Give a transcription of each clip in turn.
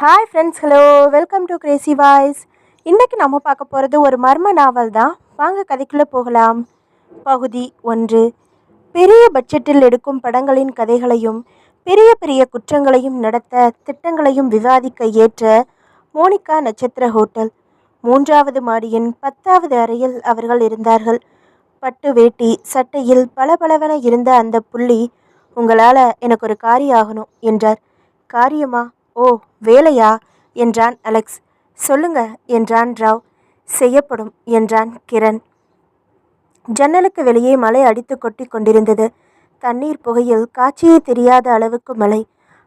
Hi friends, hello, welcome to Crazy voice. இன்றைக்கி நம்ம பார்க்க போகிறது ஒரு மர்ம நாவல் தான். வாங்க கதைக்குள்ளே போகலாம். பகுதி 1. பெரிய பட்ஜெட்டில் எடுக்கும் படங்களின் கதைகளையும் பெரிய பெரிய குற்றங்களையும் நடத்த திட்டங்களையும் விவாதிக்க ஏற்ற மோனிகா நட்சத்திர ஹோட்டல். 3வது மாடியின் 10வது அறையில் அவர்கள் இருந்தார்கள். பட்டு வேட்டி சட்டையில் பளபளவென இருந்த அந்த புள்ளி, உங்களால் எனக்கு ஒரு காரியம் ஆகணும் என்றார். காரியமா? ஓ, வேலையா என்றான் அலெக்ஸ். சொல்லுங்க என்றான் ராவ். செய்யப்படும் என்றான் கிரண். ஜன்னலுக்கு வெளியே மழை அடித்து கொட்டி கொண்டிருந்தது. தண்ணீர் புகையில் காட்சியே தெரியாத அளவுக்கு மழை.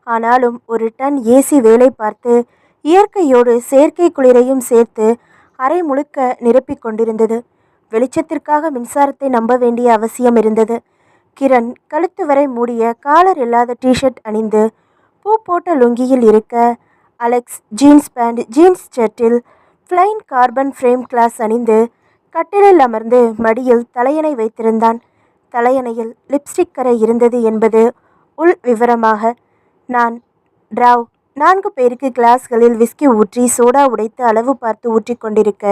ஆனாலும் ஒரு டன் ஏசி வேலை பார்த்து இயற்கையோடு செயற்கை குளிரையும் சேர்த்து அறை முழுக்க நிரப்பிக் கொண்டிருந்தது. வெளிச்சத்திற்காக மின்சாரத்தை நம்ப வேண்டிய அவசியம் இருந்தது. கிரண் கழுத்து வரை மூடிய காலர் இல்லாத டிஷர்ட் அணிந்து பூ போட்ட லுங்கியில் இருக்க, அலெக்ஸ் ஜீன்ஸ் பேண்ட் ஜீன்ஸ் ஷர்ட்டில் ஃப்ளைன் கார்பன் ஃப்ரேம் கிளாஸ் அணிந்து கட்டிலில் அமர்ந்து மடியில் தலையணை வைத்திருந்தான். தலையணையில் லிப்ஸ்டிக் கரை இருந்தது என்பது உள் விவரமாக. நான் ராவ் 4 பேருக்கு கிளாஸ்களில் விஸ்கி ஊற்றி சோடா உடைத்து அளவு பார்த்து ஊற்றி கொண்டிருக்க,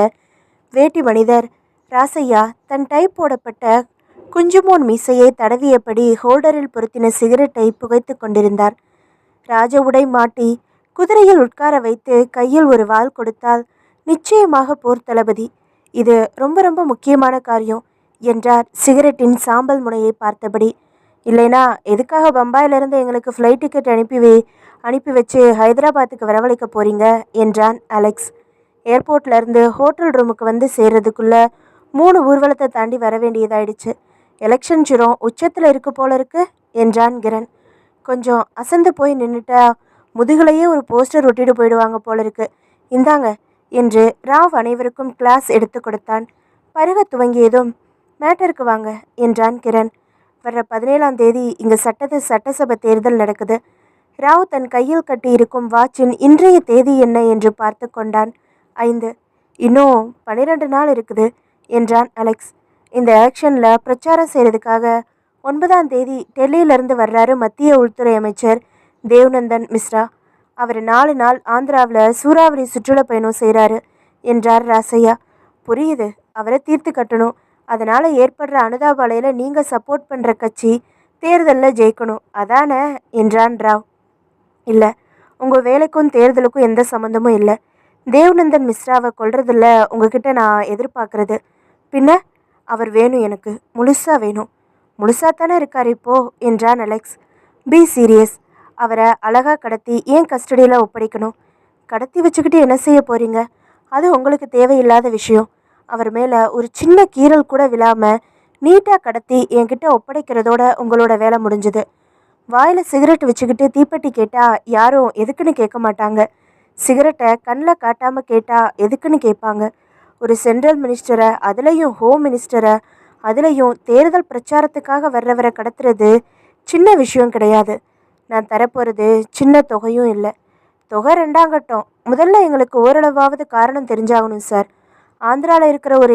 வேட்டி மனிதர் ராசையா தன் டைப் போடப்பட்ட குஞ்சுமோன் மீசையை தடவியபடி ஹோல்டரில் பொருத்தின சிகரெட்டை புகைத்து கொண்டிருந்தார். ராஜ உடை மாட்டி குதிரையில் உட்கார வைத்து கையில் ஒரு வாள் கொடுத்தால் நிச்சயமாக போர் தளபதி. இது ரொம்ப ரொம்ப முக்கியமான காரியம் என்றார் சிகரெட்டின் சாம்பல் முனையை பார்த்தபடி. இல்லைனா எதுக்காக பம்பாயிலிருந்து எங்களுக்கு ஃப்ளைட் டிக்கெட் அனுப்பி வச்சு ஹைதராபாத்துக்கு வரவழைக்க போறீங்க என்றான் அலெக்ஸ். ஏர்போர்ட்லேருந்து ஹோட்டல் ரூமுக்கு வந்து சேர்றதுக்குள்ள 3 ஊர்வலத்தை தாண்டி வர வேண்டியதாயிடுச்சு. எலெக்ஷன் ஜுரம் உச்சத்தில் இருக்கு போல இருக்கு என்றான் கிரண். கொஞ்சம் அசந்து போய் நின்றுட்டா முதுகலையே ஒரு போஸ்டர் ஒட்டிட்டு போயிடுவாங்க போல இருக்கு. இந்தாங்க என்று ராவ் அனைவருக்கும் கிளாஸ் எடுத்து கொடுத்தான். பருக துவங்கியதும் மேட்டருக்கு வாங்க என்றான் கிரண். வர்ற 17ஆம் தேதி இங்கே சட்டசபை தேர்தல் நடக்குது. ராவ் தன் கையில் கட்டி இருக்கும் வாட்சின் இன்றைய தேதி என்ன என்று பார்த்து கொண்டான். 5. இன்னும் 12 நாள் இருக்குது என்றான் அலெக்ஸ். இந்த எலெக்ஷனில் பிரச்சாரம் செய்கிறதுக்காக 9ஆம் தேதி டெல்லியிலிருந்து வர்றாரு மத்திய உள்துறை அமைச்சர் தேவ்நந்தன் மிஸ்ரா. அவர் 4 நாள் ஆந்திராவில் சூறாவளி சுற்றுலா பயணம் செய்கிறாரு என்றார் ராசையா. புரியுது, அவரை தீர்த்து கட்டணும். அதனால் ஏற்படுற அனுதாப அலையில் நீங்கள் சப்போர்ட் பண்ணுற கட்சி தேர்தலில் ஜெயிக்கணும் அதானே என்றான் ராவ். இல்லை, உங்கள் வேலைக்கும் தேர்தலுக்கும் எந்த சம்மந்தமும் இல்லை. தேவ்நந்தன் மிஸ்ராவை கொல்றதில்ல உங்ககிட்ட நான் எதிர்பார்க்குறது. பின்ன அவர் வேணும், எனக்கு முழுசாக வேணும். முழுசாத்தானே இருக்கார் இப்போ என்றான் அலெக்ஸ். B serious. அவரை அழகாக கடத்தி ஏன் கஸ்டடியில் ஒப்படைக்கணும்? கடத்தி வச்சுக்கிட்டு என்ன செய்ய போகிறீங்க? அது உங்களுக்கு தேவையில்லாத விஷயம். அவர் மேலே ஒரு சின்ன கீறல் கூட விழாமல் நீட்டாக கடத்தி என்கிட்ட ஒப்படைக்கிறதோட உங்களோட வேலை முடிஞ்சுது. வாயில் சிகரெட் வச்சுக்கிட்டு தீப்பெட்டி கேட்டால் யாரும் எதுக்குன்னு கேட்க மாட்டாங்க. சிகரெட்டை கண்ணில் காட்டாமல் கேட்டால் எதுக்குன்னு கேட்பாங்க. ஒரு சென்ட்ரல் மினிஸ்டரை, அதுலேயும் ஹோம் மினிஸ்டரை, அதுலேயும் தேர்தல் பிரச்சாரத்துக்காக வர்றவரை கடத்துறது சின்ன விஷயம் கிடையாது. நான் தரப்போகிறது சின்ன தொகையும் இல்லை. தொகை 2ஆம் கட்டம். முதல்ல எங்களுக்கு ஓரளவாவது காரணம் தெரிஞ்சாகணும் சார். ஆந்திராவில் இருக்கிற ஒரு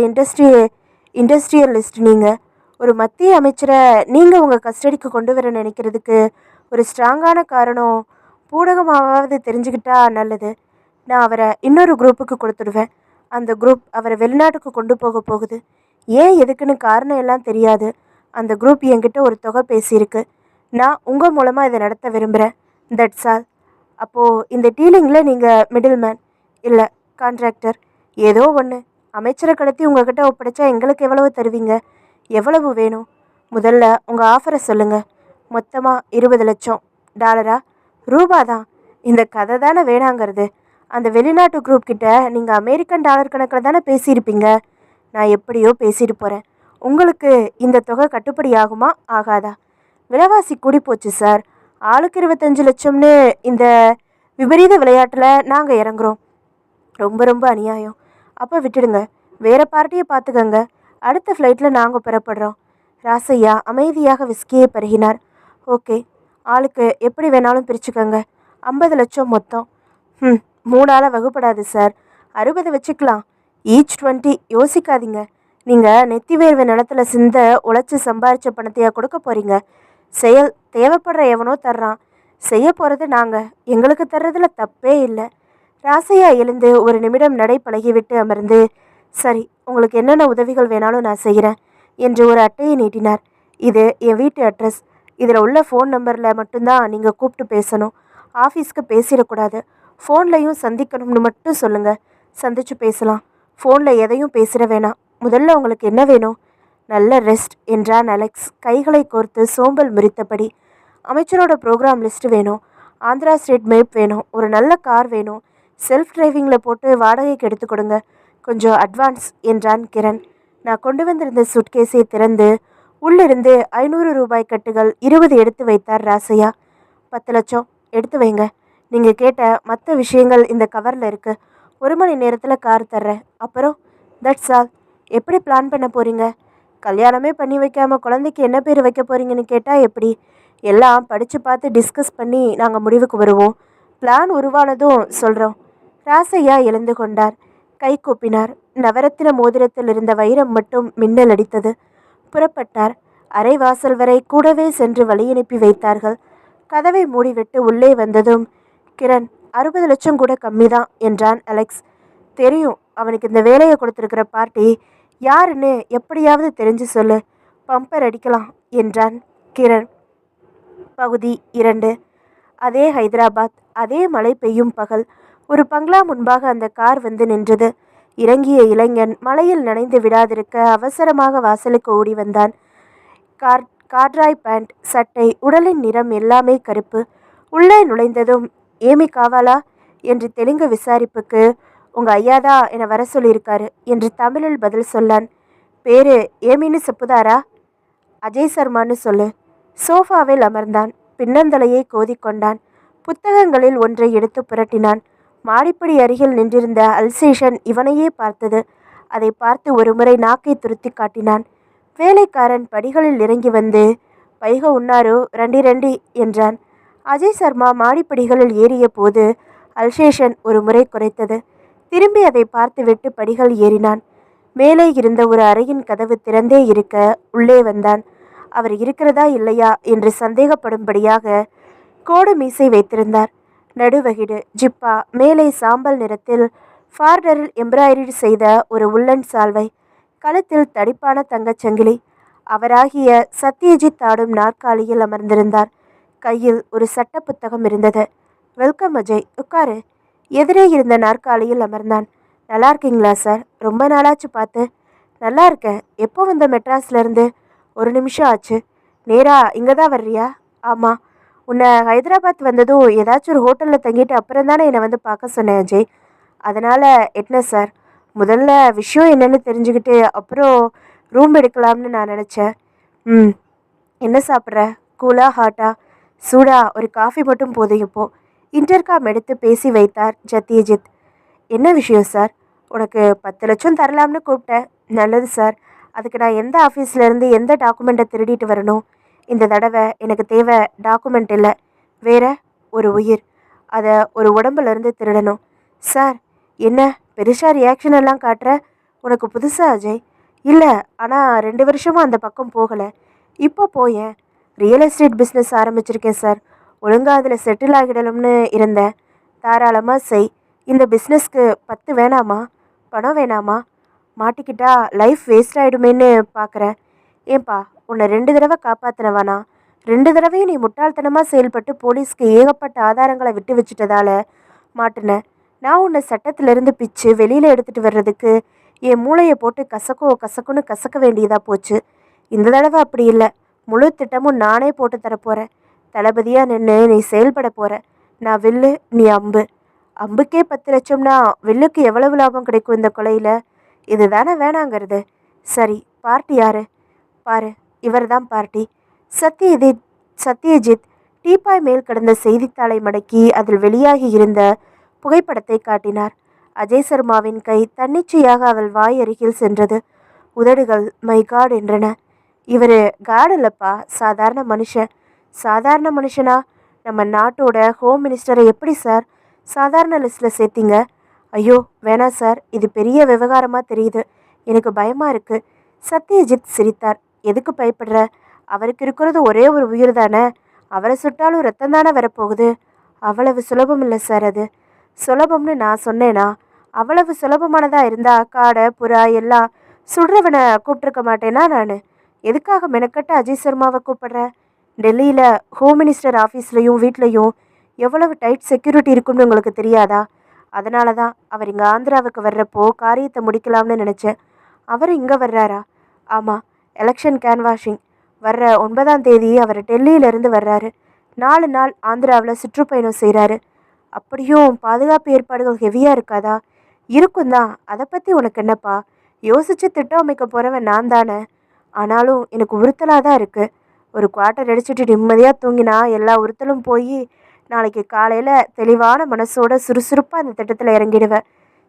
இண்டஸ்ட்ரியலிஸ்ட் நீங்கள். ஒரு மத்திய அமைச்சரை நீங்கள் உங்கள் கஸ்டடிக்கு கொண்டு வர நினைக்கிறதுக்கு ஒரு ஸ்ட்ராங்கான காரணம் பூடகமாவது தெரிஞ்சுக்கிட்டா நல்லது. நான் அவரை இன்னொரு குரூப்புக்கு கொடுத்துடுவேன். அந்த குரூப் அவரை வெளிநாட்டுக்கு கொண்டு போகுது. ஏன் எதுக்குன்னு காரணம் எல்லாம் தெரியாது. அந்த குரூப் என்கிட்ட ஒரு தொகை பேசியிருக்கு. நான் உங்கள் மூலமாக இதை நடத்த விரும்புகிறேன். That's all. அப்போது இந்த டீலிங்கில் நீங்கள் மிடில் மேன் இல்லை கான்ட்ராக்டர், ஏதோ ஒன்று. அமைச்சரை கடத்தி உங்கள்கிட்ட ஒப்படைச்சா எங்களுக்கு எவ்வளவு தருவீங்க? எவ்வளவு வேணும்? முதல்ல உங்கள் ஆஃபரை சொல்லுங்கள். மொத்தமாக 20 லட்சம் டாலரா? ரூபா தான். இந்த கதை தானே வேணாங்கிறது. அந்த வெளிநாட்டு குரூப் கிட்ட நீங்கள் அமெரிக்கன் டாலர் கணக்கில் தானே பேசியிருப்பீங்க. நான் எப்படியோ பேசிட்டு போகிறேன். உங்களுக்கு இந்த தொகை கட்டுப்படி ஆகுமா ஆகாதா? விலைவாசி கூடி போச்சு சார். ஆளுக்கு 25 லட்சம்னு இந்த விபரீத விளையாட்டில் நாங்கள் இறங்குறோம். ரொம்ப ரொம்ப அநியாயம். அப்போ விட்டுடுங்க, வேறு பார்ட்டியை பார்த்துக்கங்க. அடுத்த ஃப்ளைட்டில் நாங்கள் புறப்படுறோம். ராசையா அமைதியாக விஸ்கியை பருகினார். ஓகே, ஆளுக்கு எப்படி வேணாலும் பிரிச்சுக்கங்க. 50 லட்சம் மொத்தம். 3ஆல் வகுப்படாது சார். 60 வச்சுக்கலாம். ஈச் 20. யோசிக்காதீங்க. நீங்கள் நெத்தி வேர்வை நிலத்தில் சிந்த உழைச்சி சம்பாரித்த பணத்தையா கொடுக்க போகிறீங்க? செயல் தேவைப்படுற எவனோ தர்றான். செய்ய போகிறது நாங்கள், எங்களுக்கு தர்றதுல தப்பே இல்லை. ராசையா எழுந்து ஒரு நிமிடம் நடை பழகிவிட்டு அமர்ந்து, சரி, உங்களுக்கு என்னென்ன உதவிகள் வேணாலும் நான் செய்கிறேன் என்று ஒரு அட்டையை நீட்டினார். இது என் வீட்டு அட்ரஸ். இதில் உள்ள ஃபோன் நம்பரில் மட்டும்தான் நீங்கள் கூப்பிட்டு பேசணும். ஆஃபீஸ்க்கு பேசிடக்கூடாது. ஃபோன்லையும் சந்திக்கணும்னு மட்டும் சொல்லுங்கள். சந்திச்சு பேசலாம். ஃபோனில் எதையும் பேசிட வேணாம். முதல்ல உங்களுக்கு என்ன வேணும்? நல்ல ரெஸ்ட் என்றான் அலெக்ஸ் கைகளை கோர்த்து சோம்பல் முறித்தபடி. அமைச்சரோட ப்ரோக்ராம் லிஸ்ட் வேணும். ஆந்திரா ஸ்டேட் மேப் வேணும். ஒரு நல்ல கார் வேணும். செல்ஃப் டிரைவிங்கில் போட்டு வாடகைக்கு எடுத்து கொடுங்க. கொஞ்சம் அட்வான்ஸ் என்றான் கிரண். நான் கொண்டு வந்திருந்த சுட்கேஸை திறந்து உள்ளிருந்து 500 ரூபாய் கட்டுகள் 20 எடுத்து வைத்தார் ராசையா. 10 லட்சம் எடுத்து வைங்க. நீங்கள் கேட்ட மற்ற விஷயங்கள் இந்த கவரில் இருக்குது. 1 மணி நேரத்தில் கார் தர்றேன். அப்புறம் தட்ஸ் ஆல். எப்படி பிளான் பண்ண போகிறீங்க? கல்யாணமே பண்ணி வைக்காமல் குழந்தைக்கு என்ன பேர் வைக்க போகிறீங்கன்னு கேட்டால் எப்படி? எல்லாம் படித்து பார்த்து டிஸ்கஸ் பண்ணி நாங்கள் முடிவுக்கு வருவோம். பிளான் உருவானதும் சொல்கிறோம். ராசையா எழுந்து கொண்டார். கை கூப்பினார். நவரத்தின மோதிரத்தில் இருந்த வைரம் மட்டும் மின்னல் அடித்தது. புறப்பட்டார். அரை வாசல் வரை கூடவே சென்று வழியனுப்பி வைத்தார்கள். கதவை மூடிவிட்டு உள்ளே வந்ததும், கிரண், 60 லட்சம் கூட கம்மிதான் என்றான் அலெக்ஸ். தெரியும். அவனுக்கு இந்த வேலையை கொடுத்துருக்கிற பார்ட்டி யாருன்னு எப்படியாவது தெரிஞ்சு சொல்லு. பம்பர் அடிக்கலாம் என்றான் கிரண். பகுதி 2. அதே ஹைதராபாத். அதே மழை பெய்யும் பகல். ஒரு பங்களா முன்பாக அந்த கார் வந்து நின்றது. இறங்கிய இளைஞன் மழையில் நனைந்து விடாதிருக்க அவசரமாக வாசலுக்கு ஓடி வந்தான். கார்ட்ராய் பேண்ட், சட்டை, உடலின் நிறம் எல்லாமே கருப்பு. உள்ளே நுழைந்ததும், ஏமி காவாலா என்று தெலுங்கு விசாரிப்புக்கு, உங்கள் ஐயாதா என வர சொல்லியிருக்காரு என்று தமிழில் பதில் சொல்லான். பேரு ஏமின்னு செப்புதாரா? அஜய் சர்மான்னு சொல்லு. சோஃபாவில் அமர்ந்தான். பின்னந்தலையை கோதிக்கொண்டான். புத்தகங்களில் ஒன்றை எடுத்து புரட்டினான். மாடிப்படி அருகில் நின்றிருந்த அல்சேஷன் இவனையே பார்த்தது. அதை பார்த்து ஒருமுறை நாக்கை துருத்தி காட்டினான். வேலைக்காரன் படிகளில் இறங்கி வந்து, பைக உன்னாரு ரண்டி ரண்டி என்றான். அஜய் சர்மா மாடிப்படிகளில் ஏறிய போது அல்சேஷன் ஒரு முறை குறைத்தது. திரும்பி அதை பார்த்துவிட்டு படிகள் ஏறினான். மேலே இருந்த ஒரு அறையின் கதவு திறந்தே இருக்க உள்ளே வந்தான். அவர் இருக்கிறதா இல்லையா என்று சந்தேகப்படும்படியாக கோடு மீசை வைத்திருந்தார். நடுவகிடு, ஜிப்பா, மேலே சாம்பல் நிறத்தில் ஃபார்டரில் எம்ப்ராய்டரி செய்த ஒரு உள்ளன் சால்வை, கழுத்தில் தடிப்பான தங்கச்சங்கிலி. அவராகிய சத்யஜித் ஆடும் நாற்காலியில் அமர்ந்திருந்தார். கையில் ஒரு சட்ட புத்தகம் இருந்தது. வெல்கம் அஜய், உட்காரு. எதிரே இருந்த நாற்காலியில் அமர்ந்தான். நல்லா இருக்கீங்களா சார்? ரொம்ப நாளாச்சு பார்த்து. நல்லா இருக்கேன். எப்போ வந்த மெட்ராஸ்லேருந்து? 1 நிமிஷம் ஆச்சு. நேராக இங்கே தான் வர்றியா? ஆமாம். உன்னை ஹைதராபாத் வந்ததும் ஏதாச்சும் ஒரு ஹோட்டலில் தங்கிட்டு அப்புறம் தானே என்னை வந்து பார்க்க சொன்னேன் அஜய். அதனால் என்ன சார், முதல்ல விஷயம் என்னென்னு தெரிஞ்சுக்கிட்டு அப்புறம் ரூம் எடுக்கலாம்னு நான் நினச்சேன். என்ன சாப்பிட்ற? கூலா ஹாட்டா? சூடா ஒரு காஃபி மட்டும் போதும் இப்போ. இன்டர்காம் எடுத்து பேசி வைத்தார் சத்யஜித். என்ன விஷயம் சார்? உனக்கு 10 லட்சம் தரலாம்னு கூப்பிட்டேன். நல்லது சார். அதுக்கு நான் எந்த ஆஃபீஸ்லேருந்து எந்த டாக்குமெண்ட்டை திருடிட்டு வரணும்? இந்த தடவை எனக்கு தேவை டாக்குமெண்ட் இல்லை, வேற ஒரு உயிர். அதை ஒரு உடம்புலேருந்து திருடணும். சார், என்ன பெருசாக ரியாக்ஷன் எல்லாம் காட்டுற? உனக்கு புதுசா அஜய்? இல்லை, ஆனால் 2 வருஷமாக அந்த பக்கம் போகலை. இப்போ போயேன். ரியல் எஸ்டேட் பிஸ்னஸ் ஆரம்பிச்சிருக்கேன் சார். ஒழுங்காக அதில் செட்டில் ஆகிடலும்னு இருந்தேன். தாராளமாக செய். இந்த பிஸ்னஸ்க்கு 10 வேணாமா? பணம் வேணாமா? மாட்டிக்கிட்டா லைஃப் வேஸ்ட் ஆகிடுமேன்னு பார்க்குறேன். ஏன்பா, உன்னை 2 தடவை காப்பாற்றினவானா? 2 தடவையும் நீ முட்டாள்தனமாக செயல்பட்டு போலீஸ்க்கு ஏகப்பட்ட ஆதாரங்களை விட்டு வச்சுட்டதால மாட்டினேன். நான் உன்னை சட்டத்திலேருந்து பிச்சு வெளியில் எடுத்துகிட்டு வர்றதுக்கு என் மூளையை போட்டு கசக்குன்னு கசக்க வேண்டியதாக போச்சு. இந்த தடவை அப்படி இல்லை. முழு திட்டமும் நானே போட்டு தரப்போகிறேன். தளபதியாக நின்று நீ செயல்பட போகிற. நான் வில்லு, நீ அம்பு. அம்புக்கே 10 லட்சம்னா வில்லுக்கு எவ்வளவு லாபம் கிடைக்கும் இந்த கொலையில்? இது தானே வேணாங்கிறது. சரி, பார்ட்டி யாரு? பாரு, இவர் தான் பார்ட்டி. சத்யஜித் டீப்பாய் மேல் கிடந்த செய்தித்தாளை மடக்கி அதில் வெளியாகி இருந்த புகைப்படத்தை காட்டினார். அஜய் சர்மாவின் கை தன்னிச்சையாக அவள் வாய் அருகில் சென்றது. உதடுகள் மை காட் என்றன. இவர் காட் இல்லப்பா, சாதாரண மனுஷன். சாதாரண மனுஷனா? நம்ம நாட்டோட ஹோம் மினிஸ்டரை எப்படி சார் சாதாரண லிஸ்ட்டில் சேர்த்திங்க? ஐயோ வேணாம் சார், இது பெரிய விவகாரமாக தெரியுது. எனக்கு பயமாக இருக்குது. சத்யஜித் சிரித்தார். எதுக்கு பயப்படுற? அவருக்கு இருக்கிறது ஒரே ஒரு உயிர் தானே. அவரை சுட்டாலும் ரத்தம் தானே வரப்போகுது. அவ்வளவு சுலபம் இல்லை சார். அது சுலபம்னு நான் சொன்னேனா? அவ்வளவு சுலபமானதா இருந்தா காடை புறா எல்லாம் சுடுறவனை கூப்பிட்டுருக்க மாட்டேனா நான்? எதுக்காக மெனக்கட்டு அஜய் சர்மாவை கூப்பிடுறேன்? டெல்லியில் ஹோம் மினிஸ்டர் ஆஃபீஸ்லையும் வீட்லேயும் எவ்வளவு டைட் செக்யூரிட்டி இருக்குன்னு உங்களுக்கு தெரியாதா? அதனால தான் அவர் இங்கே ஆந்திராவுக்கு வர்றப்போ காரியத்தை முடிக்கலாம்னு நினச்சேன். அவர் இங்கே வர்றாரா? ஆமாம், எலெக்ஷன் கேன்வாஷிங். வர்ற 9ஆம் தேதி அவர் டெல்லியிலேருந்து வர்றாரு. 4 நாள் ஆந்திராவில் சுற்றுப்பயணம் செய்கிறாரு. அப்படியும் பாதுகாப்பு ஏற்பாடுகள் ஹெவியாக இருக்காதா? இருக்கும் தான். அதை பற்றி உனக்கு என்னப்பா? யோசித்து திட்டம் அமைக்க போகிறவன் நான் தானே. ஆனாலும் எனக்கு உறுத்தலாக தான் இருக்குது. ஒரு குவார்ட்டர் அடிச்சுட்டு நிம்மதியாக தூங்கினா எல்லா உறுத்தலும் போய் நாளைக்கு காலையில் தெளிவான மனசோட சுறுசுறுப்பாக அந்த திட்டத்தில் இறங்கிடுவேன்.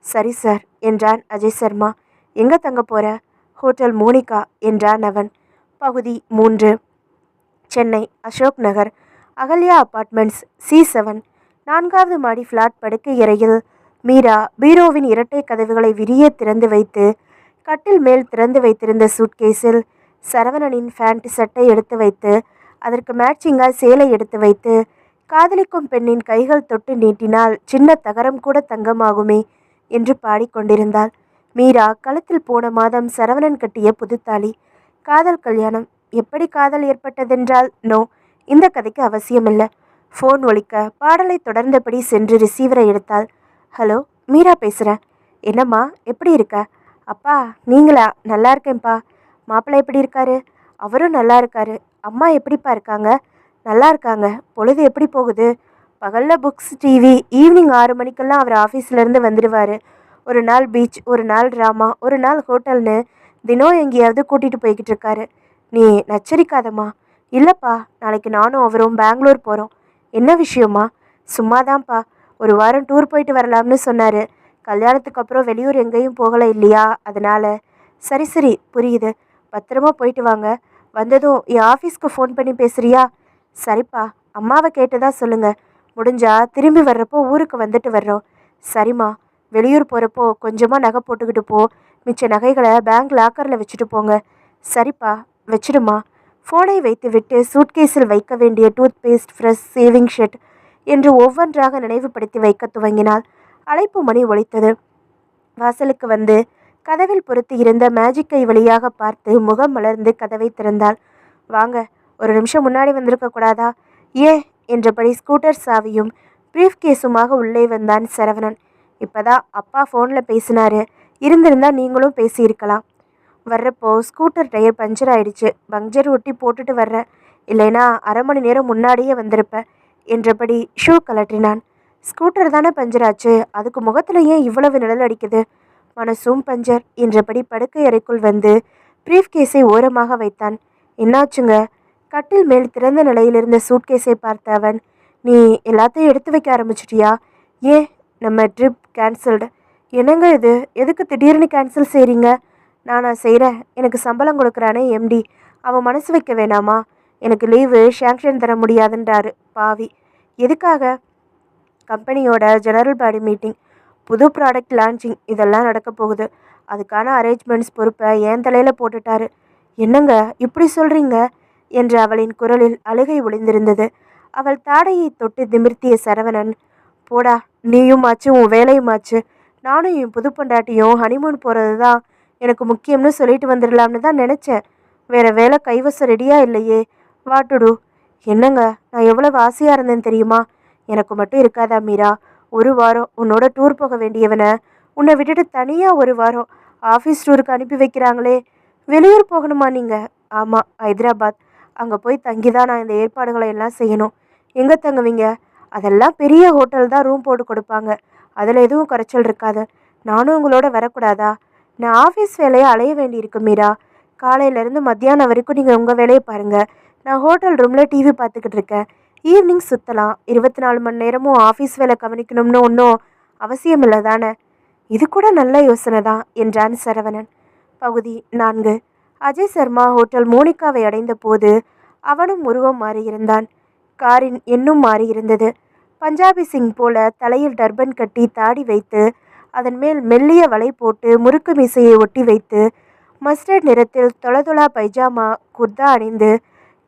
சரி சார் என்றான் அஜய் சர்மா. எங்கே தங்க போகிற? ஹோட்டல் மோனிகா என்றான் அவன். பகுதி 3. சென்னை அசோக் நகர் அகல்யா அபார்ட்மெண்ட்ஸ் C7 4வது மாடி ஃப்ளாட் படுக்கை அறையில் மீரா பீரோவின் இரட்டை கதவுகளை விரிய திறந்து வைத்து கட்டில் மேல் திறந்து வைத்திருந்த சூட்கேஸில் சரவணனின் ஃபேண்ட் சட்டை எடுத்து வைத்து அதற்கு மேட்சிங்காக சேலை எடுத்து வைத்து காதலிக்கும் பெண்ணின் கைகள் தொட்டு நீட்டினால் சின்ன தகரம் கூட தங்கமாகுமே என்று பாடிக்கொண்டிருந்தாள். மீரா கழுத்தில் போன மாதம் சரவணன் கட்டிய புதுத்தாலி. காதல் கல்யாணம். எப்படி காதல் ஏற்பட்டதென்றால் நோ, இந்த கதைக்கு அவசியமில்லை. ஃபோன் ஒலிக்க பாடலை தொடர்ந்தபடி சென்று ரிசீவரை எடுத்தாள். ஹலோ, மீரா பேசுகிறேன். என்னம்மா, எப்படி இருக்க? அப்பா நீங்களா? நல்லா இருக்கேன்ப்பா. மாப்பிள்ளை எப்படி இருக்காரு? அவரும் நல்லா இருக்காரு. அம்மா எப்படிப்பா இருக்காங்க? நல்லா இருக்காங்க. பொழுது எப்படி போகுது? பகலில் புக்ஸ் டிவி, ஈவினிங் 6 மணிக்கெல்லாம் அவர் ஆஃபீஸ்லேருந்து வந்துடுவார். ஒரு நாள் பீச், ஒரு நாள் ட்ராமா, ஒரு நாள் ஹோட்டல்னு தினம் எங்கேயாவது கூட்டிகிட்டு போய்கிட்டு இருக்காரு. நீ நச்சரிக்காதம்மா. இல்லைப்பா, நாளைக்கு நானும் அவரும் பெங்களூர் போகிறோம். என்ன விஷயமா? சும்மாதான்ப்பா, ஒரு வாரம் டூர் போயிட்டு வரலாம்னு சொன்னார். கல்யாணத்துக்கு அப்புறம் வெளியூர் எங்கேயும் போகலை இல்லையா, அதனால். சரி சரி, புரியுது. பத்திரமா போயிட்டு வாங்க. வந்ததும் என் ஆஃபீஸ்க்கு ஃபோன் பண்ணி பேசுகிறியா? சரிப்பா, அம்மாவை கேட்டதா சொல்லுங்கள். முடிஞ்சா திரும்பி வர்றப்போ ஊருக்கு வந்துட்டு வர்றோம். சரிம்மா, வெளியூர் போகிறப்போ கொஞ்சமாக நகை போட்டுக்கிட்டு போ. மிச்ச நகைகளை பேங்க் லாக்கரில் வச்சுட்டு போங்க. சரிப்பா, வச்சிடுமா. ஃபோனை வைத்துவிட்டு சூட்கேஸில் வைக்க வேண்டிய toothpaste, fresh, shaving set என்று ஒவ்வொன்றாக நினைவுபடுத்தி வைக்க துவங்கினாள். அழைப்பு மணி ஒலித்தது. வாசலுக்கு வந்து கதவில் பொருத்தி இருந்த மேஜிக் கை வழியாக பார்த்து முகம் மலர்ந்து கதவை திறந்தாள். வாங்க, ஒரு நிமிஷம் முன்னாடி வந்திருக்க கூடாதா? ஏன் என்றபடி ஸ்கூட்டர் சாவியும் ப்ரீஃப் கேஸுமாக உள்ளே வந்தான் சரவணன். இப்போதான் அப்பா ஃபோனில் பேசினாரு. இருந்திருந்தா நீங்களும் பேசியிருக்கலாம். வர்றப்போ ஸ்கூட்டர் டயர் பஞ்சர் ஆயிடுச்சு. பஞ்சர் ஒட்டி போட்டுட்டு வர்றேன். இல்லைனா 1/2 மணி நேரம் முன்னாடியே வந்திருப்பேன் என்றபடி ஷூ கலற்றினான். ஸ்கூட்டர் தானே பஞ்சர் ஆச்சு, அதுக்கு முகத்தில் ஏன் இவ்வளவு நிழல் அடிக்குது? மனசும் பஞ்சர் என்றபடி படுக்கை அறைக்குள் வந்து ப்ரீஃப் கேஸை ஓரமாக வைத்தான். என்னாச்சுங்க? கட்டில் மேல் திறந்த நிலையிலிருந்த சூட்கேஸை பார்த்த அவன், நீ எல்லாத்தையும் எடுத்து வைக்க ஆரம்பிச்சிட்டியா? ஏன், நம்ம ட்ரிப் கேன்சல்டு. என்னங்க இது? எதுக்கு திடீர்னு கேன்சல் செய்கிறீங்க? நானா செய்கிறேன்? எனக்கு சம்பளம் கொடுக்குறானே எம்டி, அவன் மனசு வைக்க வேணாமா? எனக்கு லீவு ஷேங்ஷன் தர முடியாதுன்றாரு பாவி. எதுக்காக? கம்பெனியோட ஜெனரல் பாடி மீட்டிங், புது ப்ராடக்ட் லான்ச்சிங் இதெல்லாம் நடக்க போகுது. அதுக்கான அரேஞ்ச்மெண்ட்ஸ் பொறுப்பை என் தலையில் போட்டுட்டாரு. என்னங்க இப்படி சொல்கிறீங்க என்று அவளின் குரலில் அழுகை ஒளிந்திருந்தது. அவள் தாடையை தொட்டு நிமிர்த்திய சரவணன், போடா, நீயும் ஆச்சு உன் வேலையும் ஆச்சு. நானும் என் புது பொண்டாட்டியும் ஹனிமூன் போகிறது தான் எனக்கு முக்கியம்னு சொல்லிட்டு வந்துடலாம்னு தான் நினச்சேன். வேறு வேலை கைவசம் ரெடியாக இல்லையே. வாட்டுடு. என்னங்க, நான் எவ்வளவு ஆசையாக இருந்தேன் தெரியுமா? எனக்கு மட்டும் இருக்காதா மீரா? ஒரு வாரம் உன்னோட டூர் போக வேண்டியவனை உன்னை விட்டுட்டு தனியாக ஒரு வாரம் ஆஃபீஸ் டூருக்கு அனுப்பி வைக்கிறாங்களே. வெளியூர் போகணுமா நீங்கள்? ஆமாம், ஹைதராபாத். அங்கே போய் தங்கி தான் நான் இந்த ஏற்பாடுகளை எல்லாம் செய்யணும். எங்கே தங்குவீங்க? அதெல்லாம் பெரிய ஹோட்டல் தான், ரூம் போட்டு கொடுப்பாங்க. அதில் எதுவும் குறைச்சல் இருக்காது. நானும் உங்களோட வரக்கூடாதா? நான் ஆஃபீஸ் வேலையை அலைய வேண்டியிருக்கு மீரா. காலையிலேருந்து மத்தியானம் வரைக்கும் நீங்கள் உங்கள் வேலையை பாருங்கள். நான் ஹோட்டல் ரூமில் டிவி பார்த்துக்கிட்டு இருக்கேன். ஈவினிங் சுற்றலாம். 24 மணி நேரமும் ஆஃபீஸ் வேலை கவனிக்கணும்னு ஒன்றும் அவசியம் இல்லை தானே? இது கூட நல்ல யோசனை தான் என்றான் சரவணன். பகுதி 4. அஜய் சர்மா ஹோட்டல் மோனிகாவை அடைந்த போது அவனும் உருவம் மாறியிருந்தான். காரின் எண்ணும் மாறியிருந்தது. பஞ்சாபி சிங் போல தலையில் டர்பன் கட்டி தாடி வைத்து அதன் மேல் மெல்லிய வலை போட்டு முறுக்கு மீசையை ஒட்டி வைத்து மஸ்டர்ட் நிறத்தில் தொளதொளா பைஜாமா குர்தா அணிந்து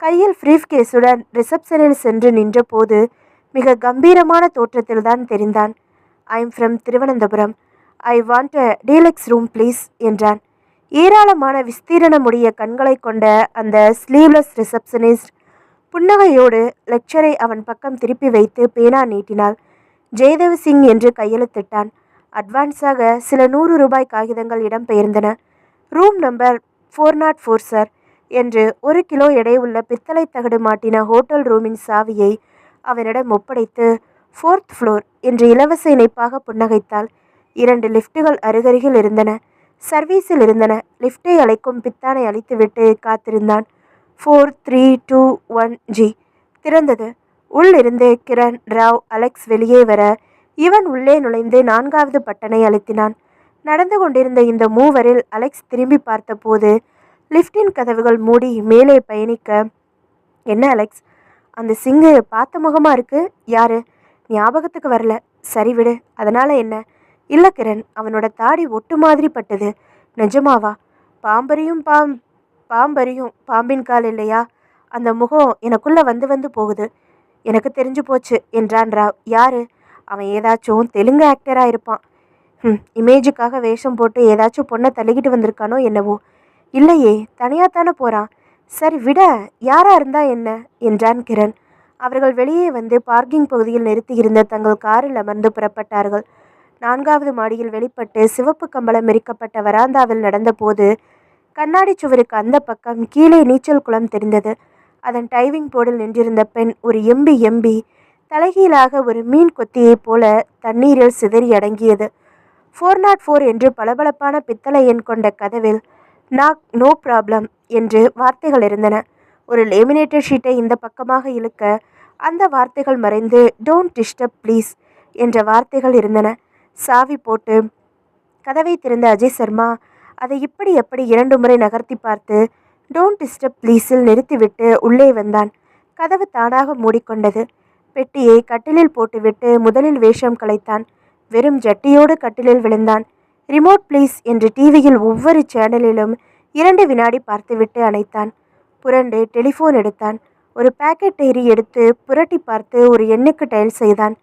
கையில் பிரீஃப் கேஸுடன் ரிசப்ஷனில் சென்று நின்றபோது மிக கம்பீரமான தோற்றத்தில்தான் தெரிந்தான். I'm from Thiruvananthapuram. I want a deluxe room please என்றான். ஏராளமான விஸ்தீரணமுடைய கண்களை கொண்ட அந்த ஸ்லீவ்லெஸ் ரிசப்ஷனிஸ்ட் புன்னகையோடு லெக்சரை அவன் பக்கம் திருப்பி வைத்து பேனா நீட்டினாள். ஜெயதேவ் சிங் என்று கையெழுத்திட்டான். அட்வான்ஸாக சில 100 ரூபாய் காகிதங்கள் இடம்பெயர்ந்தன. ரூம் நம்பர் 404 சார் என்று 1 கிலோ எடை உள்ள பித்தளை தகடு மாட்டின ஹோட்டல் ரூமின் சாவியை அவனிடம் ஒப்படைத்து 4th ஃப்ளோர் என்று இலவச இணைப்பாக புன்னகைத்தாள். 2 லிஃப்ட்டுகள் அருகருகில் இருந்தன. சர்வீஸில் இருந்தன. லிஃப்டை அழைக்கும் பித்தானை அழித்துவிட்டு காத்திருந்தான். 4321G திறந்தது. உள்ளிருந்து கிரண், ராவ், அலெக்ஸ் வெளியே வர இவன் உள்ளே நுழைந்து 4வது பட்டனை அழுத்தினான். நடந்து கொண்டிருந்த இந்த மூவரில் அலெக்ஸ் திரும்பி பார்த்தபோது லிஃப்டின் கதவுகள் மூடி மேலே பயணிக்க, என்ன அலெக்ஸ், அந்த சிங்கு பார்த்த முகமாக இருக்கு, யாரு ஞாபகத்துக்கு வரல. சரி விடு, அதனால என்ன? இல்லை கிரண், அவனோட தாடி ஒட்டு மாதிரி பட்டது. நிஜமாவா? பாம்பரியும் பாம்பின் கால் இல்லையா? அந்த முகம் எனக்குள்ள வந்து வந்து போகுது. எனக்கு தெரிஞ்சு போச்சு என்றான் ராவ். யாரு? அவன் ஏதாச்சும் தெலுங்கு ஆக்டராக இருப்பான். இமேஜுக்காக வேஷம் போட்டு ஏதாச்சும் பொண்ணை தள்ளிக்கிட்டு வந்திருக்கானோ என்னவோ. இல்லையே, தனியாத்தானே போகிறான். சரி விட, யாரா இருந்தா என்ன என்றான் கிரண். அவர்கள் வெளியே வந்து பார்க்கிங் பகுதியில் நிறுத்தியிருந்த தங்கள் காரில் அமர்ந்து புறப்பட்டார்கள். 4வது மாடியில் வெளிப்பட்டு சிவப்பு கம்பளம் எரிக்கப்பட்ட வராந்தாவில் நடந்தபோது கண்ணாடி சுவருக்கு அந்த பக்கம் கீழே நீச்சல் குளம் தெரிந்தது. அதன் டைவிங் போர்டில் நின்றிருந்த பெண் ஒரு எம்பி தலைகீழாக ஒரு மீன் கொத்தியைப் போல தண்ணீரில் சிதறி அடங்கியது. 404 என்று பளபளப்பான பித்தளை எண் கொண்ட கதவில் நாக் நோ ப்ராப்ளம் என்று வார்த்தைகள் இருந்தன. ஒரு லேமினேட்டட் ஷீட்டை இந்த பக்கமாக இழுக்க அந்த வார்த்தைகள் மறைந்து டோன்ட் டிஸ்டர்ப் ப்ளீஸ் என்ற வார்த்தைகள் இருந்தன. சாவி போட்டு கதவை திறந்த அஜய் சர்மா அதை இப்படி எப்படி 2 முறை நகர்த்தி பார்த்து டோன்ட் டிஸ்டர்ப் ப்ளீஸில் நிறுத்திவிட்டு உள்ளே வந்தான். கதவு தானாக மூடிக்கொண்டது. பெட்டியை கட்டிலில் போட்டுவிட்டு முதலில் வேஷம் கலைத்தான். வெறும் ஜட்டியோடு கட்டிலில் விழுந்தான். ரிமோட் ப்ளீஸ் என்று டிவியில் ஒவ்வொரு சேனலிலும் 2 வினாடி பார்த்துவிட்டு அணைத்தான். புரண்டு டெலிஃபோன் எடுத்தான். ஒரு பாக்கெட் டைரி எடுத்து புரட்டி பார்த்து ஒரு எண்ணுக்கு டயல் செய்தான்.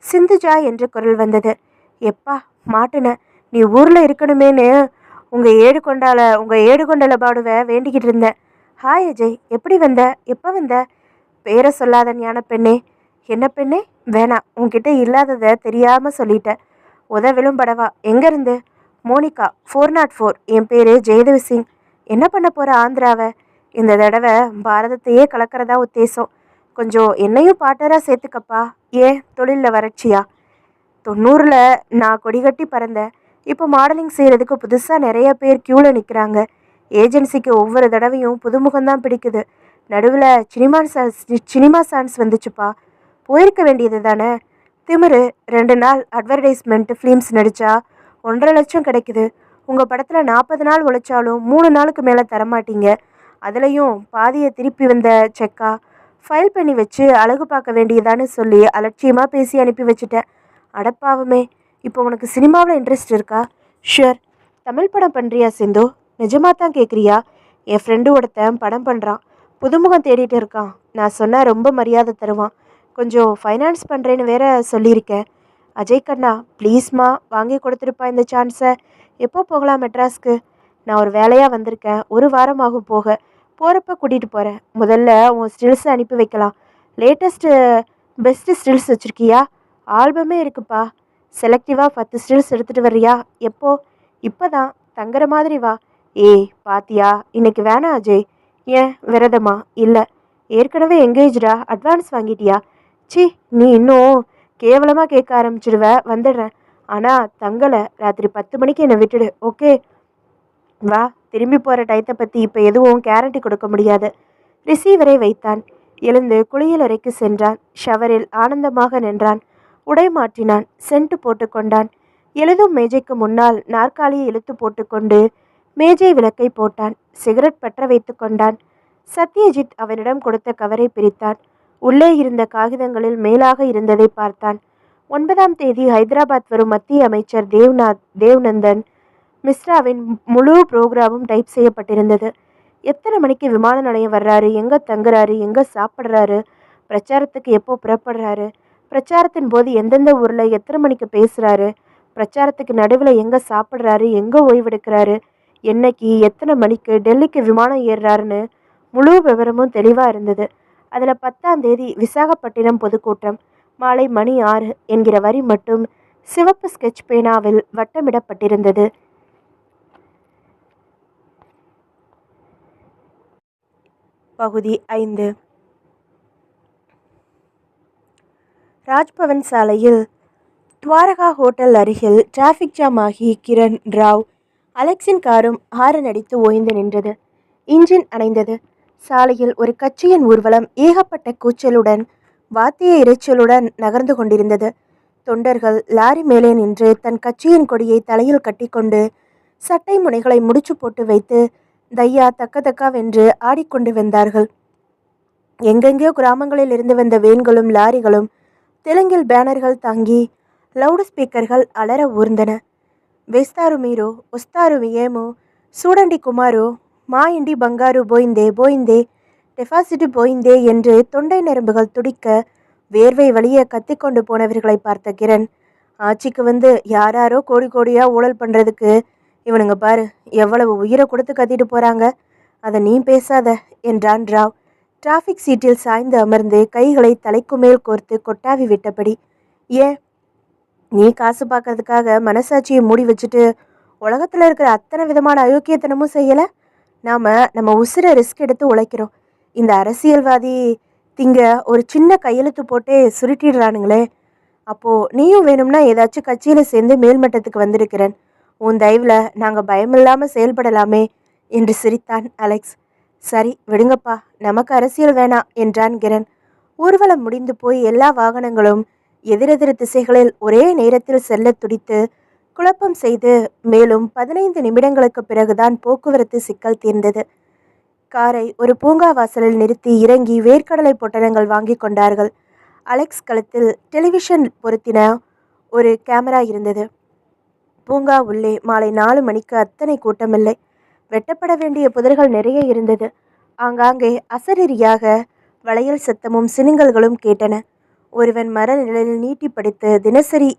சிந்துஜா என்று குரல் வந்தது. எப்பா மாட்டுன, நீ ஊரில் இருக்கணுமேனு உங்கள் ஏடுகொண்டல பாடுவை வேண்டிக்கிட்டு இருந்தேன். ஹாய் அஜய், எப்படி வந்த? எப்போ வந்த? பேரை சொல்லாத ஞான பெண்ணே. என்ன பெண்ணே? வேணாம், உன்கிட்ட இல்லாததை தெரியாமல் சொல்லிட்டேன். உதவிலும் படவா. எங்கேருந்து? மோனிகா, 404. என் பேர் ஜெயதேவ் சிங். என்ன பண்ண போகிற ஆந்திராவை? இந்த தடவை பாரதத்தையே கலக்கிறதா உத்தேசம். கொஞ்சம் என்னையும் பாட்டராக சேர்த்துக்கப்பா. ஏன் தொழிலில் வறட்சியா? 90ல் நான் கொடி கட்டி பறந்தேன். இப்போ மாடலிங் செய்கிறதுக்கு புதுசாக நிறைய பேர் க்யூவில் நிற்கிறாங்க. ஏஜென்சிக்கு ஒவ்வொரு தடவையும் புதுமுகம்தான் பிடிக்குது. நடுவில் சினிமா சான்ஸ் வந்துச்சுப்பா. போயிருக்க வேண்டியது தானே. திமிரு. 2 நாள் அட்வர்டைஸ்மெண்ட் ஃபிலிம்ஸ் நடித்தா 1.5 லட்சம் கிடைக்குது. உங்கள் படத்தில் 40 நாள் உழைச்சாலும் 3 நாளுக்கு மேலே தரமாட்டீங்க. அதுலேயும் பாதியை திருப்பி வந்த செக்கா ஃபைல் பண்ணி வச்சு அழகு பார்க்க வேண்டியதான்னு சொல்லி அலட்சியமாக பேசி அனுப்பி வச்சுட்டேன். அடப்பாவுமே. இப்போ உனக்கு சினிமாவில் இன்ட்ரெஸ்ட் இருக்கா? ஷுர். தமிழ் படம் பண்ணுறியா சிந்து? நிஜமாக தான் கேட்குறியா? என் ஃப்ரெண்டு ஒருத்தன் படம் பண்ணுறான். புதுமுகம் தேடிட்டு இருக்கான். நான் சொன்னால் ரொம்ப மரியாதை தருவான். கொஞ்சம் ஃபைனான்ஸ் பண்ணுறேன்னு வேற சொல்லியிருக்கேன். அஜய் கண்ணா ப்ளீஸ்மா, வாங்கி கொடுத்துருப்பா இந்த சான்ஸை. எப்போ போகலாம் மெட்ராஸ்க்கு? நான் ஒரு வேலையாக வந்திருக்கேன். 1 வாரம் ஆகும் போக. போகிறப்ப கூட்டிகிட்டு போகிறேன். முதல்ல உன் ஸ்டில்ஸை அனுப்பி வைக்கலாம். Best stills வச்சுருக்கியா? ஆல்பமே இருக்குப்பா. செலக்டிவாக 10 ஸ்டில்ஸ் எடுத்துகிட்டு வர்றியா? எப்போ? இப்போ தான். தங்குற மாதிரி வா. ஏய் பாத்தியா, இன்னைக்கு வேணாம் அஜய். ஏன், விரதமா? இல்லை, ஏற்கனவே எங்கேஜ்டா. அட்வான்ஸ் வாங்கிட்டியா? சி, நீ இன்னும் கேவலமாக கேட்க ஆரம்பிச்சிடுவ. வந்துடுறேன். ஆனால் தங்கலை. ராத்திரி 10 மணிக்கு என்னை விட்டுடு. ஓகே வா. திரும்பி போகிற டயத்தை பற்றி இப்போ எதுவும் கேரண்டி கொடுக்க முடியாது. ரிசீவரை வைத்தான். எழுந்து குளியலறைக்கு சென்றான். ஷவரில் ஆனந்தமாக நின்றான். உடை மாற்றினான். சென்ட் போட்டுக்கொண்டான். எழுதும் மேஜைக்கு முன்னால் நாற்காலியை இழுத்து போட்டுக்கொண்டு மேஜை விளக்கை போட்டான். சிகரெட் பற்ற வைத்து கொண்டான். சத்யஜித் அவனிடம் கொடுத்த கவரை பிரித்தான். உள்ளே இருந்த காகிதங்களில் மேலாக இருந்ததை பார்த்தான். 9ஆம் தேதி ஹைதராபாத் வரும் மத்திய அமைச்சர் தேவ்நந்தன் மிஸ்ராவின் முழு புரோகிராமும் டைப் செய்யப்பட்டிருந்தது. எத்தனை மணிக்கு விமான நிலையம் வர்றாரு, எங்கே தங்குறாரு, எங்கே சாப்பிட்றாரு, பிரச்சாரத்துக்கு எப்போ புறப்படுறாரு, பிரச்சாரத்தின் போது எந்தெந்த ஊரில் எத்தனை மணிக்கு பேசுகிறாரு, பிரச்சாரத்துக்கு நடுவில் எங்கே சாப்பிட்றாரு, எங்கே ஓய்வெடுக்கிறாரு, என்னைக்கு எத்தனை மணிக்கு டெல்லிக்கு விமானம் ஏறுறாருன்னு முழு விவரமும் தெளிவாக இருந்தது. அதில் 10ஆம் தேதி விசாகப்பட்டினம் பொதுக்கூட்டம் மாலை மணி 6 என்கிற வரி மட்டும் சிவப்பு ஸ்கெட்ச் பேனாவில் வட்டமிடப்பட்டிருந்தது. பகுதி 5. ராஜ்பவன் சாலையில் துவாரகா ஹோட்டல் அருகில் டிராஃபிக் ஜாம் ஆகி கிரண், ராவ், அலெக்ஸின் காரும் ஹாரன் அடித்து ஓய்ந்து நின்றது. இன்ஜின் அணைந்தது. சாலையில் ஒரு கட்சியின் ஊர்வலம் ஏகப்பட்ட கூச்சலுடன் வாத்திய இரைச்சலுடன் நகர்ந்து கொண்டிருந்தது. தொண்டர்கள் லாரி மேலே நின்று தன் கட்சியின் கொடியை தலையில் கட்டிக்கொண்டு சட்டை முனைகளை முடிச்சு போட்டு வைத்து தையா தக்கதக்காவென்று ஆடிக்கொண்டு வந்தார்கள். எங்கெங்கேயோ கிராமங்களில் இருந்து வந்த வேன்களும் லாரிகளும் தெலுங்கில் பேனர்கள் தாங்கி லவுட் ஸ்பீக்கர்கள் அலற ஊர்ந்தன. వేస్తారు మీరు వస్తారు ఏమో சூடண்டி குமாரோ, மா இண்டி பங்காரு போயிந்தே போயிந்தே, டெபாசிட் போயிந்தே என்று தொண்டை நரம்புகள் துடிக்க வேர்வை வழிய கத்திக்கொண்டு போனவர்களை பார்த்த கிரண், ஆட்சிக்கு வந்து யாராரோ கோடி கோடியாக ஊழல் பண்ணுறதுக்கு இவனுங்க பாரு எவ்வளவு உயிரை கொடுத்து கத்திட்டு போகிறாங்க, அதை நீ பேசாத என்றான் ராவ். டிராஃபிக் சீட்டில் சாய்ந்து அமர்ந்து கைகளை தலைக்கு மேல் கோர்த்து கொட்டாவி விட்டபடி. ஏன் நீ காசு பார்க்கறதுக்காக மனசாட்சியை மூடி வச்சுட்டு உலகத்தில் இருக்கிற அத்தனை விதமான அயோக்கியத்தனமும் செய்யலை? நாம் நம்ம உசுரை ரிஸ்க் எடுத்து உழைக்கிறோம். இந்த அரசியல்வாதி திங்க ஒரு சின்ன கையெழுத்து போட்டே சுருட்டிடுறானுங்களே. அப்போது நீயும் வேணும்னா ஏதாச்சும் கட்சியில் சேர்ந்து மேல்மட்டத்துக்கு வந்திருக்கிறேன். உன் தயவில் நாங்கள் பயமில்லாமல் செயல்படலாமே என்று சிரித்தான் அலெக்ஸ். சரி விடுங்கப்பா, நமக்கு அரசியல் வேணாம் என்றான் கிரண். ஊர்வலம் முடிந்து போய் எல்லா வாகனங்களும் எதிரெதிர் திசைகளில் ஒரே நேரத்தில் செல்ல துடித்து குழப்பம் செய்து மேலும் 15 நிமிடங்களுக்கு பிறகுதான் போக்குவரத்து சிக்கல் தீர்ந்தது. காரை ஒரு பூங்கா வாசலில் நிறுத்தி இறங்கி வேர்க்கடலை பொட்டலங்கள் வாங்கி கொண்டார்கள். அலெக்ஸ் கழுத்தில் டெலிவிஷன் பொருத்தின ஒரு கேமரா இருந்தது. பூங்கா உள்ளே மாலை 4 மணிக்கு அத்தனை கூட்டமில்லை. வெட்டப்பட வேண்டிய புதர்கள் நிறைய இருந்தது. ஆங்காங்கே அசரீரியாக வளையல் சத்தமும் சினுங்கல்களும் கேட்டன. ஒருவன் மர நிழலில் நீட்டி படித்து தினசரி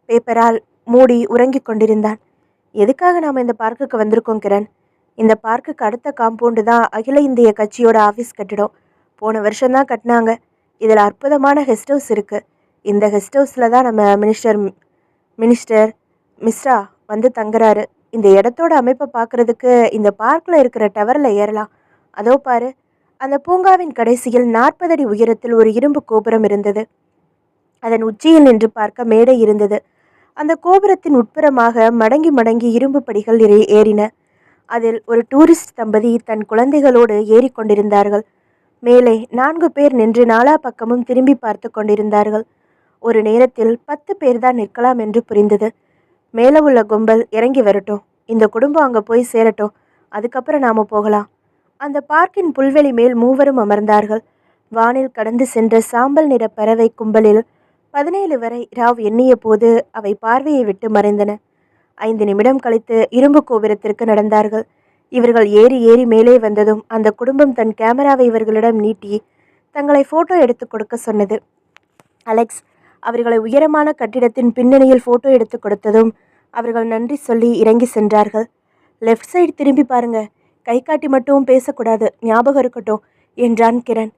பேப்பரால் மூடி உறங்கிக் கொண்டிருந்தான். எதுக்காக நாம் இந்த பார்க்குக்கு வந்திருக்கோம் கிரண்? இந்த பார்க்குக்கு அடுத்த காம்பவுண்டு தான் அகில இந்திய கட்சியோட ஆஃபீஸ் கட்டிடம். போன வருஷம்தான் கட்டினாங்க. இதில் அற்புதமான கெஸ்ட் ஹவுஸ் இருக்குது. இந்த கெஸ்ட் ஹவுஸில் தான் நம்ம மினிஸ்டர் மிஸ்ரா வந்து தங்குறாரு. இந்த இடத்தோட அமைப்பை பார்க்குறதுக்கு இந்த பார்க்கில் இருக்கிற டவரில் ஏறலாம். அதோ பாரு, அந்த பூங்காவின் கடைசியில் 40 அடி உயரத்தில் ஒரு இரும்பு கோபுரம் இருந்தது. அதன் உச்சியில் நின்று பார்க்க மேடை இருந்தது. அந்த கோபுரத்தின் உட்புறமாக மடங்கி மடங்கி இரும்பு படிகள் ஏறின. அதில் ஒரு டூரிஸ்ட் தம்பதி தன் குழந்தைகளோடு ஏறிக்கொண்டிருந்தார்கள். மேலே 4 பேர் நின்று நாலா பக்கமும் திரும்பி பார்த்து கொண்டிருந்தார்கள். ஒரு நேரத்தில் 10 பேர் தான் நிற்கலாம் என்று புரிந்தது. மேலே உள்ள கும்பல் இறங்கி வரட்டும், இந்த குடும்பம் அங்கே போய் சேரட்டும், அதுக்கப்புறம் நாம் போகலாம். அந்த பார்க்கின் புல்வெளி மேல் மூவரும் அமர்ந்தார்கள். வானில் கடந்து சென்ற சாம்பல் நிற பறவை கும்பலில் 17 வரை ராவ் எண்ணிய போது அவை பார்வையை விட்டு மறைந்தன. 5 நிமிடம் கழித்து இரும்பு கோபுரத்திற்கு நடந்தார்கள். இவர்கள் ஏறி ஏறி மேலே வந்ததும் அந்த குடும்பம் தன் கேமராவை இவர்களிடம் நீட்டி தங்களை ஃபோட்டோ எடுத்து கொடுக்க சொன்னது. அலெக்ஸ் அவர்களை உயரமான கட்டிடத்தின் பின்னணியில் ஃபோட்டோ எடுத்து கொடுத்ததும் அவர்கள் நன்றி சொல்லி இறங்கி சென்றார்கள். லெஃப்ட் சைடு திரும்பி பாருங்க, கை காட்டி மட்டும் பேசக்கூடாது, ஞாபகம் இருக்கட்டும் என்றான் கிரண்.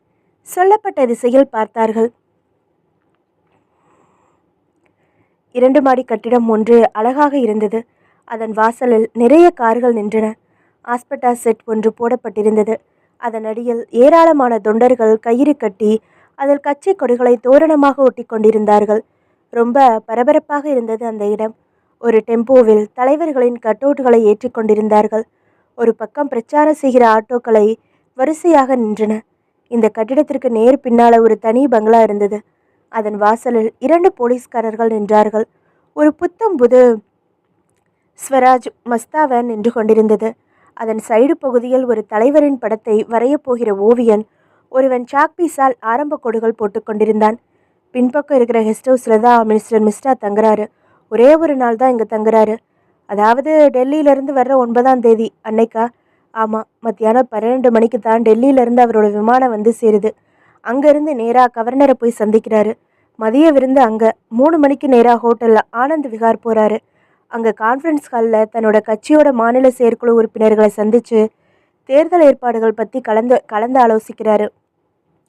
சொல்லப்பட்ட திசையில் பார்த்தார்கள். 2 மாடி கட்டிடம் ஒன்று அழகாக இருந்தது. அதன் வாசலில் நிறைய கார்கள் நின்றன. ஆஸ்பெட்டா செட் ஒன்று போடப்பட்டிருந்தது. அதன் அடியில் ஏராளமான தொண்டர்கள் கயிறு கட்டி அதில் கட்சி கொடிகளை தோரணமாக ஒட்டி கொண்டிருந்தார்கள். ரொம்ப பரபரப்பாக இருந்தது அந்த இடம். ஒரு டெம்போவில் தலைவர்களின் கட்டவுட்களை ஏற்றி கொண்டிருந்தார்கள். ஒரு பக்கம் பிரச்சாரம் செய்கிற ஆட்டோக்களை வரிசையாக நின்றன. இந்த கட்டிடத்திற்கு நேர் பின்னால ஒரு தனி பங்களா இருந்தது. அதன் வாசலில் 2 போலீஸ்காரர்கள் நின்றார்கள். ஒரு புத்தம் புது ஸ்வராஜ் மஸ்தா வேன் நின்று கொண்டிருந்தது. அதன் சைடு பகுதியில் ஒரு தலைவரின் படத்தை வரையப்போகிற ஓவியன் ஒருவன் சாக்பீஸால் ஆரம்ப கோடுகள் போட்டு கொண்டிருந்தான். பின்பக்கம் இருக்கிற கெஸ்ட் ஹவுஸில் தான் மினிஸ்டர் மிஸ்ரா தங்குறாரு. ஒரே ஒரு நாள் தான் இங்கே தங்குறாரு. அதாவது டெல்லியிலேருந்து வர்ற 9ஆம் தேதி அன்னைக்கா. ஆமாம், மத்தியானம் 12 மணிக்கு தான் டெல்லியிலேருந்து அவரோட விமானம் வந்து சேருது. அங்கேருந்து நேராக கவர்னரை போய் சந்திக்கிறாரு. மதிய விருந்து அங்கே. 3 மணிக்கு நேராக ஹோட்டலில் ஆனந்த் விகார் போகிறாரு. அங்கே கான்ஃபரன்ஸ் ஹாலில் தன்னோட கட்சியோட மாநில செயற்குழு உறுப்பினர்களை சந்தித்து தேர்தல் ஏற்பாடுகள் பற்றி கலந்து ஆலோசிக்கிறாரு.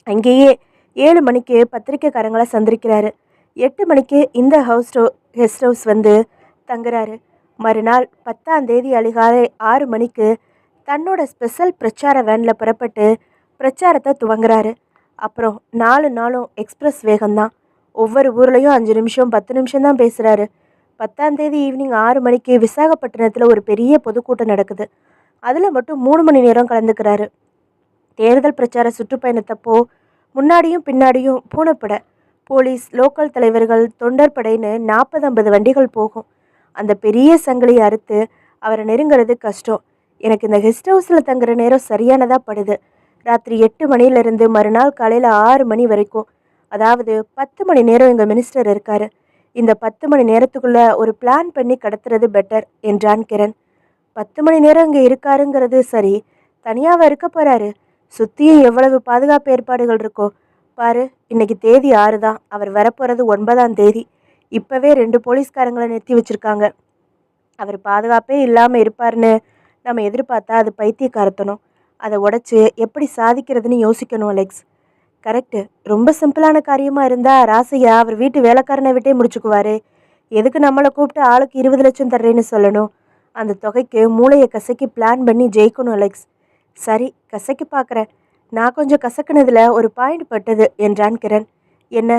அங்கேயே 7 மணிக்கு பத்திரிக்கைக்காரங்களை சந்திக்கிறாரு. 8 மணிக்கு இந்த கெஸ்ட் ஹவுஸ் வந்து தங்குறாரு. மறுநாள் 10ஆம் தேதி அதிகாலை 6 மணிக்கு தன்னோட ஸ்பெஷல் பிரச்சார வேனில் புறப்பட்டு பிரச்சாரத்தை துவங்குறாரு. அப்புறம் 4 நாளும் எக்ஸ்பிரஸ் வேகம்தான். ஒவ்வொரு ஊர்லேயும் 5 நிமிஷம் 10 நிமிஷம் தான் பேசுகிறாரு. 10ஆம் தேதி ஈவினிங் 6 மணிக்கு விசாகப்பட்டினத்தில் ஒரு பெரிய பொதுக்கூட்டம் நடக்குது. அதில் மட்டும் 3 மணி நேரம் கலந்துக்கிறாரு. தேர்தல் பிரச்சார சுற்றுப்பயணத்தப்போ முன்னாடியும் பின்னாடியும் பூனைப்பட போலீஸ், லோக்கல் தலைவர்கள், தொண்டர் படைன்னு 40-50 வண்டிகள் போகும். அந்த பெரிய சங்கிலியை அறுத்து அவரை நெருங்கிறது கஷ்டம். எனக்கு இந்த கெஸ்ட் ஹவுஸில் தங்குற நேரம் சரியானதாக படுது. ராத்திரி 8 மணிலேருந்து மறுநாள் காலையில் 6 மணி வரைக்கும், அதாவது 10 மணி நேரம் எங்கள் மினிஸ்டர் இருக்கார். இந்த 10 மணி நேரத்துக்குள்ளே ஒரு பிளான் பண்ணி கடத்துறது பெட்டர் என்றான் கிரண். 10 மணி நேரம் இங்கே இருக்காருங்கிறது சரி, தனியாக இருக்க போகிறாரு. சுற்றியும் எவ்வளவு பாதுகாப்பு ஏற்பாடுகள் இருக்கோ பாரு. இன்னைக்கு தேதி 6 தான், அவர் வரப்போகிறது 9ஆம் தேதி. இப்போவே 2 போலீஸ்காரங்களை நிறுத்தி வச்சுருக்காங்க. அவர் பாதுகாப்பே இல்லாமல் இருப்பார்னு நம்ம எதிர்பார்த்தா அது பைத்தியக்காரத்தணும். அதை உடச்சி எப்படி சாதிக்கிறதுன்னு யோசிக்கணும் அலெக்ஸ். கரெக்டு. ரொம்ப சிம்பிளான காரியமாக இருந்தால் ராசையா அவர் வீட்டு வேலைக்காரனை விட்டே முடிச்சுக்குவார். எதுக்கு நம்மளை கூப்பிட்டு ஆளுக்கு 20 லட்சம் தர்றேன்னு சொல்லணும்? அந்த தொகைக்கு மூளையை கசக்கி பிளான் பண்ணி ஜெயிக்கணும் அலெக்ஸ். சரி, கசக்கி பார்க்குறேன். நான் கொஞ்சம் கசக்குனதில் ஒரு பாயிண்ட் பட்டது என்றான் கிரண். என்ன?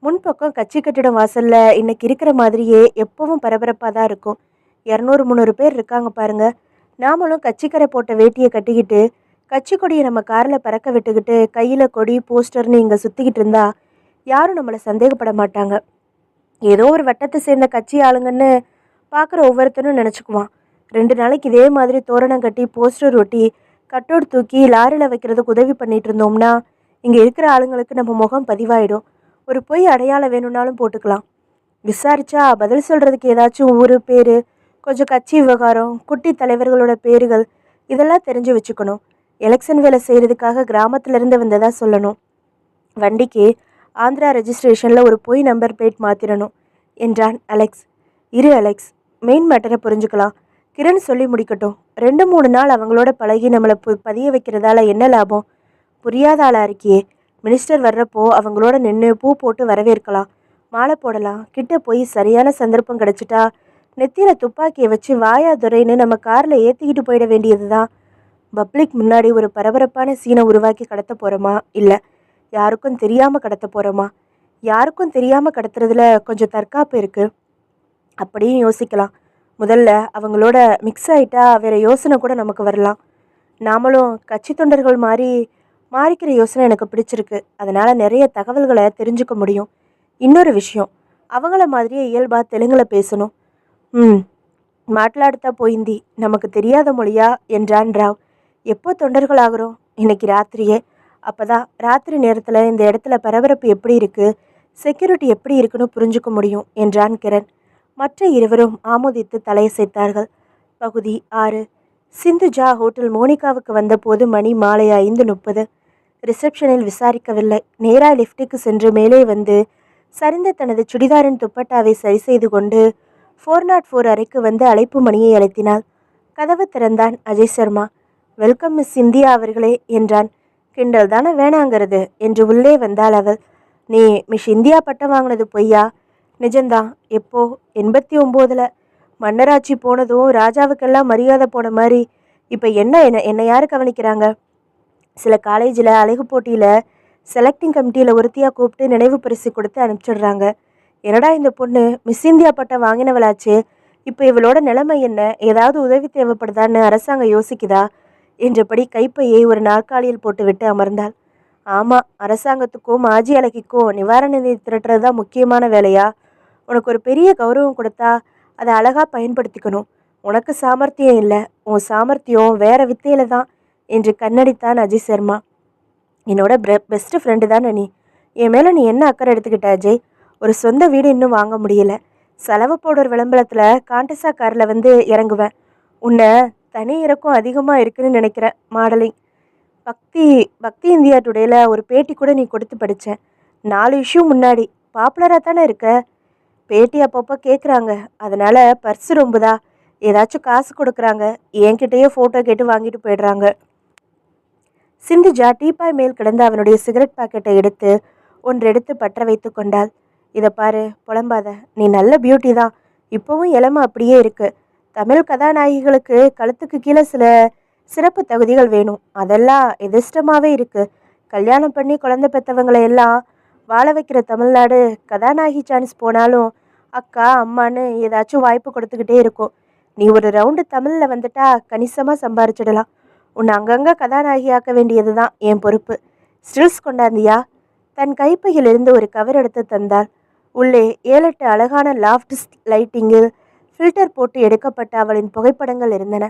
முன்பக்கம் கட்சி கட்டிடம் வாசலில் இன்னைக்கு இருக்கிற மாதிரியே எப்பவும் பரபரப்பாக தான் இருக்கும். 200-300 பேர் இருக்காங்க பாருங்க. நாமளும் கட்சிக்கரை போட்ட வேட்டியை கட்டிக்கிட்டு கட்சி கொடியை நம்ம காரில் பறக்க விட்டுக்கிட்டு கையில் கொடி போஸ்டர்னு இங்கே சுற்றிக்கிட்டு இருந்தா யாரும் நம்மளை சந்தேகப்பட மாட்டாங்க. ஏதோ ஒரு வட்டத்தை சேர்ந்த கட்சி ஆளுங்கன்னு பார்க்குற ஒவ்வொருத்தனும் நினச்சிக்குவான். 2 நாளைக்கு இதே மாதிரி தோரணம் கட்டி போஸ்டர் ஒட்டி கட்டோடு தூக்கி லாரியில் வைக்கிறதுக்கு உதவி பண்ணிகிட்டு இருந்தோம்னா இங்கே இருக்கிற ஆளுங்களுக்கு நம்ம முகம் பதிவாயிடும். ஒரு பொய் அடையாளம் வேணும்னாலும் போட்டுக்கலாம். விசாரிச்சா பதில் சொல்கிறதுக்கு ஏதாச்சும் ஊர் பேர், கொஞ்சம் கட்சி விவகாரம், குட்டி தலைவர்களோட பேர்கள், இதெல்லாம் தெரிஞ்சு வச்சுக்கணும். எலெக்ஷன் வேலை செய்கிறதுக்காக கிராமத்திலேருந்து வந்ததாக சொல்லணும். வண்டிக்கு ஆந்திரா ரெஜிஸ்ட்ரேஷனில் ஒரு பொய் நம்பர் பிளேட் மாற்றிடணும் என்றான் அலெக்ஸ். இரு அலெக்ஸ், மெயின் மேட்டரை புரிஞ்சுக்கலாம். கிரண் சொல்லி முடிக்கட்டும். 2-3 நாள் அவங்களோட பழகி நம்மளை பதிய வைக்கிறதால என்ன லாபம்? புரியாத ஆளாக இருக்கியே. மினிஸ்டர் வர்றப்போ அவங்களோட நின்று பூ போட்டு வரவேற்கலாம், மாலை போடலாம். கிட்ட போய் சரியான சந்தர்ப்பம் கிடச்சிட்டா நெத்தியில் துப்பாக்கியை வச்சு வாயா துரைன்னு நம்ம காரில் ஏற்றிக்கிட்டு போயிட வேண்டியது தான். பப்ளிக் முன்னாடி ஒரு பரபரப்பான சீனை உருவாக்கி கடத்த போகிறோமா, இல்லை யாருக்கும் தெரியாமல் கடத்த போகிறோமா? யாருக்கும் தெரியாமல் கடத்துறதுல கொஞ்சம் தற்காப்பு இருக்குது. அப்படியும் யோசிக்கலாம். முதல்ல அவங்களோட மிக்ஸ் ஆகிட்டா வேறு யோசனை கூட நமக்கு வரலாம். நாமளும் கட்சி தொண்டர்கள் மாறிக்கிற யோசனை எனக்கு பிடிச்சிருக்கு. அதனால் நிறைய தகவல்களை தெரிஞ்சுக்க முடியும். இன்னொரு விஷயம், அவங்கள மாதிரியே இயல்பாக தெலுங்கில் பேசணும். மாట్లాடுத்தா போயிந்தி, நமக்கு தெரியாத மொழியா என்றான் ராவ். எப்போ தொண்டர்கள் ஆகிறோம்? இன்னைக்கு ராத்திரியே. அப்போதான் ராத்திரி நேரத்தில் இந்த இடத்துல பரபரப்பு எப்படி இருக்குது, செக்யூரிட்டி எப்படி இருக்குன்னு புரிஞ்சுக்க முடியும் என்றான் கிரண். மற்ற இருவரும் ஆமோதித்து தலையசைத்தார்கள். பகுதி 6. சிந்துஜா ஹோட்டல் மோனிகாவுக்கு வந்தபோது மணி மாலை 5:30. ரிசப்ஷனில் விசாரிக்கவில்லை. நேராக லிஃப்ட்டுக்கு சென்று மேலே வந்து சரிந்த தனது சுடிதாரின் துப்பட்டாவை சரி செய்து கொண்டு 404 அறைக்கு வந்து அழைப்பு மணியை அழுத்தினாள். கதவு திறந்தான் Ajay Sharma. Welcome miss India அவர்களே என்றான். கிண்டல் தானே வேணாங்கிறது என்று உள்ளே வந்தாள் அவள். நீ மிஸ் இந்தியா பட்டம் வாங்கினது பொய்யா? நிஜந்தான். எப்போ? 89. மன்னராட்சி போனதும் ராஜாவுக்கெல்லாம் மரியாதை போன மாதிரி இப்போ என்னை யார் கவனிக்கிறாங்க? சில காலேஜில் அழகு போட்டியில் செலக்டிங் கமிட்டியில் ஒருத்தியாக கூப்பிட்டு நினைவு பரிசு கொடுத்து அனுப்பிச்சிடுறாங்க. என்னடா இந்த பொண்ணு மிஸ் இந்தியா பட்டம் வாங்கினவளாச்சு, இப்போ இவளோட நிலைமை என்ன, ஏதாவது உதவி தேவைப்படுதான்னு அரசாங்கம் யோசிக்குதா என்றபடி கைப்பையை ஒரு நாற்காலியில் போட்டுவிட்டு அமர்ந்தாள். ஆமாம், அரசாங்கத்துக்கும் மாஜி அழகிக்கும் நிவாரண நிதி திரட்டுறது தான் முக்கியமான வேலையா? உனக்கு ஒரு பெரிய கௌரவம் கொடுத்தா அதை அழகாக பயன்படுத்திக்கணும். உனக்கு சாமர்த்தியம் இல்லை, உன் சாமர்த்தியம் வேற வித்தையில தான் என்று கண்ணடித்தான் அஜய் சர்மா. என்னோட பெஸ்ட்டு ஃப்ரெண்டு தானே நீ. என் மேலே நீ என்ன அக்கறை எடுத்துக்கிட்ட அஜய்? ஒரு சொந்த வீடு இன்னும் வாங்க முடியல. செலவு பவுடர் விளம்பரத்தில் காண்டஸா காரில் வந்து இறங்குவேன். உன்னை தனி இறக்கம் அதிகமாக இருக்குன்னு நினைக்கிறேன். மாடலிங். பக்தி பக்தி இந்தியா டுடேல ஒரு பேட்டி கூட நீ கொடுத்து படித்தேன். 4 இஷ்யூ முன்னாடி. பாப்புலராக தானே இருக்க. பேட்டி அப்பப்போ கேட்குறாங்க. அதனால பர்ஸு ரொம்புதா? ஏதாச்சும் காசு கொடுக்குறாங்க. என்கிட்டயே ஃபோட்டோ கேட்டு வாங்கிட்டு போயிடுறாங்க. சிந்துஜா டீப்பாய் மேல் கிடந்த அவனுடைய சிகரெட் பாக்கெட்டை எடுத்து ஒன்றெடுத்து பற்ற வைத்து கொண்டாள். இதை பாரு, புலம்பாத. நீ நல்ல பியூட்டி தான். இப்போவும் இளமை அப்படியே இருக்கு. தமிழ் கதாநாயகிகளுக்கு கழுத்துக்கு கீழே சில சிறப்பு தகுதிகள் வேணும். அதெல்லாம் எதிர்ஷ்டமாகவே இருக்கு. கல்யாணம் பண்ணி குழந்தை பெற்றவங்களை எல்லாம் வாழ வைக்கிற தமிழ்நாடு கதாநாயகி சான்ஸ் போனாலும் அக்கா அம்மான்னு ஏதாச்சும் வாய்ப்பு கொடுத்துக்கிட்டே இருக்கும். நீ ஒரு ரவுண்டு தமிழில் வந்துட்டா கணிசமாக சம்பாரிச்சிடலாம். உன்னை அங்கங்கே கதாநாயகியாக்க வேண்டியது தான் என் பொறுப்பு. ஸ்டில்ஸ் கொண்டாந்தியா? தன் கைப்பையிலிருந்து ஒரு கவர் எடுத்து தந்தாள். உள்ளே 7-8 அழகான லாஃப்ட் லைட்டிங்கில் ஃபில்டர் போட்டு எடுக்கப்பட்ட அவளின் புகைப்படங்கள் இருந்தன.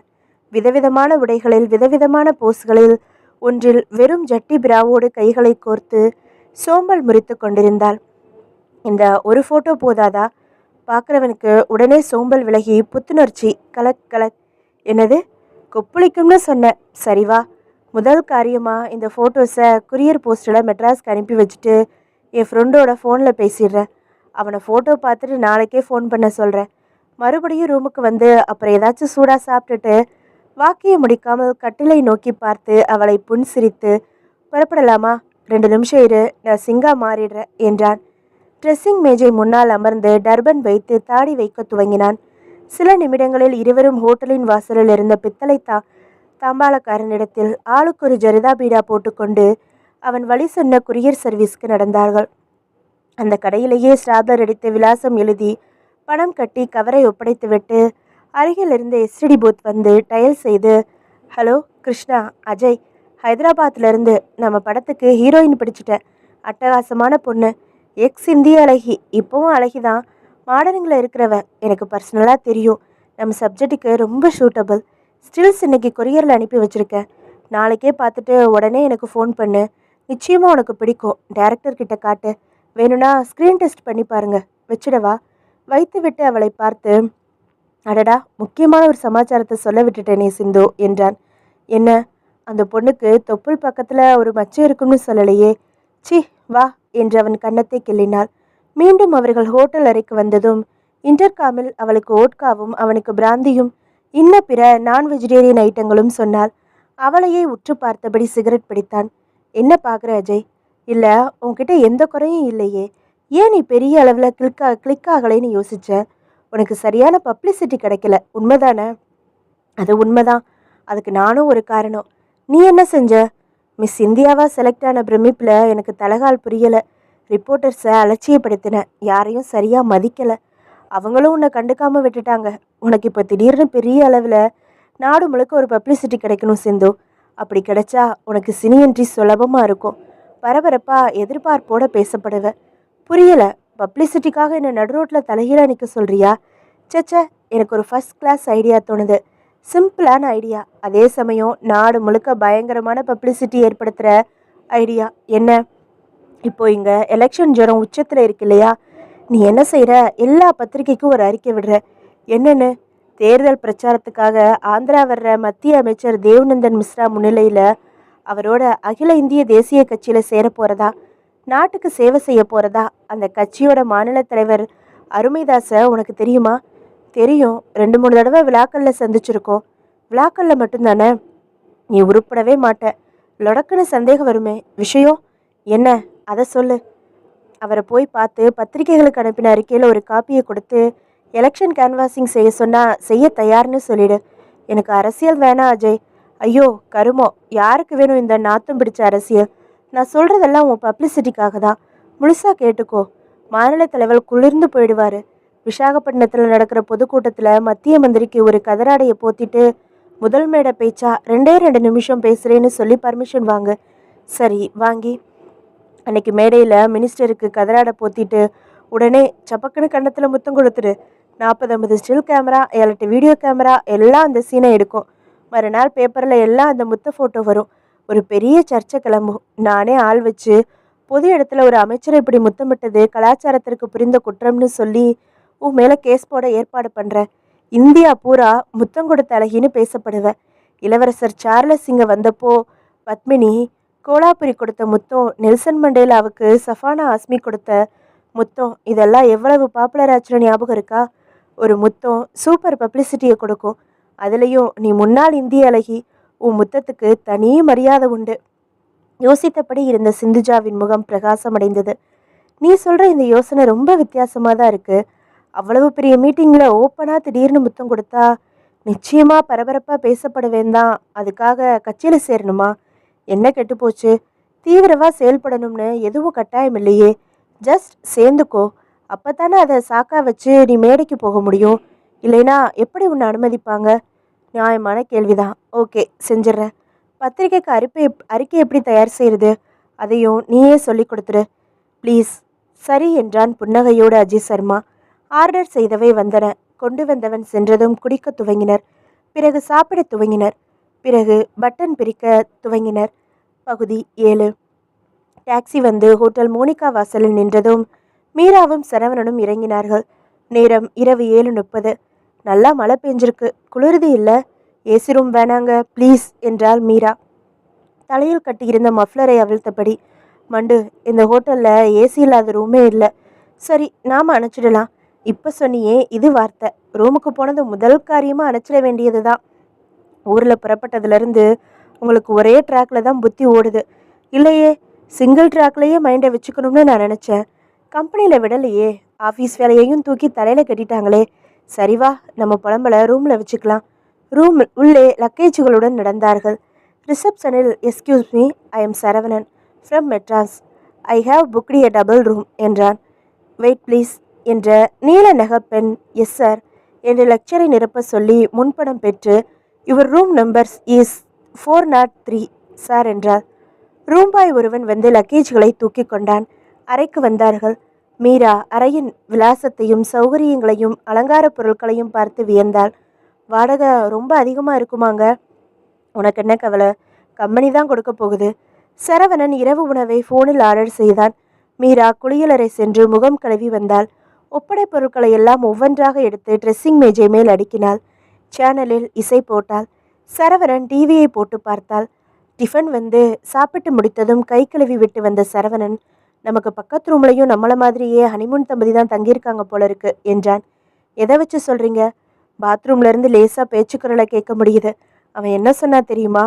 விதவிதமான உடைகளில், விதவிதமான போஸ்களில். ஒன்றில் வெறும் ஜட்டி பிராவோடு கைகளை கோர்த்து சோம்பல் முறித்து கொண்டிருந்தாள். இந்த ஒரு ஃபோட்டோ போதாதா? பார்க்குறவனுக்கு உடனே சோம்பல் விலகி புத்துணர்ச்சி கலக் கலக். என்னது, கொப்புளிக்கும்னு சொன்னேன். சரிவா, முதல் காரியமாக இந்த ஃபோட்டோஸை குரியர் போஸ்ட்டில் மெட்ராஸ்க்கு அனுப்பி வச்சுட்டு என் ஃப்ரெண்டோட ஃபோனில் பேசிடுறேன். அவனை ஃபோட்டோ பார்த்துட்டு நாளைக்கே ஃபோன் பண்ண சொல்கிறேன். மறுபடியும் ரூமுக்கு வந்து அப்புறம் ஏதாச்சும் சூடாக சாப்பிட்டுட்டு வாக்கிய முடிக்காமல் கட்டிலை நோக்கி பார்த்து அவளை புன்சிரித்து, புறப்படலாமா? 2 நிமிஷம் இரு, நான் சிங்கா மாறிடுறேன் என்றான். ட்ரெஸ்ஸிங் மேஜை முன்னால் அமர்ந்து டர்பன் வைத்து தாடி வைக்க துவங்கினான். சில நிமிடங்களில் இருவரும் ஹோட்டலின் வாசலில் இருந்த பித்தளை தாம்பாளக்காரனிடத்தில் ஆளுக்கு ஒரு ஜரிதா பீடா போட்டுக்கொண்டு அவன் வழி சொன்ன குரியர் சர்வீஸ்க்கு நடந்தார்கள். அந்த கடையிலேயே ஸ்டாப்லர் அடித்து விலாசம் எழுதி பணம் கட்டி கவரை ஒப்படைத்துவிட்டு அருகில் இருந்த எஸ்டிடி பூத் வந்து டயல் செய்து, ஹலோ கிருஷ்ணா, அஜய், ஹைதராபாத்லேருந்து நம்ம படத்துக்கு ஹீரோயின் பிடிச்சிட்டேன். அட்டகாசமான பொண்ணு, எக்ஸ் இந்திய அழகி, இப்போவும் அழகிதான். மாடர்னிங்கில் இருக்கிறவ, எனக்கு பர்சனலாக தெரியும். நம்ம சப்ஜெக்டுக்கு ரொம்ப சூட்டபிள். ஸ்டில்ஸ் இன்னைக்கு கொரியரில் அனுப்பி வச்சுருக்கேன். நாளைக்கே பார்த்துட்டு உடனே எனக்கு ஃபோன் பண்ணு. நிச்சயமாக உனக்கு பிடிக்கும். டைரக்டர்கிட்ட காட்டு. வேணும்னா ஸ்க்ரீன் டெஸ்ட் பண்ணி பாருங்க. வச்சிடவா? வைத்துவிட்டு அவளை பார்த்து, அடடா, முக்கியமான ஒரு சமாச்சாரத்தை சொல்ல விட்டுட்டேனே சிந்து என்றான். என்ன? அந்த பொண்ணுக்கு தொப்புள் பக்கத்தில் ஒரு மச்சம் இருக்கும்னு சொல்லலையே. சி வா என்று அவன் கன்னத்தை கிள்ளினாள். மீண்டும் அவர்கள் ஹோட்டல் அறைக்கு வந்ததும் இன்டர்காமில் அவளுக்கு ஓட்காவும் அவனுக்கு பிராந்தியும் இன்ன பிற நான் வெஜிடேரியன் ஐட்டங்களும் சொன்னாள். அவளையே உற்று பார்த்தபடி சிகரெட் பிடித்தான். என்ன பார்க்குற அஜய்? இல்லை, உன்கிட்ட எந்த குறையும் இல்லையே. ஏன் நீ பெரிய அளவில் கிளிக் ஆகலைன்னு யோசிச்ச? உனக்கு சரியான பப்ளிசிட்டி கிடைக்கல, உண்மைதானே? அது உண்மைதான். அதுக்கு நானும் ஒரு காரணம். நீ என்ன செஞ்ச? மிஸ் இந்தியாவாக செலக்ட் ஆன பிரமிப்பில் எனக்கு தலகால் புரியலை. ரிப்போர்ட்டர்ஸை அலட்சியப்படுத்தின. யாரையும் சரியாக மதிக்கலை. அவங்களும் உன்னை கண்டுக்காமல் விட்டுட்டாங்க. உனக்கு இப்போ திடீர்னு பெரிய அளவில் நாடு முழுக்க ஒரு பப்ளிசிட்டி கிடைக்கணும் சிந்து. அப்படி கிடைச்சா உனக்கு சினி என்ட்ரி சுலபமாக இருக்கும். பரபரப்பாக எதிர்பார்ப்போடு பேசப்படுவேன். புரியலை. பப்ளிசிட்டிக்காக என்னை நடு ரோட்டில் தலைகீழாக நிற்க சொல்கிறியா? சச்ச, எனக்கு ஒரு ஃபஸ்ட் கிளாஸ் ஐடியா தோணுது. சிம்பிளான ஐடியா, அதே சமயம் நாடு முழுக்க பயங்கரமான பப்ளிசிட்டி ஏற்படுத்துகிற ஐடியா. என்ன? இப்போ இங்கே எலெக்ஷன் ஜுரம் உச்சத்தில் இருக்கு இல்லையா? நீ என்ன செய்கிற? எல்லா பத்திரிகைக்கும் ஒரு அறிக்கை விடுற. என்னென்னு? தேர்தல் பிரச்சாரத்துக்காக ஆந்திரா வர்ற மத்திய அமைச்சர் தேவ்நந்தன் மிஸ்ரா முன்னிலையில் அவரோட அகில இந்திய தேசிய கட்சியில் சேர போகிறதா, நாட்டுக்கு சேவை செய்ய போகிறதா. அந்த கட்சியோட மாநில தலைவர் அருமைதாஸை உனக்கு தெரியுமா? தெரியும். 2-3 தடவை விழாக்களில் சந்திச்சிருக்கோம். விழாக்களில் மட்டும்தானே? நீ உருப்படவே மாட்ட. லொடக்குன்னு சந்தேகம் வருமே. விஷயம் என்ன? அதை சொல்லு. அவரை போய் பார்த்து பத்திரிகைகளுக்கு அனுப்பின அறிக்கையில் ஒரு காப்பியை கொடுத்து எலெக்ஷன் கேன்வாசிங் செய்ய சொன்னால் செய்ய தயார்னு சொல்லிடு. எனக்கு அரசியல் வேணாம் அஜய். ஐயோ கருமோ, யாருக்கு வேணும் இந்த நாத்தம் பிடிச்ச அரசியல்? நான் சொல்கிறதெல்லாம் உன் பப்ளிசிட்டிக்காக தான். முழுசாக கேட்டுக்கோ. மாநில தலைவர் குளிர்ந்து போயிடுவார். விசாகப்பட்டினத்தில் நடக்கிற பொதுக்கூட்டத்தில் மத்திய மந்திரிக்கு ஒரு கதராடையை போத்திட்டு முதல் மேடை பேச்சா 2 நிமிஷம் பேசுகிறேன்னு சொல்லி பர்மிஷன் வாங்கு. சரி, வாங்கி அன்னைக்கு மேடையில் மினிஸ்டருக்கு கதராடை போத்திட்டு உடனே சப்பக்குன்னு கன்னத்தில் முத்தம் கொடுத்துரு. 40-50 ஸ்டில் கேமரா, 7-8 வீடியோ கேமரா எல்லாம் அந்த சீனை எடுக்கும். மறுநாள் பேப்பரில் எல்லாம் அந்த முத்த ஃபோட்டோ வரும். ஒரு பெரிய சர்ச்சை கிளம்பும். நானே ஆள் வச்சு பொது இடத்துல ஒரு அமைச்சரை இப்படி முத்தமிட்டது கலாச்சாரத்திற்கு புரிந்த குற்றம்னு சொல்லி உன் மேலே கேஸ் போட ஏற்பாடு பண்ணுறேன். இந்தியா பூரா முத்தம் கொடுத்த அழகின்னு பேசப்படுவ. இளவரசர் சார்லஸ் இங்க வந்தப்போ பத்மினி கோலாபுரி கொடுத்த முத்தம், நெல்சன் மண்டேலாவுக்கு சஃபானா ஆஸ்மி கொடுத்த முத்தம், இதெல்லாம் எவ்வளவு பாப்புலர் ஆச்சுன்னு ஞாபகம் இருக்கா? ஒரு முத்தம் சூப்பர் பப்ளிசிட்டியை கொடுக்கும். அதுலேயும் நீ முன்னாள் இந்திய அழகி, உன் முத்தத்துக்கு தனி மரியாதை உண்டு. யோசித்தபடி இருந்த சிந்துஜாவின் முகம் பிரகாசமடைந்தது. நீ சொல்ற இந்த யோசனை ரொம்ப வித்தியாசமாக தான் இருக்கு. அவ்வளவு பெரிய மீட்டிங்கில் ஓப்பனாக திடீர்னு முத்தம் கொடுத்தா நிச்சயமாக பரபரப்பாக பேசப்படுவேன் தான். அதுக்காக கட்சியில் சேரணுமா? என்ன கெட்டுப்போச்சு? தீவிரமாக செயல்படணும்னு எதுவும் கட்டாயம் இல்லையே. ஜஸ்ட் சேர்ந்துக்கோ. அப்போ தானே அதை சாக்கா வச்சு நீ மேடைக்கு போக முடியும். இல்லைனா எப்படி உன்னை அனுமதிப்பாங்க? நியாயமான கேள்விதான். ஓகே, செஞ்சிட்றேன். பத்திரிக்கைக்கு அறிக்கை எப்படி தயார் செய்கிறது அதையும் நீயே சொல்லி கொடுத்துரு ப்ளீஸ். சரி என்றான் புன்னகையோடு அஜய் சர்மா. ஆர்டர் செய்தவை வந்தன. கொண்டு வந்தவன் சென்றதும் குடிக்க துவங்கினர். பிறகு சாப்பிட துவங்கினர். பிறகு பட்டன் பிரிக்க துவங்கினர். பகுதி 7. டாக்ஸி வந்து ஹோட்டல் மோனிகா வாசலில் நின்றதும் மீராவும் சரவணனும் இறங்கினார்கள். நேரம் இரவு 7:30. நல்லா மழை பெஞ்சிருக்கு. குளிர்து இல்லை. ஏசி ரூம் வேணாங்க ப்ளீஸ் என்றாள் மீரா. தலையில் கட்டியிருந்த மஃப்ளரை அவிழ்த்தபடி. மண்டு, இந்த ஹோட்டலில் ஏசி இல்லாத ரூமே இல்லை. சரி, நாம் அணைச்சிடலாம். இப்போ சொன்னியே, இது வார்த்தை. ரூமுக்கு போனது முதல் காரியமாக அணைச்சிட வேண்டியது தான். ஊரில் புறப்பட்டதுலேருந்து உங்களுக்கு ஒரே ட்ராக்ல தான் புத்தி ஓடுது இல்லையே? சிங்கிள் ட்ராக்லேயே மைண்டை வச்சுக்கணும்னு நான் நினச்சேன். கம்பெனியில் விடலையே. ஆஃபீஸ் வேலையையும் தூக்கி தலையில் கட்டிட்டாங்களே. சரிவா, நம்ம புலம்பலை ரூமில் வச்சுக்கலாம். ரூம் உள்ளே லக்கேஜுகளுடன் நடந்தார்கள். ரிசப்ஷனில், excuse me, I am Saravanan from Madras. I have booked a double room என்றான். வெயிட் ப்ளீஸ் என்ற நீல நகப்பெண் எஸ் சார் என்று லெக்சரை நிரப்ப சொல்லி முன்பணம் பெற்று your room numbers is 403 sir என்றார். ரூம்பாய் ஒருவன் வந்து லக்கேஜ்களை தூக்கி கொண்டான். அறைக்கு வந்தார்கள். மீரா அறையின் விலாசத்தையும் சௌகரியங்களையும் அலங்கார பொருட்களையும் பார்த்து வியந்தாள். வாடகை ரொம்ப அதிகமாக இருக்குமாங்க? உனக்கு என்ன கவலை? கம்பெனி தான் கொடுக்க போகுது. சரவணன் இரவு உணவை ஃபோனில் ஆர்டர் செய்தான். மீரா குளியலறை சென்று முகம் கழுவி வந்தாள். ஒப்படை பொருட்களை எல்லாம் ஒவ்வொன்றாக எடுத்து ட்ரெஸ்ஸிங் மேஜை மேல் அடுக்கினாள். சேனலில் இசை போட்டாள். சரவணன் டிவியை போட்டு பார்த்தாள். டிஃபன் வந்து சாப்பிட்டு முடித்ததும் கை கழுவி விட்டு வந்த சரவணன், நமக்கு பக்கத்து ரூம்லையும் நம்மளை மாதிரியே ஹனிமூன் தம்பதி தான் தங்கியிருக்காங்க போல இருக்கு என்றான். எதை வச்சு சொல்கிறீங்க? பாத்ரூம்லேருந்து லேசாக பேச்சுக்குரலை கேட்க முடியுது. அவன் என்ன சொன்னா தெரியுமா?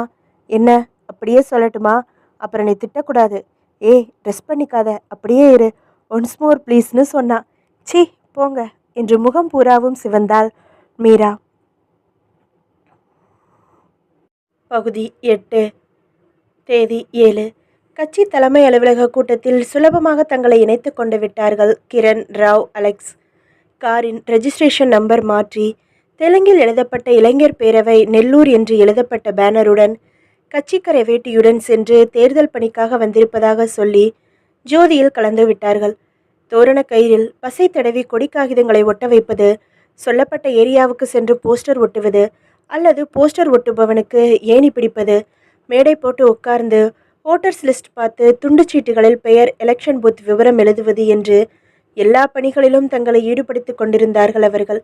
என்ன? அப்படியே சொல்லட்டுமா? அப்புறம் நீ திட்டக்கூடாது. ஏய், ட்ரெஸ் பண்ணிக்காத, அப்படியே இரு, ஒன்ஸ் மோர் ப்ளீஸ்னு சொன்னான். சி போங்க என்று முகம் பூராவும் சிவந்தாள் மீரா. பகுதி 8. தேதி 7. கட்சி தலைமை அலுவலக கூட்டத்தில் சுலபமாக தங்களை இணைத்து கொண்டு விட்டார்கள் கிரண், ராவ், அலெக்ஸ். காரின் ரெஜிஸ்ட்ரேஷன் நம்பர் மாற்றி தெலுங்கில் எழுதப்பட்ட இளைஞர் பேரவை நெல்லூர் என்று எழுதப்பட்ட பேனருடன் கட்சிக்கரை வேட்டியுடன் சென்று தேர்தல் பணிக்காக வந்திருப்பதாக சொல்லி ஜோதியில் கலந்து விட்டார்கள். தோரண கயிறில் பசை தடவி கொடி காகிதங்களை ஒட்ட வைப்பது, சொல்லப்பட்ட ஏரியாவுக்கு சென்று போஸ்டர் ஒட்டுவது அல்லது போஸ்டர் ஒட்டுபவனுக்கு ஏணி பிடிப்பது, மேடை போட்டு உட்கார்ந்து ஓட்டர்ஸ் லிஸ்ட் பார்த்து துண்டுச்சீட்டுகளில் பெயர், எலெக்ஷன் பூத் விவரம் எழுதுவது என்று எல்லா பணிகளிலும் தங்களை ஈடுபடுத்திக் கொண்டிருந்தார்கள் அவர்கள்.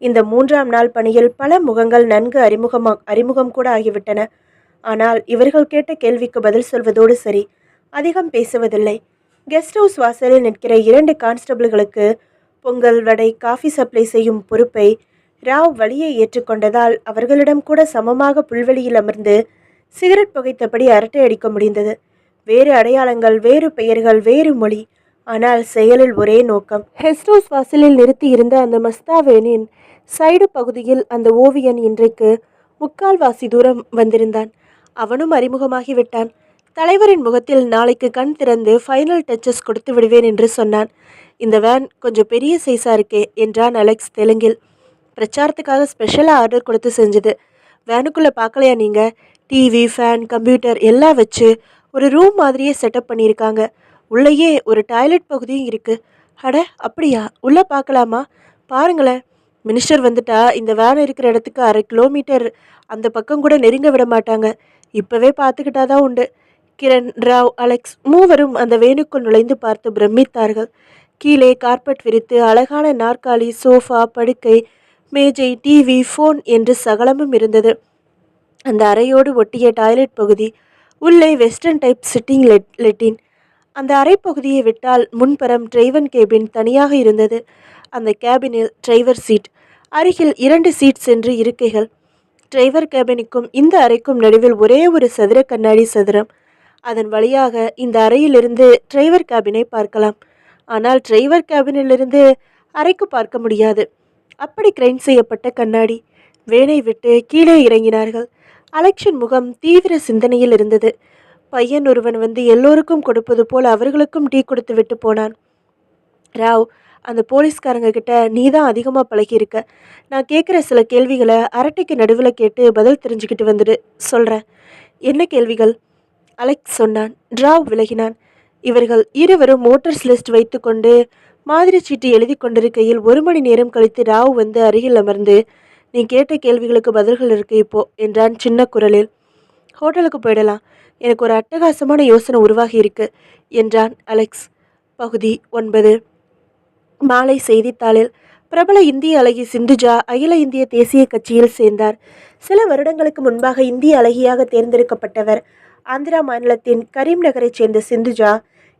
இந்த 3ஆம் நாள் பணியில் பல முகங்கள் நன்கு அறிமுகம் கூட ஆகிவிட்டன. ஆனால் இவர்கள் கேட்ட கேள்விக்கு பதில் சொல்வதோடு சரி, அதிகம் பேசுவதில்லை. கெஸ்ட் ஹவுஸ் வாசலில் நிற்கிற 2 கான்ஸ்டபிள்களுக்கு பொங்கல், வடை, காஃபி சப்ளை செய்யும் பொறுப்பை ராவ் வழியை ஏற்றுக்கொண்டதால் அவர்களிடம் கூட சமமாக புல்வெளியில் அமர்ந்து சிகரெட் புகைத்தபடி அரட்டை அடிக்க முடிந்தது. வேறு அடையாளங்கள், வேறு பெயர்கள், வேறு மொழி, ஆனால் செயலில் ஒரே நோக்கம். கெஸ்ட் ஹவுஸ் வாசலில் நிறுத்தி இருந்த அந்த மஸ்தாவேனின் சைடு பகுதியில் அந்த ஓவியன் இன்றைக்கு 3/4 வாசி தூரம் வந்திருந்தான். அவனும் அறிமுகமாகிவிட்டான். தலைவரின் முகத்தில் நாளைக்கு கண் திறந்து ஃபைனல் டச்சஸ் கொடுத்து விடுவேன் என்று சொன்னான். இந்த வேன் கொஞ்சம் பெரிய சைஸாக இருக்கே என்றான் அலெக்ஸ் தெலுங்கில். பிரச்சாரத்துக்காக ஸ்பெஷலாக ஆர்டர் கொடுத்து செஞ்சது. வேனுக்குள்ளே பார்க்கலையா நீங்கள்? டிவி, ஃபேன், கம்ப்யூட்டர் எல்லாம் வச்சு ஒரு ரூம் மாதிரியே செட்டப் பண்ணியிருக்காங்க. உள்ளேயே ஒரு டாய்லெட் பகுதியும் இருக்குது. அட அப்படியா? உள்ளே பார்க்கலாமா? பாருங்களேன். மினிஸ்டர் வந்துட்டா இந்த வேன் இருக்கிற இடத்துக்கு 1/2 கிலோமீட்டர் அந்த பக்கம் கூட நெருங்க விட மாட்டாங்க. இப்போவே பார்த்துக்கிட்டாதான் உண்டு. கிரண், ராவ், அலெக்ஸ் மூவரும் அந்த வேனுக்குள் நுழைந்து பார்த்து பிரமித்தார்கள். கீழே கார்பெட் விரித்து அழகான நாற்காலி, சோஃபா, படுக்கை, மேஜை, டிவி, ஃபோன் என்று சகலமும் இருந்தது. அந்த அறையோடு ஒட்டிய டாய்லெட் பகுதி, உள்ளே வெஸ்டர்ன் டைப் சிட்டிங் லெட்டின். அந்த அறை பகுதியை விட்டால் முன்புறம் டிரைவன் கேபின் தனியாக இருந்தது. அந்த கேபினில் டிரைவர் சீட், அருகில் 2 சீட்ஸ் என்று இருக்கைகள். டிரைவர் கேபினுக்கும் இந்த அறைக்கும் நடுவில் ஒரே ஒரு சதுர கண்ணாடி சதுரம். அதன் வழியாக இந்த அறையிலிருந்து டிரைவர் கேபினை பார்க்கலாம். ஆனால் டிரைவர் கேபினிலிருந்து அறைக்கு பார்க்க முடியாது. அப்படி கிரைண்ட் செய்யப்பட்ட கண்ணாடி. வேனை விட்டு கீழே இறங்கினார்கள். அலெக்ஸின் முகம் தீவிர சிந்தனையில் இருந்தது. பையன் ஒருவன் வந்து எல்லோருக்கும் கொடுப்பது போல் அவர்களுக்கும் டீ கொடுத்து விட்டு போனான். ராவ், அந்த போலீஸ்காரங்க கிட்ட நீ தான் அதிகமாக பழகியிருக்க. நான் கேட்குற சில கேள்விகளை அரட்டைக்கு நடுவில் கேட்டு பதில் தெரிஞ்சுக்கிட்டு வந்துடு சொல்கிறேன். என்ன கேள்விகள்? அலெக்ஸ் சொன்னான். ராவ் விலகினான். இவர்கள் இருவரும் மோட்டர்ஸ் லிஸ்ட் வைத்து கொண்டு மாதிரி சீட்டு எழுதி கொண்டிருக்கையில் 1 மணி நேரம் கழித்து ராவ் வந்து அருகில் அமர்ந்து, நீ கேட்ட கேள்விகளுக்கு பதில்கள் இருக்கு இப்போ என்றான் சின்ன குரலில். ஹோட்டலுக்கு போயிடலாம், எனக்கு ஒரு அட்டகாசமான யோசனை உருவாகி இருக்கு என்றான் அலெக்ஸ். பகுதி 9. மாலை செய்தித்தாளில் பிரபல இந்திய அழகி சிந்துஜா அகில இந்திய தேசிய கட்சியில் சேர்ந்தார். சில வருடங்களுக்கு முன்பாக இந்திய அழகியாக தேர்ந்தெடுக்கப்பட்டவர். ஆந்திரா மாநிலத்தின் கரீம் நகரைச் சேர்ந்த சிந்துஜா.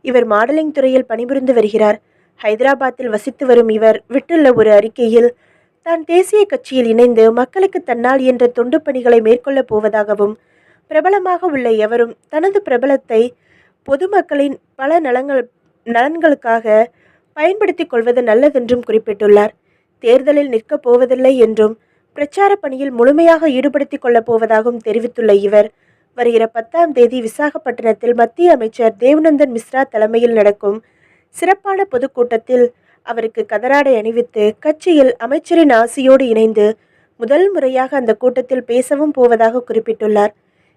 இவர் மாடலிங் துறையில் பணிபுரிந்து வருகிறார். ஹைதராபாத்தில் வசித்து வரும் இவர் விட்டுள்ள ஒரு அறிக்கையில் தான் தேசிய கட்சியில் இணைந்து மக்களுக்கு தன்னால் என்ற தொண்டு பணிகளை மேற்கொள்ளப் போவதாகவும், பிரபலமாக உள்ள எவரும் தனது பிரபலத்தை பொதுமக்களின் பல நலன்களுக்காக பயன்படுத்திக் கொள்வது நல்லதென்றும் குறிப்பிட்டுள்ளார். தேர்தலில் நிற்கப் போவதில்லை என்றும் பிரச்சார பணியில் முழுமையாக ஈடுபடுத்திக் கொள்ளப் போவதாகவும் தெரிவித்துள்ள இவர், வருகிற 10ஆம் தேதி விசாகப்பட்டினத்தில் மத்திய அமைச்சர் தேவ்நந்தன் மிஸ்ரா தலைமையில் நடக்கும் சிறப்பான பொதுக்கூட்டத்தில் அவருக்கு கதராடை அணிவித்து கட்சியில் அமைச்சரின் ஆசியோடு இணைந்து முதல் முறையாக அந்த கூட்டத்தில் பேசவும் போவதாக குறிப்பிட்டுள்ளார்.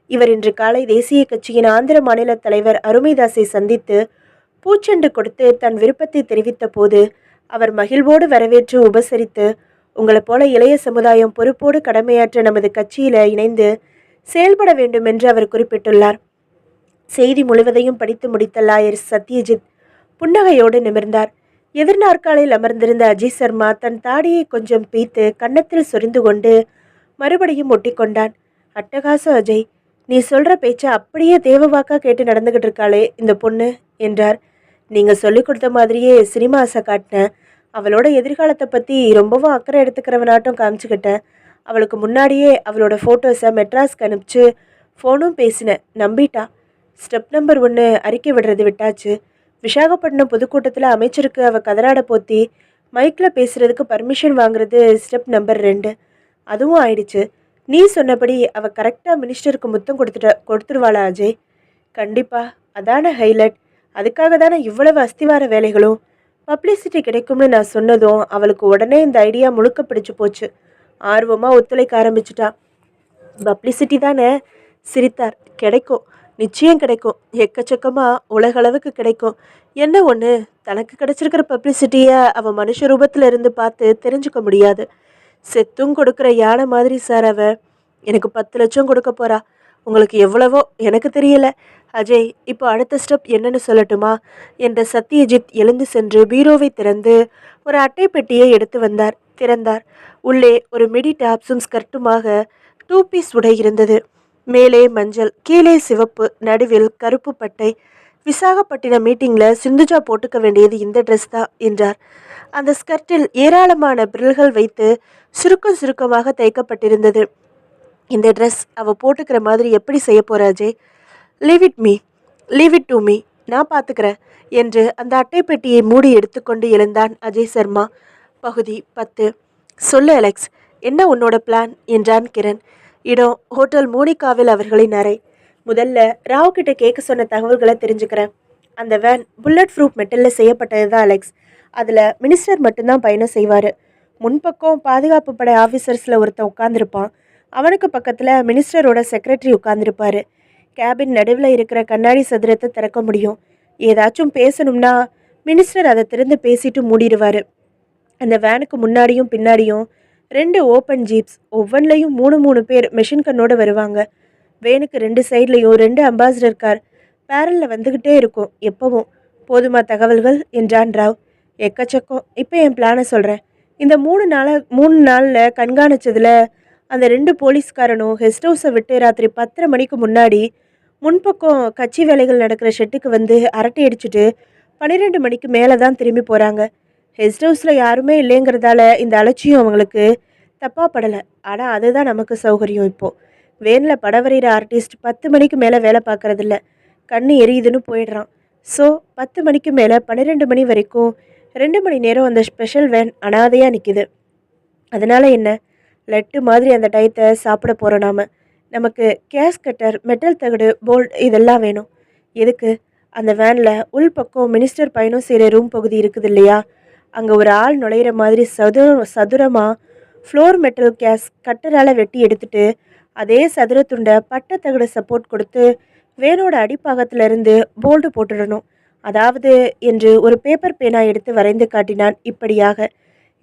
இவர் இன்று காலை தேசிய கட்சியின் ஆந்திர மாநில தலைவர் அருமைதாஸை சந்தித்து பூச்செண்டு கொடுத்து தன் விருப்பத்தை தெரிவித்த போது அவர் மகிழ்வோடு வரவேற்று உபசரித்து, உங்களை போல இளைய சமுதாயம் பொறுப்போடு கடமையாற்ற நமது கட்சியில இணைந்து செயல்பட வேண்டும் என்று அவர் குறிப்பிட்டுள்ளார். செய்தி முழுவதையும் படித்து முடித்த லாயர் சத்யஜித் புன்னகையோடு நிமிர்ந்தார். எதிர் நாற்காலில் அமர்ந்திருந்த அஜய் சர்மா தன் தாடியை கொஞ்சம் பீத்து கன்னத்தில் சொரிந்து கொண்டு மறுபடியும் ஒட்டிக்கொண்டான். அட்டகாசம் அஜய், நீ சொல்ற பேச்ச அப்படியே தேவவாக்கா கேட்டு நடந்துகிட்டு இருக்காளே இந்த பொண்ணு என்றார். நீங்க சொல்லி கொடுத்த மாதிரியே சினிமா ஆசை காட்டினேன். அவளோட எதிர்காலத்தை பற்றி ரொம்பவும் அக்கறை எடுத்துக்கிறவனாட்டம் காமிச்சுக்கிட்டேன். அவளுக்கு முன்னாடியே அவளோட ஃபோட்டோஸை மெட்ராஸ்க்கு அனுப்பிச்சு ஃபோனும் பேசினேன். நம்பிட்டா. ஸ்டெப் நம்பர் 1 அறிக்கை விடுறது விட்டாச்சு. விசாகப்பட்டினம் பொதுக்கூட்டத்தில் அமைச்சருக்கு அவள் கதராட போத்தி மைக்கில் பேசுகிறதுக்கு பர்மிஷன் வாங்குறது ஸ்டெப் நம்பர் 2. அதுவும் ஆயிடுச்சு. நீ சொன்னபடி அவள் கரெக்டாக மினிஸ்டருக்கு முத்தம் கொடுத்துருவாளா அஜய்? கண்டிப்பாக, அதான ஹைலைட். அதுக்காக தானே இவ்வளவு அஸ்திவார வேலைகளும். பப்ளிசிட்டி கிடைக்கும்னு நான் சொன்னதும் அவளுக்கு உடனே இந்த ஐடியா முழுக்க பிடிச்சு போச்சு. ஆர்வமாக ஒத்துழைக்க ஆரம்பிச்சிட்டா. பப்ளிசிட்டி தானே? சிரித்தார். கிடைக்கும், நிச்சயம் கிடைக்கும். எக்கச்சக்கமாக உலகளவுக்கு கிடைக்கும். என்ன ஒன்று, தனக்கு கிடைச்சிருக்கிற பப்ளிசிட்டியை அவள் மனுஷ ரூபத்தில் இருந்து பார்த்து தெரிஞ்சுக்க முடியாது. செத்தும் கொடுக்குற யானை மாதிரி சார் அவ. எனக்கு 10 லட்சம் கொடுக்க போறா. உங்களுக்கு எவ்வளவோ எனக்கு தெரியல. அஜய், இப்போ அடுத்த ஸ்டெப் என்னன்னு சொல்லட்டுமா என்ற சத்யஜித் எழுந்து சென்று பீரோவை திறந்து ஒரு அட்டை பெட்டியை எடுத்து வந்தார். திறந்தார். உள்ளே ஒரு மிடி டாப்ஸும் ஸ்கர்ட்டுமாக 2 பீஸ் உடை இருந்தது. மேலே மஞ்சள், கீழே சிவப்பு, நடுவில் கருப்பு பட்டை. விசாகப்பட்டினம் மீட்டிங்கில் சிந்துஜா போட்டுக்க வேண்டியது இந்த ட்ரெஸ் தான் என்றார். அந்த ஸ்கர்ட்டில் ஏராளமான பிரில்கள் வைத்து சுருக்கமாக தைக்கப்பட்டிருந்தது. இந்த ட்ரெஸ் அவள் போட்டுக்கிற மாதிரி எப்படி செய்ய போகிற Ajay? Leave it to me, நான் பார்த்துக்கிறேன் என்று அந்த அட்டை பெட்டியை மூடி எடுத்துக்கொண்டு எழுந்தான் அஜய் சர்மா. பகுதி 10. சொல்லு அலெக்ஸ், என்ன உன்னோட பிளான் என்றான் கிரண். இடம் ஹோட்டல் மோனிகாவில் அவர்களின் அறை. முதல்ல ராவ் கிட்ட கேட்க சொன்ன தகவல்களை தெரிஞ்சுக்கிறேன். அந்த வேன் புல்லட் ப்ரூஃப் மெட்டலில் செய்யப்பட்டது தான் அலெக்ஸ். அதில் மினிஸ்டர் மட்டும்தான் பயணம் செய்வார். முன்பக்கம் பாதுகாப்பு படை ஆஃபீஸர்ஸில் ஒருத்தன் உட்காந்துருப்பான். அவனுக்கு பக்கத்தில் மினிஸ்டரோட செக்ரட்டரி உட்காந்துருப்பார். கேபின் நடுவில் இருக்கிற கண்ணாடி சதுரத்தை திறக்க முடியும். ஏதாச்சும் பேசணும்னா மினிஸ்டர் அதை திறந்து பேசிட்டு மூடிடுவார். அந்த வேனுக்கு முன்னாடியும் பின்னாடியும் 2 ஓப்பன் ஜீப்ஸ், ஒவ்வொன்றிலையும் 3 பேர் மெஷின் கண்ணோடு வருவாங்க. வேனுக்கு 2 சைட்லேயும் 2 அம்பாசிடர் கார் பேரலில் வந்துக்கிட்டே இருக்கும் எப்பவும். போதுமா தகவல்கள் என்றான் ராவ். எக்கச்சக்கம். இப்போ என் பிளானை சொல்கிறேன். இந்த 3 நாளில் கண்காணிச்சதில் அந்த 2 போலீஸ்காரனும் கெஸ்ட் ஹவுஸை விட்டு ராத்திரி 10:30 மணிக்கு முன்னாடி முன்பக்கம் கட்சி வேலைகள் நடக்கிற ஷெட்டுக்கு வந்து அரட்டை அடிச்சுட்டு 12 மணிக்கு மேலே தான் திரும்பி போகிறாங்க. கெஸ்ட் ஹவுஸில் யாருமே இல்லைங்கிறதால இந்த அலட்சியம் அவங்களுக்கு தப்பாக படலை. ஆனால் அதுதான் நமக்கு சௌகரியம். இப்போது வேனில் படம் வரைகிற ஆர்டிஸ்ட் 10 மணிக்கு மேலே வேலை பார்க்குறதில்ல, கண்ணு எரியுதுன்னு போயிடுறான். ஸோ 10 மணிக்கு மேலே 12 மணி வரைக்கும் 2 மணி நேரம் அந்த ஸ்பெஷல் வேன் அனாதையாக நிற்கிது. அதனால் என்ன, லட்டு மாதிரி அந்த டயத்தை சாப்பிட போகிறோம் நாம். நமக்கு கேஸ் கட்டர், மெட்டல் தகடு, போல்ட் இதெல்லாம் வேணும். எதுக்கு? அந்த வேனில் உள்பக்கம் மினிஸ்டர் பயணம் செய்கிற ரூம் பகுதி இருக்குது இல்லையா, அங்கே ஒரு ஆள் நுழையிற மாதிரி சதுரமாக ஃப்ளோர் மெட்டல் கேஸ் கட்டரால் வெட்டி எடுத்துட்டு அதே சதுர துண்டை பட்டை தகடு சப்போர்ட் கொடுத்து வேனோட அடிப்பாகத்திலிருந்து போல்டு போட்டுடணும். அதாவது என்று ஒரு பேப்பர் பேனா எடுத்து வரைந்து காட்டினான். இப்படியாக,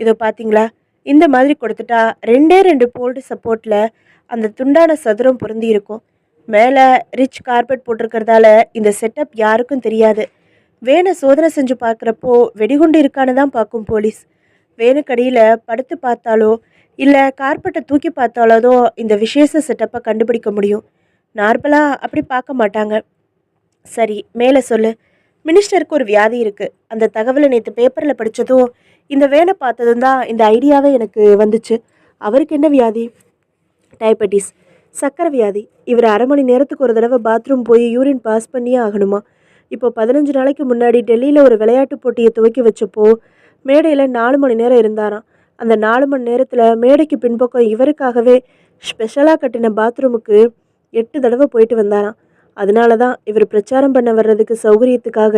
இதோ பார்த்தீங்களா, இந்த மாதிரி கொடுத்துட்டா 2 போல்டு சப்போர்ட்டில் அந்த துண்டான சதுரம் பொருந்தி இருக்கும். மேலே ரிச் கார்பெட் போட்டிருக்கிறதால இந்த செட்டப் யாருக்கும் தெரியாது. வேனை சோதனை செஞ்சு பார்க்குறப்போ வெடிகுண்டு இருக்கான்னு தான் பார்க்கும் போலீஸ். வேனுக்கடியில் படுத்து பார்த்தாலோ இல்லை கார்பெட்டை தூக்கி பார்த்தாலோ இந்த விசேஷ செட்டப்பை கண்டுபிடிக்க முடியும். நார்மலாக அப்படி பார்க்க மாட்டாங்க. சரி, மேலே சொல்லு. மினிஸ்டருக்கு ஒரு வியாதி இருக்குது. அந்த தகவலை நேற்று பேப்பரில் படித்ததும் இந்த வேனை பார்த்ததும் தான் இந்த ஐடியாவே எனக்கு வந்துச்சு. அவருக்கு என்ன வியாதி? டயபெட்டிஸ், சக்கரை வியாதி. இவர் 1/2 மணி நேரத்துக்கு ஒரு தடவை பாத்ரூம் போய் யூரின் பாஸ் பண்ணியே ஆகணுமா. இப்போ 15 நாளைக்கு முன்னாடி டெல்லியில் ஒரு விளையாட்டு போட்டியை துவக்கி வச்சப்போ மேடையில் 4 மணி நேரம் இருந்தாராம். அந்த 4 மணி நேரத்தில் மேடைக்கு பின்பக்கம் இவருக்காகவே ஸ்பெஷலாக கட்டின பாத்ரூமுக்கு 8 தடவை போயிட்டு வந்தாராம். அதனால தான் இவர் பிரச்சாரம் பண்ண வர்றதுக்கு சௌகரியத்துக்காக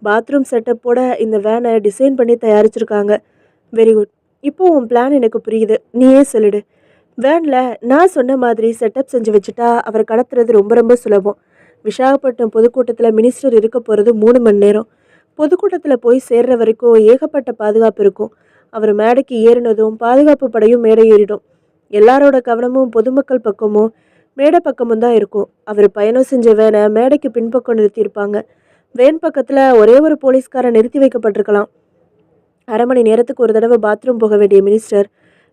பாத்ரூம் செட்டப்போட இந்த வேனை டிசைன் பண்ணி தயாரிச்சிருக்காங்க. Very good. இப்போ உன் பிளான் எனக்கு புரியுது, நீயே சொல்லிடு. வேனில் நான் சொன்ன மாதிரி செட்டப் செஞ்சு வச்சுட்டா அவர் கடத்துறது ரொம்ப ரொம்ப சுலபம். விசாகப்பட்டினம் பொதுக்கூட்டத்தில் மினிஸ்டர் இருக்க போகிறது 3 மணி நேரம். பொதுக்கூட்டத்தில் போய் சேர்ற வரைக்கும் ஏகப்பட்ட பாதுகாப்பு இருக்கும். அவர் மேடைக்கு ஏறினதும் பாதுகாப்பு படையும் மேடை ஏறிடும். எல்லாரோட கவனமும் பொதுமக்கள் பக்கமும் மேடை பக்கமும் தான் இருக்கும். அவர் பயணம் செஞ்ச வேனை மேடைக்கு பின்பக்கம் நிறுத்தியிருப்பாங்க. வேன் பக்கத்தில் ஒரே ஒரு போலீஸ்காரன் நிறுத்தி வைக்கப்பட்டிருக்கலாம். 1/2 மணி நேரத்துக்கு ஒரு தடவை பாத்ரூம் போக வேண்டிய மினிஸ்டர்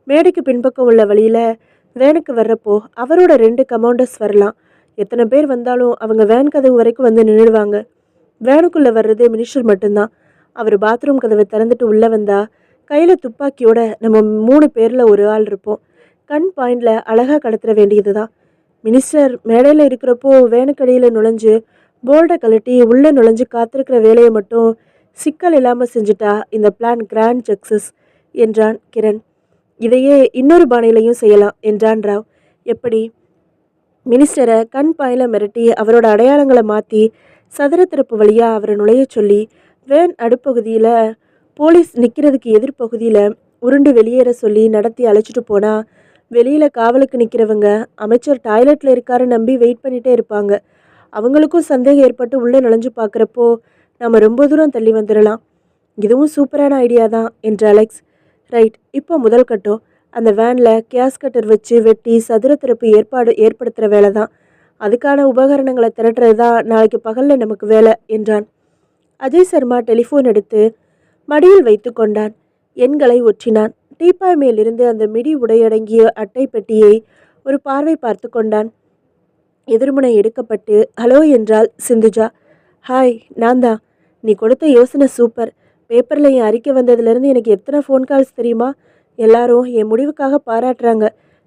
மேடைக்கு பின்பக்கம் உள்ள வழியில் வேனுக்கு வர்றப்போ அவரோட 2 கமாண்டர்ஸ் வரலாம். எத்தனை பேர் வந்தாலும் அவங்க வேன் கதவு வரைக்கும் வந்து நின்றுடுவாங்க. வேனுக்குள்ளே வர்றது மினிஸ்டர் மட்டும்தான். அவர் பாத்ரூம் கதவை திறந்துட்டு உள்ளே வந்தால் கையில் துப்பாக்கியோட நம்ம 3 பேரில் ஒரு ஆள் இருப்போம். கண் பாயிண்டில் அழகாக கடத்திட வேண்டியது தான். மினிஸ்டர் மேடையில் இருக்கிறப்போ வேனுக்கடியில் நுழைஞ்சு போல்டை கழட்டி உள்ளே நுழைஞ்சு காத்திருக்கிற வேலையை மட்டும் சிக்கல் இல்லாமல் செஞ்சுட்டா இந்த பிளான் கிராண்ட் சக்சஸ் என்றான் கிரண். இதையே இன்னொரு பாணியிலையும் செய்யலாம் என்றான் ராவ். எப்படி? மினிஸ்டரை கண் பாயில மிரட்டி அவரோட அடையாளங்களை மாற்றி சதுர திறப்பு வழியாக அவரை நுழைய சொல்லி வேன் அடுப்பகுதியில் போலீஸ் நிற்கிறதுக்கு எதிர்ப்பகுதியில் உருண்டு வெளியேற சொல்லி நடத்தி அழைச்சிட்டு போனால் வெளியில் காவலுக்கு நிற்கிறவங்க அமைச்சர் டாய்லெட்டில் இருக்காரு நம்பி வெயிட் பண்ணிகிட்டே இருப்பாங்க. அவங்களுக்கும் சந்தேகம் ஏற்பட்டு உள்ளே நுழைஞ்சு பார்க்குறப்போ நம்ம ரொம்ப தூரம் தள்ளி வந்துடலாம். இதுவும் சூப்பரான ஐடியா தான் என்று அலெக்ஸ். ரைட், இப்போ முதல் கட்டம் அந்த வேனில் கேஸ் கட்டர் வச்சு வெட்டி சதுர திறப்பு ஏற்படுத்துகிற வேலை தான். அதுக்கான உபகரணங்களை திரட்டுறது தான் நாளைக்கு பகலில் நமக்கு வேலை என்றான். அஜய் சர்மா டெலிஃபோன் எடுத்து மடியில் வைத்து கொண்டான். எண்களை ஒற்றினான். டீப்பாய் மேலிருந்து அந்த மிடி உடையடங்கிய அட்டை பெட்டியை ஒரு பார்வை பார்த்து கொண்டான். எதிர்முனை எடுக்கப்பட்டு ஹலோ என்றாள் சிந்துஜா. ஹாய், நான் தான். நீ கொடுத்த யோசனை சூப்பர். பேப்பரில் என் அறிக்கை வந்ததுலேருந்து எனக்கு எத்தனை ஃபோன் கால்ஸ் தெரியுமா? எல்லாரும் என் முடிவுக்காக பாராட்டுறாங்க.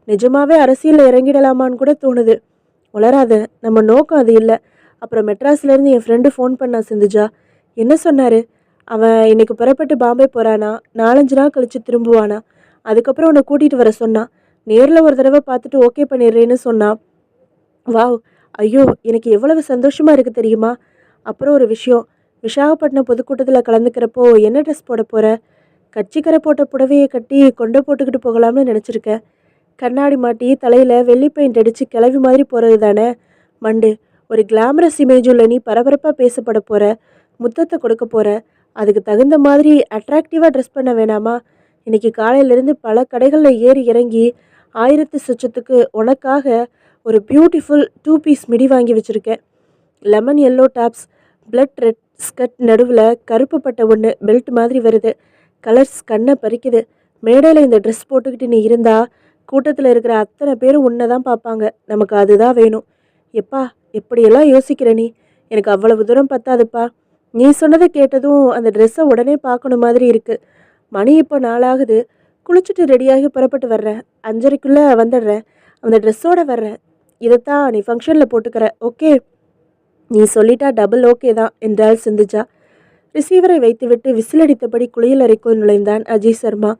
நிஜமாவே அரசியலில் இறங்கிடலாமான்னு கூட தோணுது. உளராத, நம்ம நோக்கம் அது இல்லை. அப்புறம் மெட்ராஸ்லேருந்து என் ஃப்ரெண்டு ஃபோன் பண்ணான் சிந்துஜா. என்ன சொன்னார்? அவன் இன்னைக்கு புறப்பட்டு பாம்பே போகிறானா, 4-5 நாள் கழித்து திரும்புவானா. அதுக்கப்புறம் உன்னை கூட்டிகிட்டு வர சொன்னான். நேரில் ஒரு தடவை பார்த்துட்டு ஓகே பண்ணிடுறேன்னு சொன்னான். வாவ், ஐயோ, எனக்கு எவ்வளவு சந்தோஷமாக இருக்குது தெரியுமா. அப்புறம் ஒரு விஷயம், விசாகப்பட்டினம் பொதுக்கூட்டத்தில் கலந்துக்கிறப்போ என்ன ட்ரெஸ் போட போகிற? கட்சிக்கரை போட்ட புடவையை கட்டி கொண்டை போட்டுக்கிட்டு போகலாம்னு நினச்சிருக்கேன். கண்ணாடி மாட்டி தலையில் வெள்ளி பெயிண்ட் அடித்து கிளவி மாதிரி போகிறது தானே மண்டு. ஒரு கிளாமரஸ் இமேஜுள்ள நீ பரபரப்பாக பேசப்பட போகிற, முத்தத்தை கொடுக்க போகிற. அதுக்கு தகுந்த மாதிரி அட்ராக்டிவாக ட்ரெஸ் பண்ண வேணாமா? இன்றைக்கி காலையிலேருந்து பல கடைகளில் ஏறி இறங்கி 1000 சொச்சத்துக்கு உனக்காக ஒரு பியூட்டிஃபுல் 2 பீஸ் மிடி வாங்கி வச்சுருக்கேன். Lemon yellow tops, blood red skirt, நடுவில் கருப்பு பட்டை ஒன்று பெல்ட் மாதிரி வருது. கலர்ஸ் கண்ணை பறிக்குது. மேடையில் இந்த ட்ரெஸ் போட்டுக்கிட்டு நீ இருந்தா கூட்டத்தில் இருக்கிற அத்தனை பேரும் உன்னை தான் பார்ப்பாங்க. நமக்கு அதுதான் வேணும். எப்பா, எப்படியெல்லாம் யோசிக்கிற நீ? எனக்கு அவ்வளவு தூரம் பத்தாதுப்பா. நீ சொன்னதை கேட்டதும் அந்த ட்ரெஸ்ஸை உடனே பார்க்கணும் மாதிரி இருக்கு. மணி இப்போ நாளாகுது. குளிச்சுட்டு ரெடியாகி புறப்பட்டு வர்றேன். 5:30க்குள்ளே வந்துடுறேன். அந்த ட்ரெஸ்ஸோட வர்றேன். இதைத்தான் நீ ஃபங்க்ஷனில் போட்டுக்கிற. ஓகே? நீ சொல்லிட்டா டபுள் ஓகே தான் என்றாள் சிந்துஜா. ரிசீவரை வைத்துவிட்டு விசிலடித்தபடி குளியல் அறைக்குள் நுழைந்தான் அஜய் சர்மா.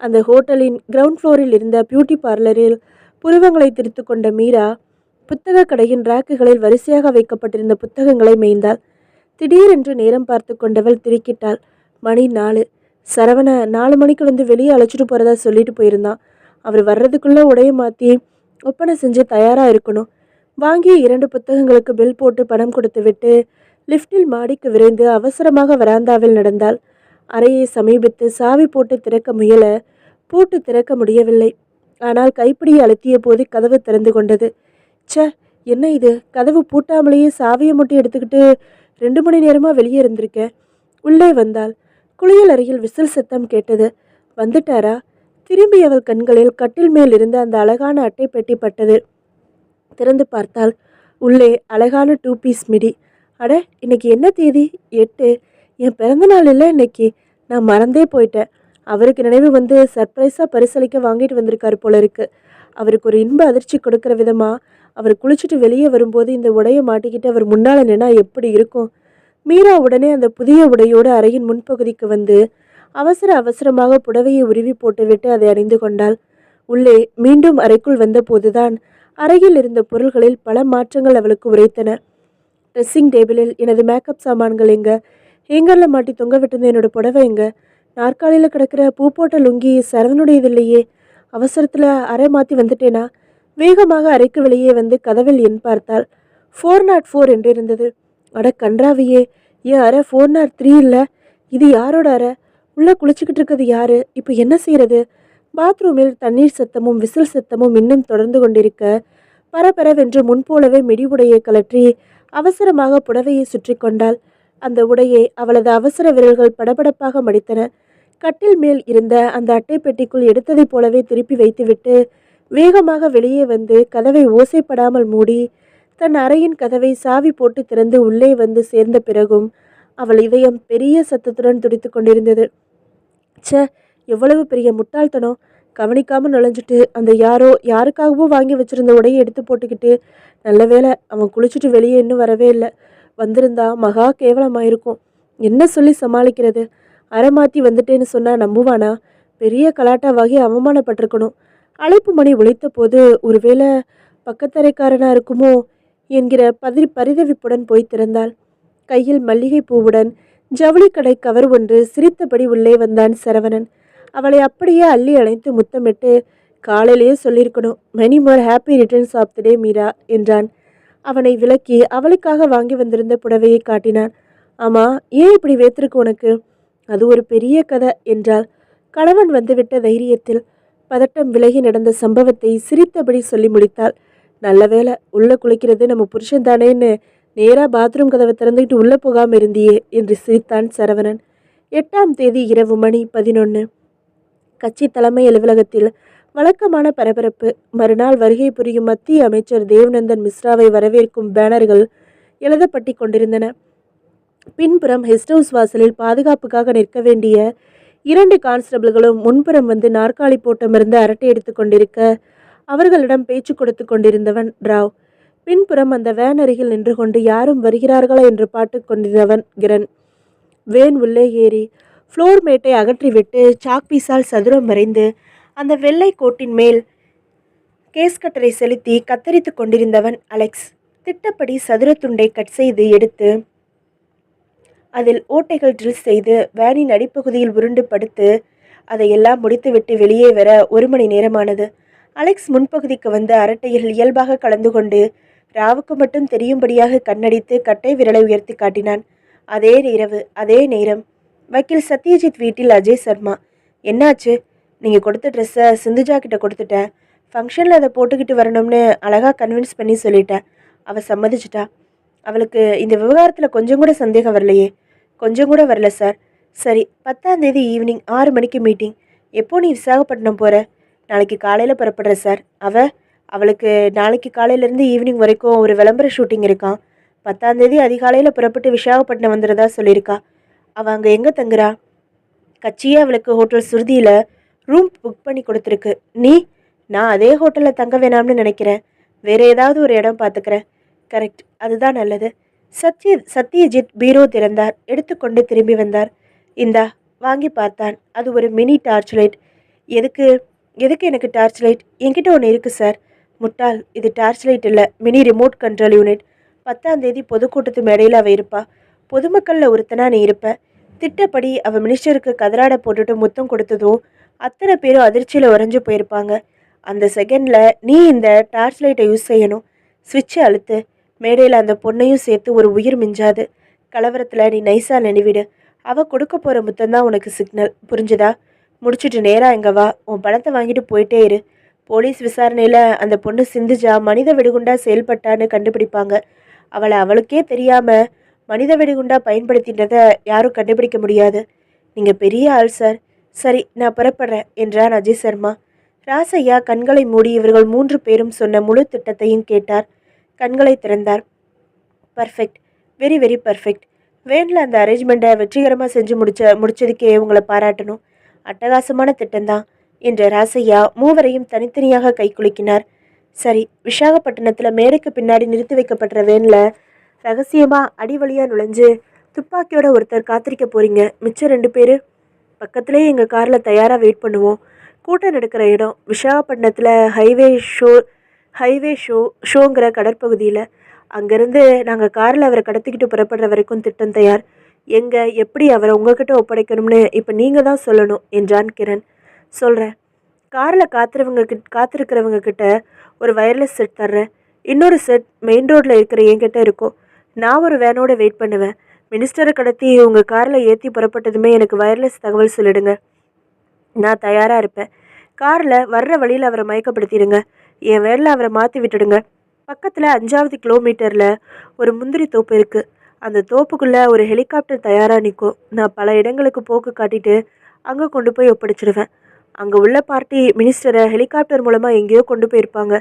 அந்த ஹோட்டலின் கிரவுண்ட் ஃப்ளோரில் இருந்த பியூட்டி பார்லரில் புருவங்களை திரித்து கொண்ட மீரா புத்தக கடையின் ராக்குகளில் வரிசையாக வைக்கப்பட்டிருந்த புத்தகங்களை மேய்ந்தாள். திடீரென்று நேரம் பார்த்து கொண்டவள் திடுக்கிட்டாள். மணி 4. சரவண 4 மணிக்கு வந்து வெளியே அழைச்சிட்டு போகிறதா சொல்லிட்டு போயிருந்தான். அவர் வர்றதுக்குள்ளே உடைய மாற்றி ஒப்பனை செஞ்சு தயாராக இருக்கணும். வாங்கிய 2 புத்தகங்களுக்கு பில் போட்டு பணம் கொடுத்து விட்டு லிஃப்டில் மாடிக்கு விரைந்து அவசரமாக வராந்தாவில் நடந்தாள். அறையை சமீபித்து சாவி போட்டு திறக்க முயல பூட்டு திறக்க முடியவில்லை. ஆனால் கைப்பிடியை அழுத்திய போது கதவு திறந்து கொண்டது. ச்ச, என்ன இது? கதவு பூட்டாமலேயே சாவியை மட்டும் எடுத்துக்கிட்டு 2 மணி நேரமாக வெளியே இருந்திருக்கேன். உள்ளே வந்தாள். குளியல் அறையில் விசில் சத்தம் கேட்டது. வந்துட்டாரா? திரும்பி அவள் கண்களில் கட்டில் மேல் இருந்த அந்த அழகான அட்டை பெட்டி பட்டது. திறந்து பார்த்தாள். உள்ளே அழகான 2 பீஸ் மிடி. அட, இன்னைக்கு என்ன தேதி? 8. என் பிறந்தநாள் இல்லை இன்னைக்கு. நான் மறந்தே போயிட்டேன். அவருக்கு நினைவு வந்து சர்ப்ரைஸாக பரிசளிக்க வாங்கிட்டு வந்திருக்காரு போல இருக்கு. அவருக்கு ஒரு இன்ப அதிர்ச்சி கொடுக்குற விதமாக அவர் குளிச்சுட்டு வெளியே வரும்போது இந்த உடையை மாட்டிக்கிட்டு அவர் முன்னால் நின்னா எப்படி இருக்கும்? மீரா உடனே அந்த புதிய உடையோடு அறையின் முன்பகுதிக்கு வந்து அவசரமாக புடவையை உருவி போட்டுவிட்டு அதை அணிந்து கொண்டாள். உள்ளே மீண்டும் அறைக்குள் வந்தபோதுதான் அறையில் இருந்த பொருள்களில் பல மாற்றங்கள் அவளுக்கு உரைத்தன. ட்ரெஸ்ஸிங் டேபிளில் எனது மேக்கப் சாமான்கள் எங்க? ஹேங்கரில் மாட்டி தொங்க விட்டிருந்த என்னோட புடவை எங்க? நாற்காலியில் கிடக்கிற பூ போட்ட லுங்கி சரவனுடையது இல்லையே. அவசரத்தில் அறை மாற்றி வந்துட்டேனா? வேகமாக அறைக்கு வெளியே வந்து கதவில் எண் பார்த்தாள். 404 என்று இருந்தது. அட கன்றாவியே, என் அறை 403 இல்லை. இது யாரோட அறை? உள்ளே குளிச்சுக்கிட்டு இருக்கிறது யாரு? இப்போ என்ன செய்யறது? பாத்ரூமில் தண்ணீர் சத்தமும் விசில் சத்தமும் இன்னும் தொடர்ந்து கொண்டிருக்க பரபரவென்று முன்போலவே மிடிவுடையை கலற்றி அவசரமாக புடவையை சுற்றி கொண்டாள். அந்த உடையை அவளது அவசர விரல்கள் படபடப்பாக மடித்தன. கட்டில் மேல் இருந்த அந்த அட்டை பெட்டிக்குள் எடுத்ததைப் போலவே திருப்பி வைத்துவிட்டு வேகமாக வெளியே வந்து கதவை ஓசைப்படாமல் மூடி தன் அறையின் கதவை சாவி போட்டு திறந்து உள்ளே வந்து சேர்ந்த பிறகும் அவள் இதயம் பெரிய சத்தத்துடன் துடித்து கொண்டிருந்தது. ச்சே, எவ்வளவு பெரிய முட்டாள்தனம்! கவனிக்காமல் நுழைஞ்சிட்டு அந்த யாருக்காகவோ வாங்கி வச்சிருந்த உடையை எடுத்து போட்டுக்கிட்டு, நல்ல வேளை அவன் குளிச்சுட்டு வெளியே இன்னும் வரவே இல்லை. வந்திருந்தா மகா கேவலமாயிருக்கும். என்ன சொல்லி சமாளிக்கிறது? அரை மாற்றி வந்துட்டேன்னு சொன்னால் நம்புவானா? பெரிய கலாட்டாவாகி அவமானப்பட்டிருக்கணும். அழைப்பு மணி ஒலித்த போது ஒருவேளை பக்கத்தரைக்காரனா இருக்குமோ என்கிற பரிதவிப்புடன் போய் திறந்தாள். கையில் மல்லிகை பூவுடன் ஜவுளிக்கடை கவர் ஒன்று சிரித்தபடி உள்ளே வந்தான் சரவணன். அவளை அப்படியே அள்ளி அணைத்து முத்தமிட்டு, காலையிலேயே சொல்லியிருக்கணும், many more happy returns of the day Meera என்றான். அவனை விலக்கி அவளுக்காக வாங்கி வந்திருந்த புடவையை காட்டினான். ஆமா, ஏன் இப்படி வேத்திருக்கு உனக்கு? அது ஒரு பெரிய கதை என்றாள். கணவன் வந்துவிட்ட தைரியத்தில் பதட்டம் விலகி நடந்த சம்பவத்தை சிரித்தபடி சொல்லி முடித்தாள். நல்ல வேளை, உள்ள குளிக்கிறது நம்ம புருஷன் தானேன்னு நேராக பாத்ரூம் கதவை திறந்துக்கிட்டு உள்ளே போகாமல் இருந்தியே என்று சிரித்தான் சரவணன். 8ஆம் தேதி இரவு மணி 11. கட்சி தலைமை அலுவலகத்தில் வழக்கமான பரபரப்பு. மறுநாள் வருகை புரியும் மத்திய அமைச்சர் தேவ்நந்தன் மிஸ்ராவை வரவேற்கும் பேனர்கள் எழுதப்பட்டி கொண்டிருந்தன. பின்புறம் கெஸ்ட் ஹவுஸ் வாசலில் பாதுகாப்புக்காக நிற்க வேண்டிய 2 கான்ஸ்டபிள்களும் முன்புறம் வந்து நாற்காலி போட்டமிருந்து அரட்டை எடுத்து கொண்டிருக்க அவர்களிடம் பேச்சு கொடுத்து கொண்டிருந்தவன் ராவ். பின்புறம் அந்த வேன் அருகில் நின்று கொண்டு யாரும் வருகிறார்களா என்று பாட்டு கொண்டிருந்தவன் கிரண். வேன் உள்ளே ஏறி ஃப்ளோர் மேட்டை அகற்றிவிட்டு சாக்பீஸால் சதுரம் வரைந்து அந்த வெள்ளை கோட்டின் மேல் கேஸ்கட்டரை செலுத்தி கத்தரித்து கொண்டிருந்தவன் அலெக்ஸ். திட்டப்படி சதுர துண்டை கட் செய்து எடுத்து அதில் ஓட்டைகள் ட்ரில் செய்து வேனின் அடிப்பகுதியில் உருண்டு படுத்து அதையெல்லாம் முடித்துவிட்டு வெளியே வர 1 மணி நேரமானது. அலெக்ஸ் முன்பகுதிக்கு வந்து அரட்டையில் இயல்பாக கலந்து கொண்டு ராவுக்கு மட்டும் தெரியும்படியாக கண்ணடித்து கட்டை விரலை உயர்த்தி காட்டினான். அதே இரவு அதே நேரம் வக்கீல் சத்யஜித் வீட்டில் அஜய் சர்மா. என்னாச்சு? நீங்கள் கொடுத்த ட்ரெஸ்ஸை சிந்துஜா கிட்ட கொடுத்துட்டேன். ஃபங்க்ஷனில் அதை போட்டுக்கிட்டு வரணும்னு அழகாக கன்வின்ஸ் பண்ணி சொல்லிட்டேன். அவள் சம்மதிச்சிட்டா. அவளுக்கு இந்த விவகாரத்தில் கொஞ்சம் கூட சந்தேகம் வரலையே? கொஞ்சம் கூட வரல சார். சரி, 10ஆம் தேதி ஈவினிங் 6 மணிக்கு மீட்டிங். எப்போ நீ விசாகப்பட்டினம் போகிற? நாளைக்கு காலையில் புறப்படுற சார். அவளுக்கு நாளைக்கு காலையிலேருந்து ஈவினிங் வரைக்கும் ஒரு விளம்பர ஷூட்டிங் இருக்கான். 10ஆம் தேதி அதிகாலையில் புறப்பட்டு விசாகப்பட்டினம் வந்துடுறதா சொல்லியிருக்கா. அவள் அங்கே எங்கே தங்குறா? கட்சியே அவளுக்கு ஹோட்டல் சுருதியில் ரூம் புக் பண்ணி கொடுத்துருக்கு. நான் அதே ஹோட்டலில் தங்க வேணாம்னு நினைக்கிறேன். வேறு ஏதாவது ஒரு இடம் பார்த்துக்கிறேன். கரெக்ட், அதுதான் நல்லது. சத்யஜித் பீரோ திறந்தார். எடுத்துக்கொண்டு திரும்பி வந்தார். இந்தா வாங்கி பார்த்தான். அது ஒரு மினி டார்ச் லைட். எதுக்கு எதுக்கு எனக்கு டார்ச் லைட்? என்கிட்ட ஒன்று இருக்குது சார். முட்டாள், இது டார்ச் லைட் இல்லை, மினி ரிமோட் கண்ட்ரோல் யூனிட். 10ஆம் தேதி பொதுக்கூட்டத்து மேடையில் அவள் இருப்பா. பொதுமக்களில் ஒருத்தனா நீ இருப்ப. திட்டப்படி அவள் மினிஸ்டருக்கு கதராடை போட்டுட்டு முத்தம் கொடுத்ததும் அத்தனை பேரும் அதிர்ச்சியில் உறைஞ்சு போயிருப்பாங்க. அந்த செகண்டில் நீ இந்த டார்ச் லைட்டை யூஸ் செய்யணும். ஸ்விட்சை அழுத்து. மேடையில் அந்த பொண்ணையும் சேர்த்து ஒரு உயிர் மிஞ்சாது. கலவரத்தில் நீ நைஸாக நினைவிடு. அவள் கொடுக்க போகிற முத்தம்தான் உனக்கு சிக்னல். புரிஞ்சுதா? முடிச்சுட்டு நேராக எங்கே வா. உன் பணத்தை வாங்கிட்டு போயிட்டே இரு. போலீஸ் விசாரணையில் அந்த பொண்ணு சிந்துஜா மனித வெடிகுண்டா செயல்பட்டான்னு கண்டுபிடிப்பாங்க. அவளை அவளுக்கே தெரியாமல் மனித வெடிகுண்டா பயன்படுத்தின்றதை யாரும் கண்டுபிடிக்க முடியாது. நீங்கள் பெரிய ஆள் சார். சரி, நான் புறப்படுறேன் என்றார் அஜய் சர்மா. ராசையா கண்களை மூடி இவர்கள் 3 பேரும் சொன்ன முழு திட்டத்தையும் கேட்டார். கண்களை திறந்தார். Perfect, very very perfect. வேனில் அந்த அரேஞ்ச்மெண்ட்டை வெற்றிகரமாக செஞ்சு முடிச்சதுக்கே உங்களை பாராட்டணும். அட்டகாசமான திட்டம்தான் என்ற ராசையா மூவரையும் தனித்தனியாக கைக்குலுக்கினார். சரி, விசாகப்பட்டினத்தில் மேடைக்கு பின்னாடி நிறுத்தி வைக்கப்பட்ட வேனில் ரகசியமாக அடிவழியாக நுழைஞ்சு துப்பாக்கியோட ஒருத்தர் காத்திருக்க போகிறீங்க. மிச்சம் 2 பேர் பக்கத்துலேயே எங்கள் காரில் தயாராக வெயிட் பண்ணுவோம். கூட்டம் நடக்கிற இடம் விசாகப்பட்டினத்தில் ஹைவே ஷோங்கிற கடற்பகுதியில். அங்கேருந்து நாங்கள் காரில் அவரை கடத்திக்கிட்டு புறப்படுற வரைக்கும் திட்டம் தயார். எங்கே எப்படி அவரை உங்ககிட்ட ஒப்படைக்கணும்னு இப்போ நீங்கள் தான் சொல்லணும் என்றான் கிரண். சொல்கிறேன். காரில் காத்திருக்கிறவங்க கிட்ட ஒரு வயர்லெஸ் செட் தர்றேன். இன்னொரு செட் மெயின் ரோட்டில் இருக்கிற என்கிட்ட இருக்கும். நான் ஒரு வேனோட வெயிட் பண்ணுவேன். மினிஸ்டரை கடத்தி உங்கள் காரில் ஏற்றி புறப்பட்டதுமே எனக்கு வயர்லெஸ் தகவல் சொல்லிடுங்க. நான் தயாராக இருப்பேன். காரில் வர்ற வழியில் அவரை மயக்கப்படுத்திடுங்க. என் வேனில் அவரை மாற்றி விட்டுடுங்க. பக்கத்தில் 5வது கிலோமீட்டரில் ஒரு முந்திரி தோப்பு இருக்குது. அந்த தோப்புக்குள்ளே ஒரு ஹெலிகாப்டர் தயாராக நிற்கும். நான் பல இடங்களுக்கு போக்கு காட்டிட்டு அங்கே கொண்டு போய் ஒப்படைச்சிடுவேன். அங்கே உள்ள பார்ட்டி மினிஸ்டரை ஹெலிகாப்டர் மூலமாக எங்கேயோ கொண்டு போயிருப்பாங்க.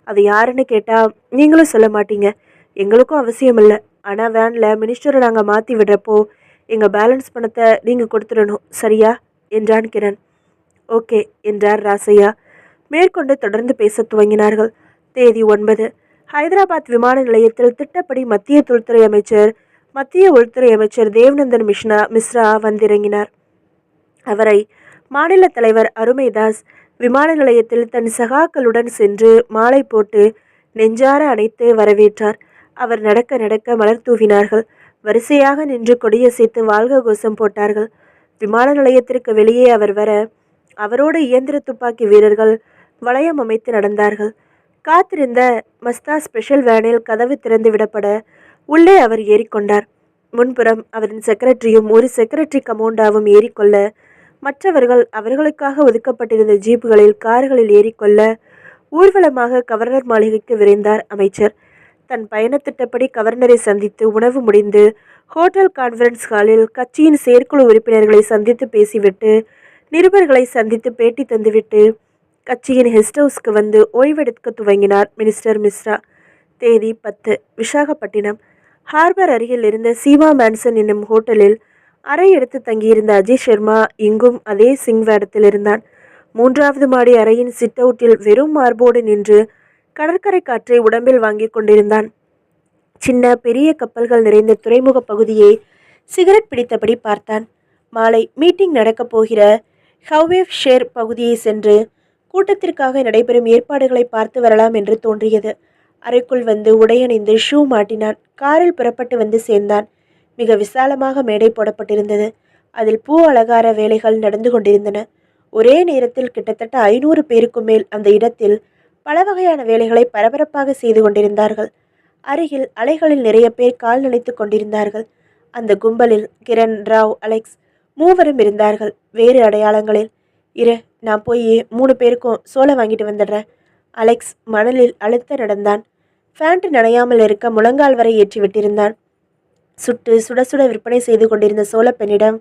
அது யாருன்னு கேட்டால் நீங்களும் சொல்ல மாட்டீங்க. எங்களுக்கும் அவசியம் இல்லை. ஆனால் வேனில் மினிஸ்டரை நாங்கள் மாற்றி விடுறப்போ எங்கள் பேலன்ஸ் பணத்தை நீங்கள் கொடுத்துடணும். சரியா என்றான் கிரண். ஓகே என்றார் ராசையா. மேற்கொண்டு தொடர்ந்து பேச துவங்கினார்கள். தேதி 9. ஹைதராபாத் விமான நிலையத்தில் திட்டப்படி மத்திய உள்துறை அமைச்சர் தேவ்நந்தன் மிஸ்ரா வந்திறங்கினார். அவரை மாநில தலைவர் அருமைதாஸ் விமான நிலையத்தில் தன் சகாக்களுடன் சென்று மாலை போட்டு நெஞ்சார அணைத்து வரவேற்றார். அவர் நடக்க நடக்க மலர் தூவினார்கள். வரிசையாக நின்று கொடியசைத்து வாழ்க கோஷம் போட்டார்கள். விமான நிலையத்திற்கு வெளியே அவர் வர அவரோடு இயந்திர துப்பாக்கி வீரர்கள் வளையம் அமைத்து நடந்தார்கள். காத்திருந்த மஸ்தா ஸ்பெஷல் வேனில் கதவு திறந்து விடப்பட உள்ளே அவர் ஏறிக்கொண்டார். முன்புறம் அவரின் செக்ரட்டரியும் ஒரு செக்ரட்டரி கமோண்டாவும் ஏறிக்கொள்ள மற்றவர்கள் அவர்களுக்காக ஒதுக்கப்பட்டிருந்த ஜீப்புகளில் கார்களில் ஏறிக்கொள்ள ஊர்வலமாக கவர்னர் மாளிகைக்கு விரைந்தார் அமைச்சர். தன் பயணத்திட்டப்படி கவர்னரை சந்தித்து உணவு முடிந்து ஹோட்டல் கான்ஃபரன்ஸ் ஹாலில் கட்சியின் செயற்குழு உறுப்பினர்களை சந்தித்து பேசிவிட்டு நிருபர்களை சந்தித்து பேட்டி தந்துவிட்டு கட்சியின் கெஸ்ட் ஹவுஸ்க்கு வந்து ஓய்வெடுக்க துவங்கினார் மினிஸ்டர் மிஸ்ரா. தேதி 10. விசாகப்பட்டினம். ஹார்பர் அருகில் இருந்த சீமா மேன்சன் என்னும் ஹோட்டலில் அறை எடுத்து தங்கியிருந்த அஜய் சர்மா இங்கும் அதே சிங் வேடத்தில் இருந்தான். 3வது மாடி அறையின் சிட் அவுட்டில் வெறும் மார்போடு நின்று கடற்கரை காற்றை உடம்பில் வாங்கி கொண்டிருந்தான். சின்ன பெரிய கப்பல்கள் நிறைந்த துறைமுக பகுதியை சிகரெட் பிடித்தபடி பார்த்தான். மாலை மீட்டிங் நடக்கப் போகிற ஹவ்வேவ் ஷேர் பகுதியை சென்று கூட்டத்திற்காக நடைபெறும் ஏற்பாடுகளை பார்த்து வரலாம் என்று தோன்றியது. அறைக்குள் வந்து உடையணிந்து ஷூ மாட்டினான். காரில் புறப்பட்டு வந்து சேர்ந்தான். மிக விசாலமாக மேடை போடப்பட்டிருந்தது. அதில் பூ அலங்கார வேலைகள் நடந்து கொண்டிருந்தன. ஒரே நேரத்தில் கிட்டத்தட்ட 500 பேருக்கும் மேல் அந்த இடத்தில் பல வகையான வேலைகளை பரபரப்பாக செய்து கொண்டிருந்தார்கள். அருகில் அலைகளில் நிறைய பேர் கால் நினைத்து கொண்டிருந்தார்கள். அந்த கும்பலில் கிரண், ராவ், அலெக்ஸ் மூவரும் இருந்தார்கள். வேறு அடையாளங்களில். நான் போய் 3 பேருக்கும் சோளம் வாங்கிட்டு வந்துடுறேன். அலெக்ஸ் மணலில் அழுத்த நடந்தான். ஃபேண்ட் நனையாமல் இருக்க முழங்கால் வரை ஏற்றி விட்டிருந்தான். சுட சுட விற்பனை செய்து கொண்டிருந்த சோள பெண்ணிடம்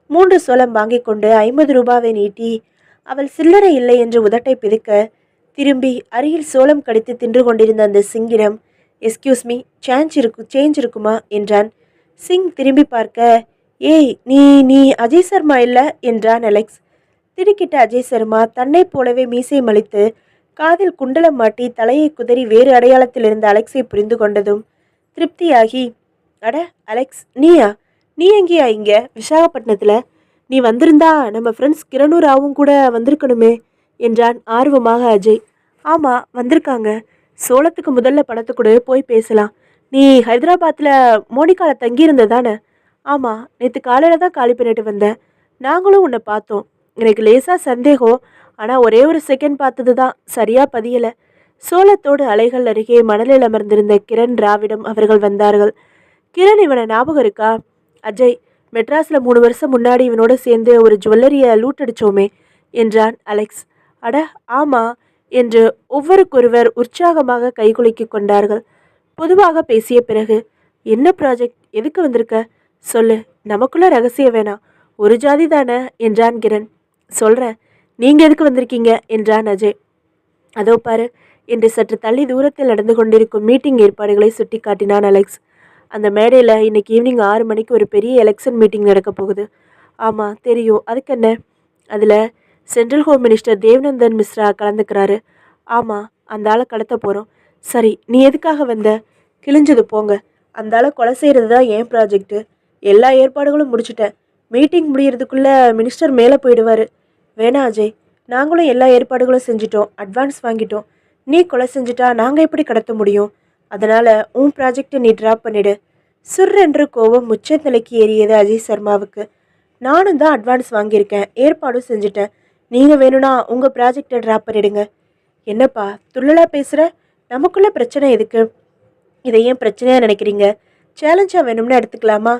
3 சோளம் வாங்கி கொண்டு 50 ரூபாவை நீட்டி அவள் சில்லறை இல்லை என்று உதட்டை பிதுக்க திரும்பி அருகில் சோளம் கடித்து தின்று கொண்டிருந்த அந்த சிங்கிடம், எஸ்கியூஸ் மீ, சேஞ்ச் இருக்குமா என்றான். சிங் திரும்பி பார்க்க, ஏய் நீ நீ அஜய் சர்மா இல்லை என்றான் அலெக்ஸ். திடுக்கிட்ட அஜய் சர்மா தன்னைப் போலவே மீசை மலித்து காதில் குண்டலம் மாட்டி தலையை குதறி வேறு அடையாளத்தில் இருந்த அலெக்ஸை புரிந்து கொண்டதும் திருப்தியாகி, அட அலெக்ஸ், நீயா? நீ எங்கேயா இங்கே விசாகப்பட்டினத்தில்? நீ வந்திருந்தா நம்ம ஃப்ரெண்ட்ஸ் கிரணூர் ராவும் கூட வந்திருக்கணுமே என்றான் ஆர்வமாக அஜய். ஆமாம், வந்திருக்காங்க. சோளத்துக்கு முதல்ல பணத்தை கூட போய் பேசலாம். நீ ஹைதராபாத்தில் மோனிகாவில் தங்கியிருந்த தானே? ஆமாம், நேற்று காலையில் தான் காலி பண்ணிட்டு வந்தேன். நாங்களும் உன்னை பார்த்தோம். எனக்கு லேசாக சந்தேகம், ஆனால் ஒரே ஒரு செகண்ட் பார்த்தது தான், சரியாக பதியலை. சோளத்தோடு அலைகள் அருகே மணலில் அமர்ந்திருந்த கிரண் ராவிடம் அவர்கள் வந்தார்கள். கிரண், இவனை ஞாபகம் இருக்கா? அஜய், மெட்ராஸில் 3 வருஷம் முன்னாடி இவனோட சேர்ந்து ஒரு ஜுவல்லரியை லூட் அடித்தோமே என்றான் அலெக்ஸ். அட ஆமாம் என்று ஒவ்வொருக்கொருவர் உற்சாகமாக கைகுலுக்கிக் கொண்டார்கள். பொதுவாக பேசிய பிறகு, என்ன ப்ராஜெக்ட், எதுக்கு வந்திருக்க சொல்லு, நமக்குள்ள ரகசியம் வேணாம், ஒரு ஜாதி தானே என்றான் கிரண். சொல்கிறேன், நீங்கள் எதுக்கு வந்திருக்கீங்க என்றான் அஜய். அதோ பாரு என்று சற்று தள்ளி தூரத்தில் நடந்து கொண்டிருக்கும் மீட்டிங் ஏற்பாடுகளை சுட்டி காட்டினான் அலெக்ஸ். அந்த மேடையில் இன்னைக்கு ஈவினிங் 6 மணிக்கு ஒரு பெரிய எலெக்ஷன் மீட்டிங் நடக்க போகுது. ஆமாம் தெரியும், அதுக்கு என்ன? அதில் சென்ட்ரல் ஹோம் மினிஸ்டர் தேவ்நந்தன் மிஸ்ரா கலந்துக்கிறாரு. ஆமாம், அந்த ஆளை கடத்த போகிறோம். சரி, நீ எதுக்காக வந்த? கிழிஞ்சது போங்க, அந்த ஆளை கொலை செய்கிறது தான் என் ப்ராஜெக்ட்டு. எல்லா ஏற்பாடுகளும் முடிச்சுட்டேன். மீட்டிங் முடியறதுக்குள்ளே மினிஸ்டர் மேலே போயிடுவார். வேணா அஜய், நாங்களும் எல்லா ஏற்பாடுகளும் செஞ்சிட்டோம், அட்வான்ஸ் வாங்கிட்டோம். நீ கொலை செஞ்சுட்டா நாங்கள் எப்படி கடத்த முடியும்? அதனால் உன் ப்ராஜெக்டை நீ ட்ராப் பண்ணிடு. சுர்ரென்று கோபம் உச்சநிலைக்கு ஏறியது அஜய் சர்மாவுக்கு. நானும் தான் அட்வான்ஸ் வாங்கியிருக்கேன், ஏற்பாடும் செஞ்சுட்டேன். நீங்கள் வேணும்னா உங்கள் ப்ராஜெக்டை ட்ராப் பண்ணிடுங்க. என்னப்பா துள்ளலாக பேசுகிற? நமக்குள்ள பிரச்சனை எதுக்கு? இதை ஏன் பிரச்சனையாக நினைக்கிறீங்க? சேலஞ்சாக வேணும்னு எடுத்துக்கலாமா?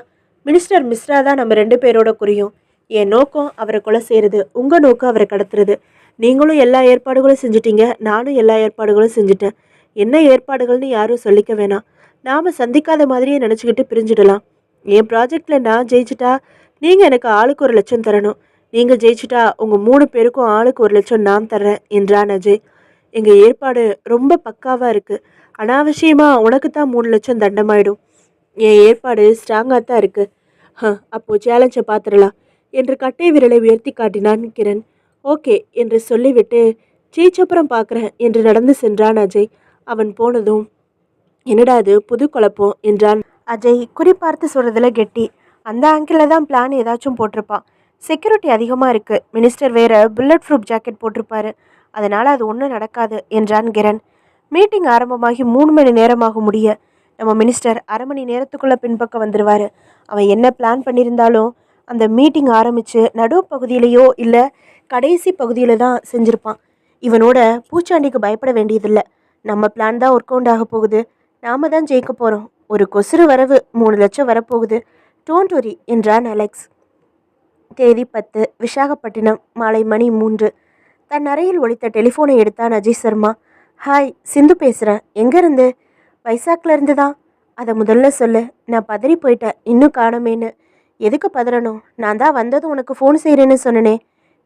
மினிஸ்டர் மிஸ்ரா தான் நம்ம 2 பேரோட குறியும். என் நோக்கம் அவரை கொலை செய்கிறது, உங்கள் நோக்கம் அவரை கடத்துறது. நீங்களும் எல்லா ஏற்பாடுகளும் செஞ்சிட்டீங்க, நானும் எல்லா ஏற்பாடுகளும் செஞ்சுட்டேன். என்ன ஏற்பாடுகள்னு யாரும் சொல்லிக்க வேணாம். நாம் சந்திக்காத மாதிரியே நினச்சிக்கிட்டு பிரிஞ்சிடலாம். என் ப்ராஜெக்டில் நான் ஜெயிச்சிட்டா நீங்கள் எனக்கு ஆளுக்கு 1 லட்சம் தரணும். நீங்கள் ஜெயிச்சிட்டா உங்கள் 3 பேருக்கும் ஆளுக்கு 1 லட்சம் நான் தர்றேன் என்றான் அஜய். எங்கள் ஏற்பாடு ரொம்ப பக்காவாக இருக்குது. அனாவசியமாக உனக்கு தான் 3 லட்சம் தண்டமாயிடும். என் ஏற்பாடு ஸ்ட்ராங்காக தான் இருக்குது. அப்போது சேலஞ்சை பார்த்துடலாம் என்று கட்டை விரலை உயர்த்தி காட்டினான் கிரண். ஓகே என்று சொல்லிவிட்டு ஜெயிச்சப்புறம் பார்க்குறேன் என்று நடந்து சென்றான் அஜய். அவன் போனதும், என்னடா அது புது குழப்பம் என்றான் அஜய். குறிப்பார்த்து சொல்கிறதுல கெட்டி. அந்த ஆங்கிளில் தான் பிளான் ஏதாச்சும் போட்டிருப்பான். செக்யூரிட்டி அதிகமாக இருக்குது. மினிஸ்டர் வேறு புல்லட் ப்ரூஃப் ஜாக்கெட் போட்டிருப்பாரு. அதனால் அது ஒன்றும் நடக்காது என்றான் கிரண். மீட்டிங் ஆரம்பமாகி 3 மணி நேரமாக முடிய நம்ம மினிஸ்டர் 1/2 மணி நேரத்துக்குள்ளே பின்பக்கம் வந்துடுவார். அவன் என்ன பிளான் பண்ணியிருந்தாலும் அந்த மீட்டிங் ஆரம்பித்து நடுப்பகுதியிலையோ இல்லை கடைசி பகுதியில் தான் செஞ்சுருப்பான். இவனோட பூச்சாண்டிக்கு பயப்பட வேண்டியதில்லை. நம்ம பிளான் தான் ஒர்க் அவுட் ஆக போகுது. நாம் தான் ஜெயிக்க போகிறோம். ஒரு கொசுறு வரவு 3 லட்சம் வரப்போகுது. டோன்ட் வரி என்றான் அலெக்ஸ். தேதி 10 விசாகப்பட்டினம் மாலை மணி 3. தன் அறையில் ஒலித்த டெலிஃபோனை எடுத்தான் அஜய் சர்மா. ஹாய், சிந்து பேசுகிறேன். எங்கேருந்து? வைசாக்கில் இருந்து தான். அதை முதல்ல சொல்லு. நான் பதறி போயிட்டேன், இன்னும் காணமேன்னு. எதுக்கு பதறணும்? நான் தான் வந்ததும் உனக்கு ஃபோன் செய்கிறேன்னு சொன்னனே.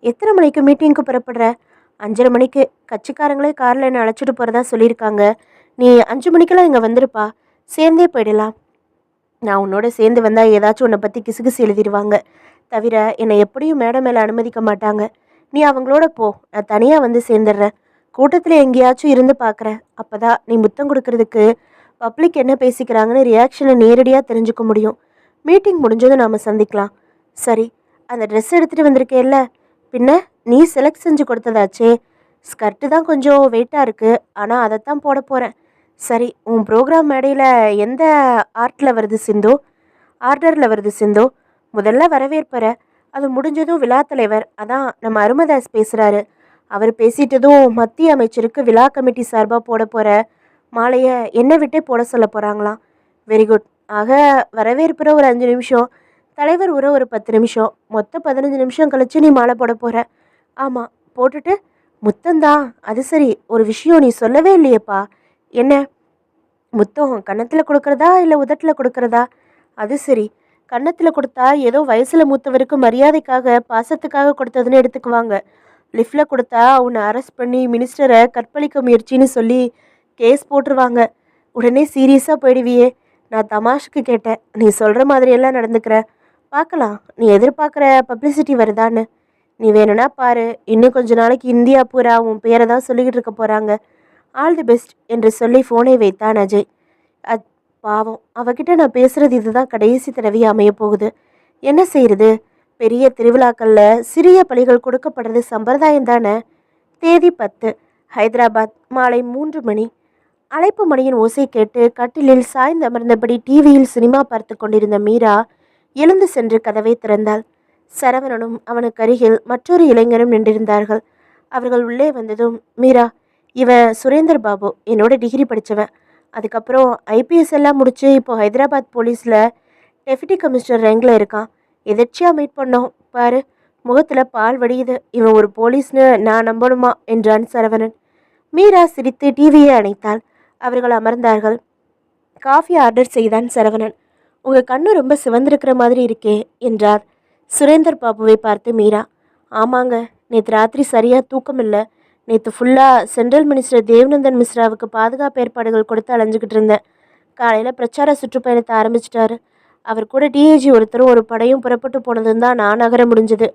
எத்தனை மணிக்கு மீட்டிங்க்கு புறப்படுற? 5:30 மணிக்கு. கட்சிக்காரங்களே காரில் என்னை அழைச்சிட்டு போகிறதா சொல்லியிருக்காங்க. நீ 5 மணிக்கெல்லாம் இங்கே வந்துருப்பா, சேர்ந்தே போயிடலாம். நான் உன்னோட சேர்ந்து வந்தால் ஏதாச்சும் உன்னை பற்றி கிசுகிசு எழுதிடுவாங்க. தவிர என்னை எப்படியும் மேடம் மேலே அனுமதிக்க மாட்டாங்க. நீ அவங்களோட போ, நான் தனியாக வந்து சேர்ந்துடுறேன். கூட்டத்தில் எங்கேயாச்சும் இருந்து பார்க்குறேன். அப்போ தான் நீ முத்தம் கொடுக்கறதுக்கு பப்ளிக் என்ன பேசிக்கிறாங்கன்னு ரியாக்ஷனை நேரடியாக தெரிஞ்சுக்க முடியும். மீட்டிங் முடிஞ்சதும் நாம் சந்திக்கலாம். சரி, அந்த ட்ரெஸ் எடுத்துகிட்டு வந்திருக்கேல்ல, பின்ன நீ செலக்ட் செஞ்சு கொடுத்ததாச்சே. ஸ்கர்ட்டு தான் கொஞ்சம் வெயிட்டாக இருக்குது, ஆனால் அதைத்தான் போட போகிறேன். சரி, உன் ப்ரோக்ராம் மேடையில் எந்த ஆர்டரில் வருது சிந்தோ? முதல்ல வரவேற்பற, அது முடிஞ்சதும் விழா தலைவர், அதான் நம்ம அருமதாஸ் பேசுகிறாரு. அவர் பேசிட்டதும் மத்திய அமைச்சருக்கு விழா கமிட்டி சார்பாக போட போகிற மாலையை என்னை விட்டே போட சொல்ல போகிறாங்களாம். Very good. ஆக வரவேற்புற ஒரு 5 நிமிஷம், தலைவர் உற ஒரு 10 நிமிஷம், மொத்தம் 15 நிமிஷம் கழிச்சு நீ மாலை போட போகிற. ஆமாம், போட்டுட்டு முத்தந்தான். அது சரி, ஒரு விஷயம் நீ சொல்லவே இல்லையேப்பா. என்ன? முத்தம் கன்னத்தில் கொடுக்குறதா இல்லை உதட்டில் கொடுக்குறதா? அது சரி, கன்னத்தில் கொடுத்தா ஏதோ வயசில் மூத்தவருக்கு மரியாதைக்காக பாசத்துக்காக கொடுத்ததுன்னு எடுத்துக்குவாங்க. லிஃப்டில் கொடுத்தா உன்னை அரெஸ்ட் பண்ணி மினிஸ்டரை கற்பழிக்க முயற்சின்னு சொல்லி கேஸ் போட்டுருவாங்க. உடனே சீரியஸாக போயிடுவியே. நான் தமாஷுக்கு கேட்டேன். நீ சொல்கிற மாதிரியெல்லாம் நடந்துக்கிற. பார்க்கலாம் நீ எதிர்பார்க்குற பப்ளிசிட்டி வருதான்னு. நீ வேணும்னா பாரு, இன்னும் கொஞ்ச நாளைக்கு இந்தியா பூரா உன் பேரை தான் சொல்லிக்கிட்டு இருக்க போகிறாங்க. ஆல் தி பெஸ்ட் என்று சொல்லி ஃபோனை வைத்தான் அஜய். பாவம், அவகிட்ட நான் பேசுகிறது இதுதான் கடைசி தடவையாக அமைய போகுது. என்ன செய்யறது? பெரிய திருவிழாக்களில் சிறிய பலிகள் கொடுக்கப்படுறது சம்பிரதாயம் தானே. தேதி 10 ஹைதராபாத் மாலை 3 மணி. அழைப்பு மணியின் ஓசை கேட்டு கட்டிலில் சாய்ந்தமர்ந்தபடி டிவியில் சினிமா பார்த்து கொண்டிருந்த மீரா எழுந்து சென்று கதவை திறந்தாள். சரவணனும் அவனுக்கு அருகில் மற்றொரு இளைஞரும் நின்றிருந்தார்கள். அவர்கள் உள்ளே வந்ததும், மீரா, இவன் சுரேந்தர் பாபு, என்னோட டிகிரி படித்தவன். அதுக்கப்புறம் ஐபிஎஸ் எல்லாம் முடிச்சு இப்போ ஹைதராபாத் போலீஸில் டெப்யூட்டி கமிஷனர் ரேங்கில் இருக்கான். எதர்ச்சியாக மீட் பண்ணோம் பாரு, முகத்தில் பால் வடியுது. இவன் ஒரு போலீஸ்னு நான் நம்பணுமா என்றான் சரவணன். மீரா சிரித்து டிவியை அணைத்தாள். அவர்கள் அமர்ந்தார்கள். காஃபி ஆர்டர் செய்தான் சரவணன். உங்கள் கண்ணு ரொம்ப சிவந்திருக்கிற மாதிரி இருக்கே என்றார் சுரேந்தர் பாபுவை பார்த்து மீரா. ஆமாங்க, நேற்று ராத்திரி சரியாக தூக்கம் இல்லை. நேற்று ஃபுல்லாக சென்ட்ரல் மினிஸ்டர் தேவ்நந்தன் மிஸ்ராவுக்கு பாதுகாப்பு ஏற்பாடுகள் கொடுத்து அலைஞ்சிக்கிட்டு இருந்தேன். காலையில் பிரச்சார சுற்றுப்பயணத்தை ஆரம்பிச்சிட்டாரு. அவர் கூட டிஏஜி ஒருத்தரும் ஒரு படையும் புறப்பட்டு போனதும் தான் நான் நகர முடிஞ்சது.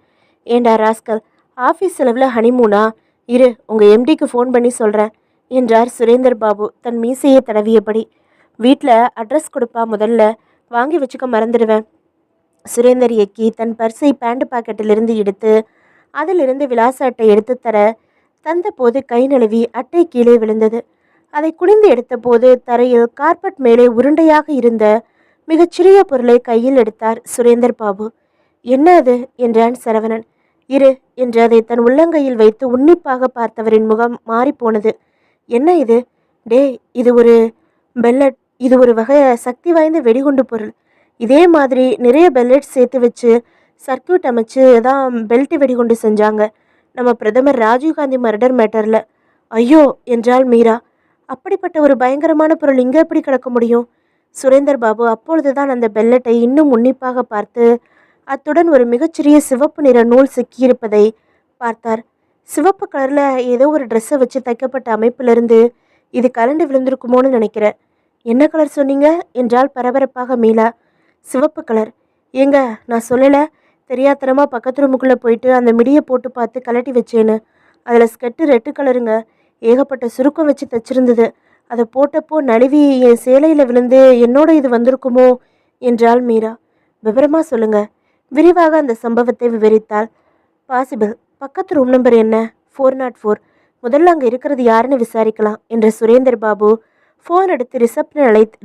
ஏண்டா ராஸ்கல், ஆஃபீஸ் செலவில் ஹனிமூனா? இரு, உங்கள் எம்டிக்கு ஃபோன் பண்ணி சொல்கிறேன் என்றார் சுரேந்தர் பாபு தன் மீசையை தடவியபடி. வீட்டில் அட்ரஸ் கொடுப்பா, முதல்ல வாங்கி வச்சுக்க மறந்துடுவேன். சுரேந்தர் இயக்கி தன் பர்ஸை பேண்ட் பாக்கெட்டிலிருந்து எடுத்து அதிலிருந்து விலாச அட்டை எடுத்து தர தந்த போது கை நழுவி அட்டை கீழே விழுந்தது. அதை குனிந்து எடுத்த போது தரையில் கார்பெட் மேலே உருண்டையாக இருந்த மிகச்சிறிய பொருளை கையில் எடுத்தார் சுரேந்தர் பாபு. என்ன அது என்றான் சரவணன். இரு என்று அதை தன் உள்ளங்கையில் வைத்து உன்னிப்பாக பார்த்தவரின் முகம் மாறிப்போனது. என்ன இது? டே, இது ஒரு பெல்லட். இது ஒரு வகை சக்தி வாய்ந்த வெடிகுண்டு பொருள். இதே மாதிரி நிறைய பெல்லட் சேர்த்து வச்சு சர்க்கியூட் அமைச்சு தான் பெல்ட் வெடிகுண்டு செஞ்சாங்க நம்ம பிரதமர் ராஜீவ்காந்தி மர்டர் மேட்டரில். ஐயோ என்றாள் மீரா. அப்படிப்பட்ட ஒரு பயங்கரமான பொருள் இங்கே எப்படி கிடக்க முடியும்? சுரேந்தர் பாபு அப்பொழுதுதான் அந்த பெல்லட்டை இன்னும் உன்னிப்பாக பார்த்து அத்துடன் ஒரு மிகச்சிறிய சிவப்பு நிற நூல் சிக்கியிருப்பதை பார்த்தார். சிவப்பு கலரில் ஏதோ ஒரு ட்ரெஸ்ஸை வச்சு தைக்கப்பட்ட அமைப்பிலிருந்து இது கலண்டு விழுந்திருக்குமோன்னு நினைக்கிறேன். என்ன கலர் சொன்னீங்க என்றால் பரபரப்பாக மீளா. சிவப்பு கலர். ஏங்க, நான் சொல்லலை, தெரியாத்தனமாக பக்கத்து ரூமுக்குள்ளே போயிட்டு அந்த மிடியை போட்டு பார்த்து கலட்டி வச்சேன்னு. அதில் ஸ்கெட்டு ரெட்டு கலருங்க. ஏகப்பட்ட சுருக்கம் வச்சு தைச்சிருந்தது. அதை போட்டப்போ நழுவி என் சேலையில் விழுந்து என்னோட இது வந்திருக்குமோ என்றாள் மீரா. விவரமாக சொல்லுங்க. விரிவாக அந்த சம்பவத்தை விவரித்தாள். பாசிபிள். பக்கத்து ரூம் நம்பர் என்ன? 404. முதல்ல அங்கே இருக்கிறது யாருன்னு விசாரிக்கலாம் என்ற சுரேந்தர் பாபு ஃபோன் எடுத்து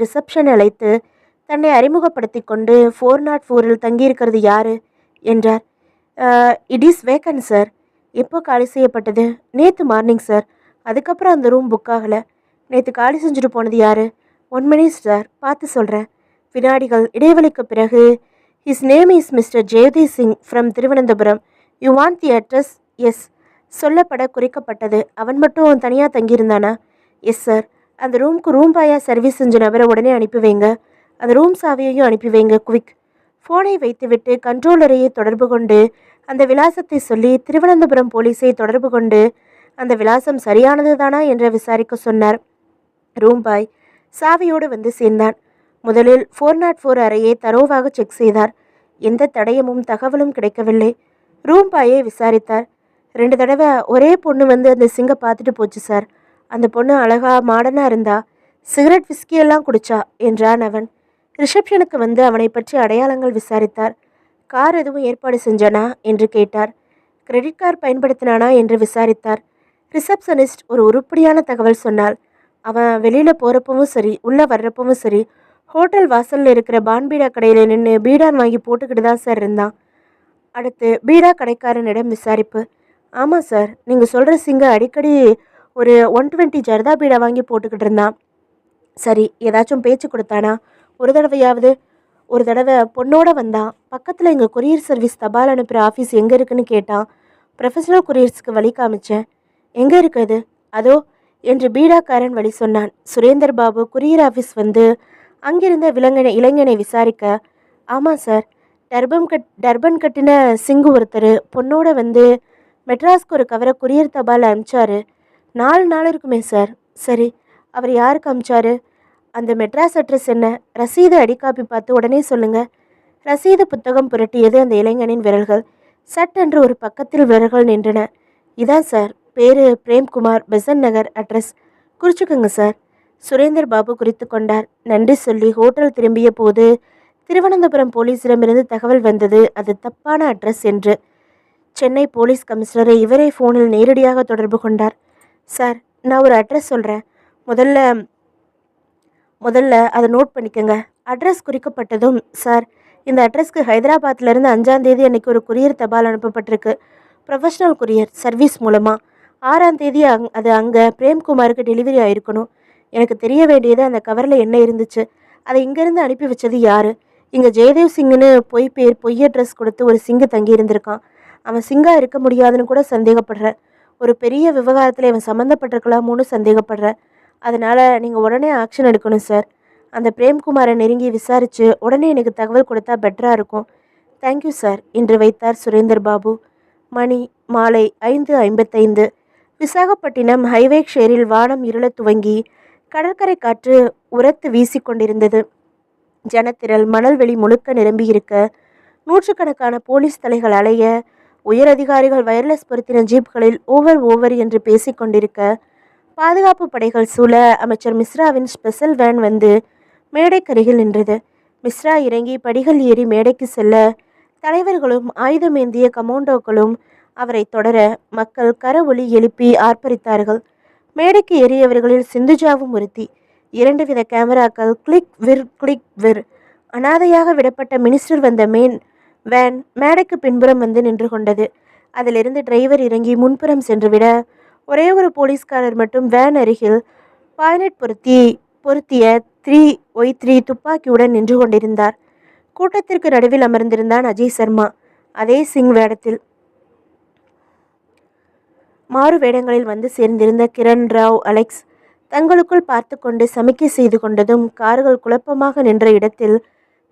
ரிசப்ஷன் அழைத்து தன்னை அறிமுகப்படுத்தி கொண்டு 404 தங்கியிருக்கிறது யாரு என்றார். It is vacant sir. எப்போ காலி செய்யப்பட்டது? நேற்று மார்னிங் சார். அதுக்கப்புறம் அந்த ரூம் புக் ஆகலை. நேற்று காலி செஞ்சுட்டு போனது யார்? 1 மினிட் சார், பார்த்து சொல்கிறேன். வினாடிகள் இடைவெளிக்கு பிறகு, his name is mister Jaideep Singh from Thiruvananthapuram. You want the address? Yes. சொல்லப்பட குறிக்கப்பட்டது. அவன் மட்டும் தனியாக தங்கியிருந்தானா? Yes sir. அந்த ரூமுக்கு ரூம் பாயா சர்வீஸ் செஞ்ச நபரை உடனே அனுப்பி வைங்க. அந்த ரூம் சாவியையும் அனுப்பி வைங்க, குவிக். ஃபோனை வைத்துவிட்டு கண்ட்ரோலரையை தொடர்பு கொண்டு அந்த விலாசத்தை சொல்லி திருவனந்தபுரம் போலீஸை தொடர்பு கொண்டு அந்த விலாசம் சரியானது தானா என்று விசாரிக்க சொன்னார். ரூம் பாய் சாவியோடு வந்து சேர்ந்தான். முதலில் 404 அறையை தரோவாக செக் செய்தார். எந்த தடயமும் தகவலும் கிடைக்கவில்லை. ரூம் பாயை விசாரித்தார். 2 தடவை ஒரே பொண்ணு வந்து அந்த சிங்கை பார்த்துட்டு போச்சு சார். அந்த பொண்ணு அழகா மாடனாக இருந்தா. சிகரெட் விஸ்கியெல்லாம் குடிச்சா என்றான் அவன். ரிசப்ஷனுக்கு வந்து அவனை பற்றி அடையாளங்கள் விசாரித்தார். கார் எதுவும் ஏற்பாடு செஞ்சானா என்று கேட்டார். கிரெடிட் கார்டு பயன்படுத்தினானா என்று விசாரித்தார். ரிசப்ஷனிஸ்ட் ஒரு உருப்படியான தகவல் சொன்னாள். அவன் வெளியில் போகிறப்பவும் சரி, உள்ளே வர்றப்பவும் சரி, ஹோட்டல் வாசலில் இருக்கிற பான்பீடா கடையில் நின்று பீடான் வாங்கி போட்டுக்கிட்டு தான் சார் இருந்தான். அடுத்து பீடா கடைக்காரனிடம் விசாரிப்பு. ஆமாம் சார், நீங்கள் சொல்கிற சிங்க அடிக்கடி ஒரு 120 ஜர்தா பீடா வாங்கி போட்டுக்கிட்டு இருந்தான். சரி, ஏதாச்சும் பேச்சு கொடுத்தானா? ஒரு தடவையாவது? ஒரு தடவை பொண்ணோட வந்தான். பக்கத்தில் எங்கள் கொரியர் சர்வீஸ் தபால் அனுப்புகிற ஆஃபீஸ் எங்கே இருக்குன்னு கேட்டான். ப்ரொஃபஷனல் கொரியர்ஸ்க்கு வழி காமிச்சேன். எங்கே இருக்குது? அதோ என்று பீடாக்காரன் வழி சொன்னான். சுரேந்தர் பாபு கொரியர் ஆஃபீஸ் வந்து அங்கிருந்த இளைஞனை விசாரிக்க, ஆமாம் சார், டர்பன் கட்டின சிங்கு ஒருத்தர் பொண்ணோட வந்து மெட்ராஸ்க்கு ஒரு கவரை கொரியர் தபால் அனுப்பிச்சாரு. 4 நாள் இருக்குமே சார். சரி, அவர் யாருக்கு அனுப்பிச்சாரு? அந்த மெட்ராஸ் அட்ரஸ் என்ன? ரசீது அடிக்காப்பி பார்த்து உடனே சொல்லுங்க. ரசீது புத்தகம் புரட்டியது அந்த இளைஞனின் விரல்கள். சட்டென்று ஒரு பக்கத்தில் விரல்கள் நின்றன. இதான் சார், பேரு பிரேம்குமார், பெசன் நகர், அட்ரஸ் குறிச்சுக்குங்க சார். சுரேந்தர் பாபு குறித்து கொண்டார். நன்றி சொல்லி ஹோட்டல் திரும்பிய போது திருவனந்தபுரம் போலீஸிடமிருந்து தகவல் வந்தது, அது தப்பான அட்ரஸ் என்று. சென்னை போலீஸ் கமிஷனரை இவரே ஃபோனில் நேரடியாக தொடர்பு கொண்டார். சார், நான் ஒரு அட்ரஸ் சொல்கிறேன். முதல்ல முதல்ல அதை நோட் பண்ணிக்கோங்க. அட்ரஸ் குறிக்கப்பட்டதும், சார், இந்த அட்ரஸ்க்கு ஹைதராபாத்லேருந்து 5ஆம் தேதி அன்றைக்கி ஒரு கொரியர் தபால் அனுப்பப்பட்டிருக்கு. ப்ரொஃபஷ்னல் கொரியர் சர்வீஸ் மூலமாக 6ஆம் தேதி அது அங்கே பிரேம்குமாருக்கு டெலிவரி ஆகிருக்கணும். எனக்கு தெரிய வேண்டியது அந்த கவரில் என்ன இருந்துச்சு, அதை இங்கேருந்து அனுப்பி வச்சது யார்? இங்கே ஜெயதேவ் சிங்குன்னு பொய் அட்ரஸ் கொடுத்து ஒரு சிங்கு தங்கி இருந்திருக்கான். அவன் சிங்கா இருக்க முடியாதுன்னு கூட சந்தேகப்படுறேன். ஒரு பெரிய விவகாரத்தில் இவன் சம்மந்தப்பட்டிருக்கலாமோன்னு சந்தேகப்படுறேன். அதனால் நீங்கள் உடனே ஆக்ஷன் எடுக்கணும் சார். அந்த பிரேம்குமாரை நெருங்கி விசாரித்து உடனே எனக்கு தகவல் கொடுத்தா பெட்டராக இருக்கும். தேங்க்யூ சார் என்று வைத்தார் சுரேந்தர் பாபு. மணி மாலை 5:55. விசாகப்பட்டினம் ஹைவே ஷேரில் வானம் இருளத் துவங்கி கடற்கரை காற்று உரத்து வீசிக்கொண்டிருந்தது. ஜனத்திரள் மணல்வெளி முழுக்க நிரம்பியிருக்க நூற்றுக்கணக்கான போலீஸ் தலைகள் அலைய, உயர் அதிகாரிகள் வயர்லெஸ் பொருத்தின ஜீப்களில் ஓவர் என்று பேசிக்கொண்டிருக்க, பாதுகாப்பு படைகள் சூழ அமைச்சர் மிஸ்ராவின் ஸ்பெஷல் வேன் வந்து மேடைக்கருகில் நின்றது. மிஸ்ரா இறங்கி படிகள் ஏறி மேடைக்கு செல்ல, தலைவர்களும் ஆயுதமேந்திய கமாண்டோக்களும் அவரை தொடர மக்கள் கரவொலி எழுப்பி ஆர்ப்பரித்தார்கள். மேடைக்கு ஏறியவர்களில் சிந்துஜாவும் ஒருத்தி. 2 வித கேமராக்கள் கிளிக் விர். அனாதையாக விடப்பட்ட மினிஸ்டர் வந்த வேன் மேடைக்கு பின்புறம் வந்து நின்று கொண்டது. அதிலிருந்து டிரைவர் இறங்கி முன்புறம் சென்றுவிட, ஒரே ஒரு போலீஸ்காரர் மட்டும் வேன் அருகில் பாய்னட் பொருத்திய 303 துப்பாக்கியுடன் நின்று கொண்டிருந்தார். கூட்டத்திற்கு நடுவில் அமர்ந்திருந்தான் அஜய் சர்மா. அதே சிங் வேடத்தில். மாறு வேடங்களில் வந்து சேர்ந்திருந்த கிரண், ராவ், அலெக்ஸ் தங்களுக்குள் பார்த்து கொண்டு சமிக்கை செய்து கொண்டதும் கார்கள் குழப்பமாக நின்ற இடத்தில்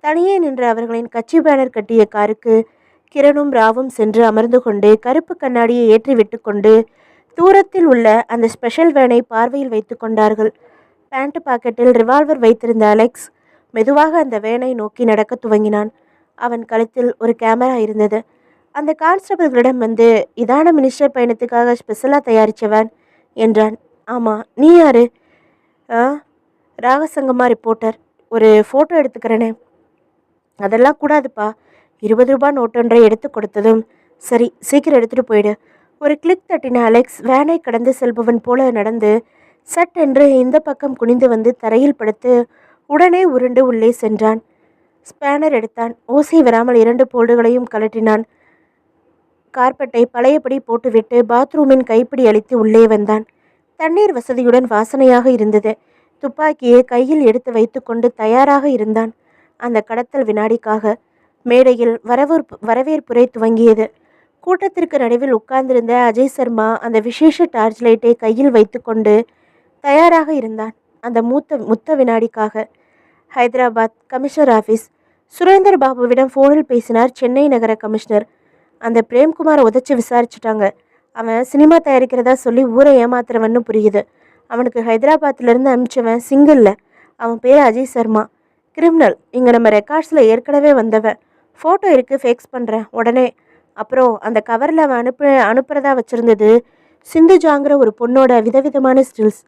தனியே நின்ற அவர்களின் கட்சி பேனர் கட்டிய காருக்கு கிரணும் ராவும் சென்று அமர்ந்து கொண்டு கருப்பு கண்ணாடியை ஏற்றி விட்டு கொண்டு தூரத்தில் உள்ள அந்த ஸ்பெஷல் வேனை பார்வையில் வைத்து கொண்டார்கள். பேண்ட் பாக்கெட்டில் ரிவால்வர் வைத்திருந்த அலெக்ஸ் மெதுவாக அந்த வேனை நோக்கி நடக்க துவங்கினான். அவன் கழுத்தில் ஒரு கேமரா இருந்தது. அந்த கான்ஸ்டபிள்களிடம் வந்து, இதான மினிஸ்டர் பயணத்துக்காக ஸ்பெஷலாக தயாரித்தவன் என்றான். ஆமாம், நீ யாரு? ராகசங்கமா ரிப்போர்ட்டர். ஒரு ஃபோட்டோ எடுத்துக்கிறேனே. அதெல்லாம் கூடாதுப்பா. 20 ரூபாய் நோட்டொன்றை எடுத்து கொடுத்ததும், சரி சீக்கிரம் எடுத்துகிட்டு போயிடு. ஒரு கிளிக் தட்டின அலெக்ஸ் வேனை கடந்து செல்பவன் போல நடந்து சட் என்று இந்த பக்கம் குனிந்து வந்து தரையில் படுத்து உடனே உருண்டு உள்ளே சென்றான். ஸ்பேனர் எடுத்தான். ஓசை வராமல் 2 போல்டுகளையும் கலட்டினான். கார்பெட்டை பழையபடி போட்டுவிட்டு பாத்ரூமின் கைப்பிடி அளித்து உள்ளே வந்தான். தண்ணீர் வசதியுடன் வாசனையாக இருந்தது. துப்பாக்கியை கையில் எடுத்து வைத்து கொண்டு தயாராக இருந்தான் அந்த கடத்தல் வினாடிக்காக. மேடையில் வரவேற்புரை துவங்கியது. கூட்டத்திற்கு நடுவில் உட்கார்ந்திருந்த அஜய் சர்மா அந்த விசேஷ டார்ச் லைட்டை கையில் வைத்து கொண்டு தயாராக இருந்தான் அந்த முத்த வினாடிக்காக. Hyderabad commissioner office. சுரேந்தர் பாபுவிடம் ஃபோனில் பேசினார் சென்னை நகர கமிஷனர். அந்த பிரேம்குமாரை உதச்சி விசாரிச்சுட்டாங்க. அவன் சினிமா தயாரிக்கிறதா சொல்லி ஊரை ஏமாத்துறவன்னு புரியுது. அவனுக்கு ஹைதராபாத்திலேருந்து அனுப்பிச்சவன் சிங்கிள்ல. அவன் பேர் அஜய் சர்மா. கிரிமினல். இங்கே நம்ம ரெக்கார்ட்ஸில் ஏற்கனவே வந்தவன். ஃபோட்டோ இருக்குது, ஃபேக்ஸ் பண்ணுறேன் உடனே. அப்புறம் அந்த கவரில் அவன் அனுப்புறதா வச்சுருந்தது சிந்துஜாங்கிற ஒரு பொண்ணோட விதவிதமான ஸ்டில்ஸ்.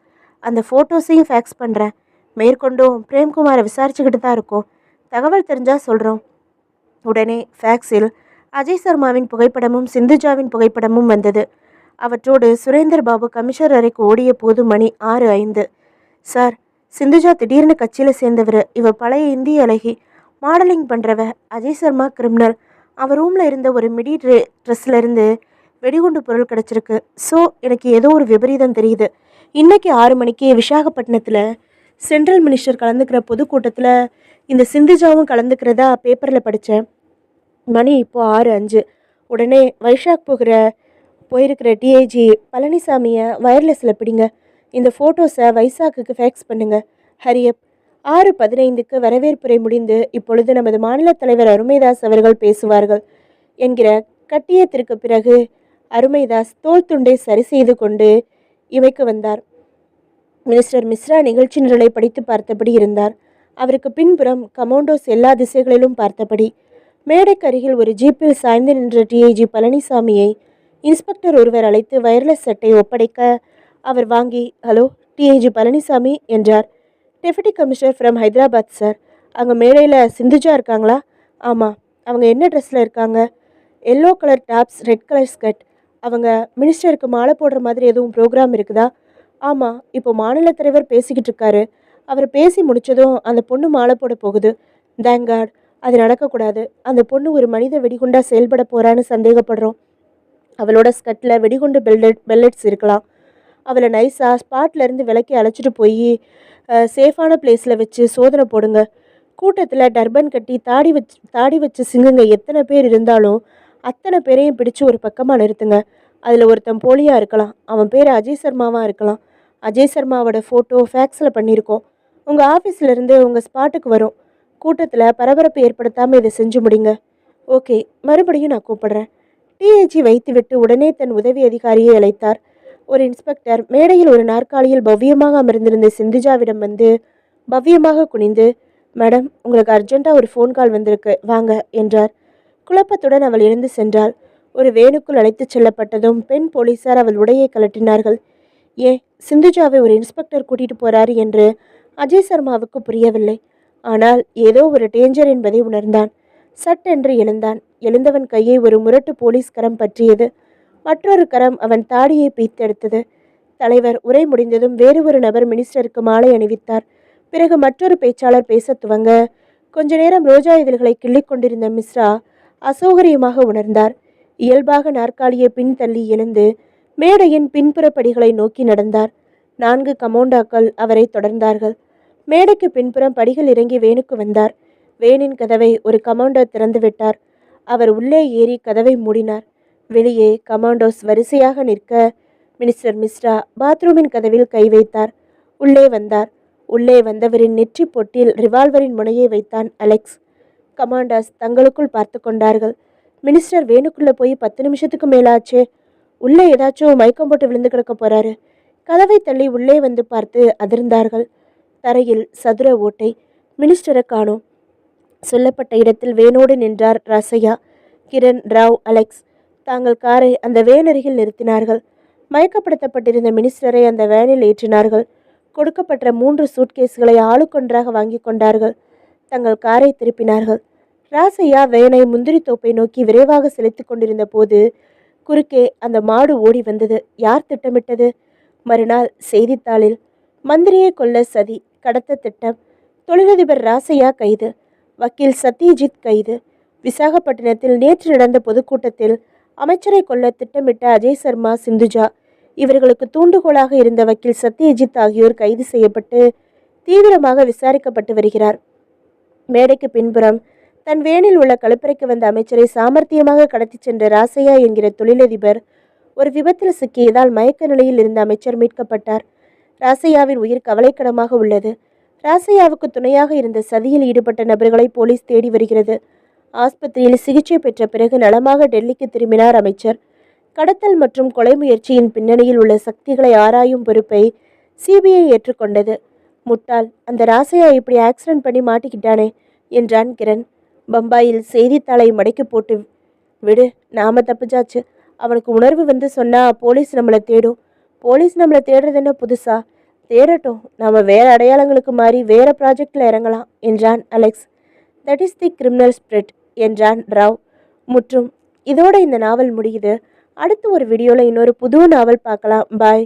அந்த ஃபோட்டோஸையும் ஃபேக்ஸ் பண்ணுறேன். மேற்கொண்டும் பிரேம்குமாரை விசாரிச்சுக்கிட்டு தான் இருக்கோம். தகவல் தெரிஞ்சால் சொல்கிறோம். உடனே ஃபேக்ஸில் அஜய் சர்மாவின் புகைப்படமும் சிந்துஜாவின் புகைப்படமும் வந்தது. அவற்றோடு சுரேந்தர் பாபு கமிஷனர் அறைக்கு ஓடிய போது மணி 6:05. சார், சிந்துஜா திடீர்னு கட்சியில் சேர்ந்தவர். இவ பழைய இந்திய அழகி, மாடலிங் பண்ணுறவ. அஜய் சர்மா கிரிமினல். அவன் ரூமில் இருந்த ஒரு மிடி ட்ரெஸ்லேருந்து வெடிகுண்டு பொருள் கிடச்சிருக்கு. ஸோ எனக்கு ஏதோ ஒரு விபரீதம் தெரியுது. இன்றைக்கி 6 மணிக்கு விசாகப்பட்டினத்தில் சென்ட்ரல் மினிஸ்டர் கலந்துக்கிற பொதுக்கூட்டத்தில் இந்த சிந்துஜாவும் கலந்துக்கிறதா பேப்பரில் படித்தேன். மணி இப்போ 6:05. உடனே வைஷாக் போயிருக்கிற டிஐஜி பழனிசாமியை வயர்லெஸில் பிடிங்க. இந்த ஃபோட்டோஸை வைசாக்குக்கு ஃபேக்ஸ் பண்ணுங்கள். ஹரியப். 6:15க்கு வரவேற்புரை முடிந்து இப்பொழுது நமது மாநில தலைவர் அருமைதாஸ் அவர்கள் பேசுவார்கள் என்கிற கட்டியத்திற்கு பிறகு அருமைதாஸ் தோல் துண்டை சரி செய்து கொண்டு இமைக்கு வந்தார். மினிஸ்டர் மிஸ்ரா நிகழ்ச்சி நிரலை படித்து பார்த்தபடி இருந்தார். அவருக்கு பின்புறம் கமாண்டோஸ் எல்லா திசைகளிலும் பார்த்தபடி. மேடைக்கு அருகில் ஒரு ஜீப்பில் சாய்ந்து நின்ற டிஐஜி பழனிசாமியை இன்ஸ்பெக்டர் ஒருவர் அழைத்து வயர்லெஸ் செட்டை ஒப்படைக்க அவர் வாங்கி, ஹலோ டிஐஜி பழனிசாமி என்றார். Deputy commissioner from Hyderabad sir. அங்கே மேடையில் சிந்துஜா இருக்காங்களா? ஆமாம். அவங்க என்ன ட்ரெஸ்ஸில் இருக்காங்க? Yellow colour tops, red colour skirt. அவங்க மினிஸ்டருக்கு மாலை போடுற மாதிரி எதுவும் ப்ரோக்ராம் இருக்குதா? ஆமாம், இப்போ மாநில தலைவர் பேசிக்கிட்டு இருக்காரு. அவர் பேசி முடித்ததும் அந்த பொண்ணு மாலை போட போகுது. Thank God. அது நடக்கக்கூடாது. அந்த பொண்ணு ஒரு மனித வெடிகுண்டா செயல்பட போகிறான்னு சந்தேகப்படுறோம். அவளோட ஸ்கர்ட்டில் வெடிகுண்டு பெல்லட்ஸ் இருக்கலாம். அவளை நைஸாக ஸ்பாட்லேருந்து விலக்கி அழைச்சிட்டு போய் சேஃபான பிளேஸில் வச்சு சோதனை போடுங்க. கூட்டத்தில் டர்பன் கட்டி தாடி வச்சு சிங்குங்க எத்தனை பேர் இருந்தாலும் அத்தனை பேரையும் பிடிச்சு ஒரு பக்கமாக நிறுத்துங்க. அதில் ஒருத்தன் போலியாக இருக்கலாம். அவன் பேர் அஜய் சர்மாவாக இருக்கலாம். அஜய் சர்மாவோட ஃபோட்டோ ஃபேக்ஸில் பண்ணியிருக்கோம். உங்கள் ஆஃபீஸ்லேருந்து உங்கள் ஸ்பாட்டுக்கு வரும். கூட்டத்தில் பரபரப்பு ஏற்படுத்தாமல் இதை செஞ்சு முடிங்க. ஓகே, மறுபடியும் நான் கூப்பிடுறேன். டிஐஜி வைத்துவிட்டு உடனே தன் உதவி அதிகாரியை அழைத்தார். ஒரு இன்ஸ்பெக்டர் மேடையில் ஒரு நாற்காலியில் பவ்யமாக அமர்ந்திருந்த சிந்துஜாவிடம் வந்து பவ்யமாக குனிந்து, மேடம், உங்களுக்கு அர்ஜென்ட்டாக ஒரு ஃபோன் கால் வந்திருக்கு, வாங்க என்றார். குழப்பத்துடன் அவள் எழுந்து சென்றாள். ஒரு வேனுக்குள் அழைத்துச் செல்லப்பட்டதும் பெண் போலீசார் அவள் உடையை கலட்டினார்கள். ஏன் சிந்துஜாவை ஒரு இன்ஸ்பெக்டர் கூட்டிட்டு போறாரு என்று அஜய் சர்மாவுக்கு புரியவில்லை. ஆனால் ஏதோ ஒரு டேஞ்சர் என்பதை உணர்ந்தான். சட்டென்று எழுந்தான். எழுந்தவன் கையை ஒரு முரட்டு போலீஸ் கரம் பற்றியது. மற்றொரு கரம் அவன் தாடியை பீத்தெடுத்தது. தலைவர் உரை முடிந்ததும் வேறு ஒரு நபர் மினிஸ்டருக்கு மாலை அணிவித்தார். பிறகு மற்றொரு பேச்சாளர் பேச துவங்க கொஞ்ச நேரம் ரோஜா இதழ்களை கிள்ளிக் கொண்டிருந்த மிஸ்ரா அசௌகரியமாக உணர்ந்தார். இயல்பாக நாற்காலியை பின்தள்ளி எழுந்து மேடையின் பின்புற படிகளை நோக்கி நடந்தார். 4 கமோண்டாக்கள் அவரை தொடர்ந்தார்கள். மேடைக்கு பின்புறம் படிகள் இறங்கி வேனுக்கு வந்தார். வேனின் கதவை ஒரு கமாண்டோ திறந்து விட்டார். அவர் உள்ளே ஏறி கதவை மூடினார். வெளியே கமாண்டோஸ் வரிசையாக நிற்க மினிஸ்டர் மிஸ்ரா பாத்ரூமின் கதவில் கை வைத்தார். உள்ளே வந்தார். உள்ளே வந்தவரின் நெற்றி பொட்டில் ரிவால்வரின் முனையை வைத்தான் அலெக்ஸ். கமாண்டர்ஸ் தங்களுக்குள் பார்த்து கொண்டார்கள். மினிஸ்டர் வேனுக்குள்ளே போய் 10 நிமிஷத்துக்கு மேலாச்சே. உள்ளே ஏதாச்சும் மயக்கம் போட்டு விழுந்து கிடக்க போறாரு. கதவை தள்ளி உள்ளே வந்து பார்த்து அதிர்ந்தார்கள். தரையில் சதுர ஓட்டை. மினிஸ்டரை காணோம். சொல்லப்பட்ட இடத்தில் வேனோடு நின்றார் ராசையா. கிரண், ராவ், அலெக்ஸ் தாங்கள் காரை அந்த வேன் அருகில் நிறுத்தினார்கள். மயக்கப்படுத்தப்பட்டிருந்த மினிஸ்டரை அந்த வேனில் ஏற்றினார்கள். கொடுக்கப்பட்ட 3 சூட்கேஸ்களை ஆளுக்கொன்றாக வாங்கி கொண்டார்கள். தங்கள் காரை திருப்பினார்கள். ராசையா வேனை முந்திரி தோப்பை நோக்கி விரைவாக செலுத்தி கொண்டிருந்த போது குறுக்கே அந்த மாடு ஓடி வந்தது. யார் திட்டமிட்டது? மறுநாள் செய்தித்தாளில் மந்திரியை கொல்ல சதி, கடத்த திட்டம், தொழிலதிபர் ராசையா கைது, வக்கீல் சத்யஜித் கைது. விசாகப்பட்டினத்தில் நேற்று நடந்த பொதுக்கூட்டத்தில் அமைச்சரை கொல்ல திட்டமிட்ட அஜய் சர்மா, சிந்துஜா இவர்களுக்கு தூண்டுகோலாக இருந்த வக்கீல் சத்யஜித் ஆகியோர் கைது செய்யப்பட்டு தீவிரமாக விசாரிக்கப்பட்டு வருகிறார். மேடைக்கு பின்புறம் தன் வேனில் உள்ள கழுப்பறைக்கு வந்த அமைச்சரை சாமர்த்தியமாக கடத்தி சென்ற ராசையா என்கிற தொழிலதிபர் ஒரு விபத்தில் சிக்கியதால் மயக்க நிலையில் இருந்த அமைச்சர் மீட்கப்பட்டார். ராசையாவின் உயிர் கவலைக்கிடமாக உள்ளது. ராசையாவுக்கு துணையாக இருந்த சதியில் ஈடுபட்ட நபர்களை போலீஸ் தேடி வருகிறது. ஆஸ்பத்திரியில் சிகிச்சை பெற்ற பிறகு நலமாக டெல்லிக்கு திரும்பினார் அமைச்சர். கடத்தல் மற்றும் கொலை முயற்சியின் பின்னணியில் உள்ள சக்திகளை ஆராயும் பொறுப்பை சிபிஐ ஏற்றுக்கொண்டது. முட்டாள், அந்த ராசையா இப்படி ஆக்சிடென்ட் பண்ணி மாட்டிக்கிட்டானே என்றான் கிரண். பம்பாயில் செய்தித்தாளை மடக்கி போட்டு விடு, நாம தப்புச்சாச்சு. அவனுக்கு உணர்வு வந்து சொன்னா போலீஸ் நம்மளை தேடும். போலீஸ் நம்மளை தேடுறது என்ன புதுசா? தேடட்டும், நாம வேற அடையாளங்களுக்கு மாறி வேற ப்ராஜெக்டில் இறங்கலாம் என்றான் Alex. That is the criminal spirit என்றான் ராவ். முற்றும். இதோட இந்த நாவல் முடியுது. அடுத்து ஒரு வீடியோவில் இன்னொரு புது நாவல் பார்க்கலாம். பாய்.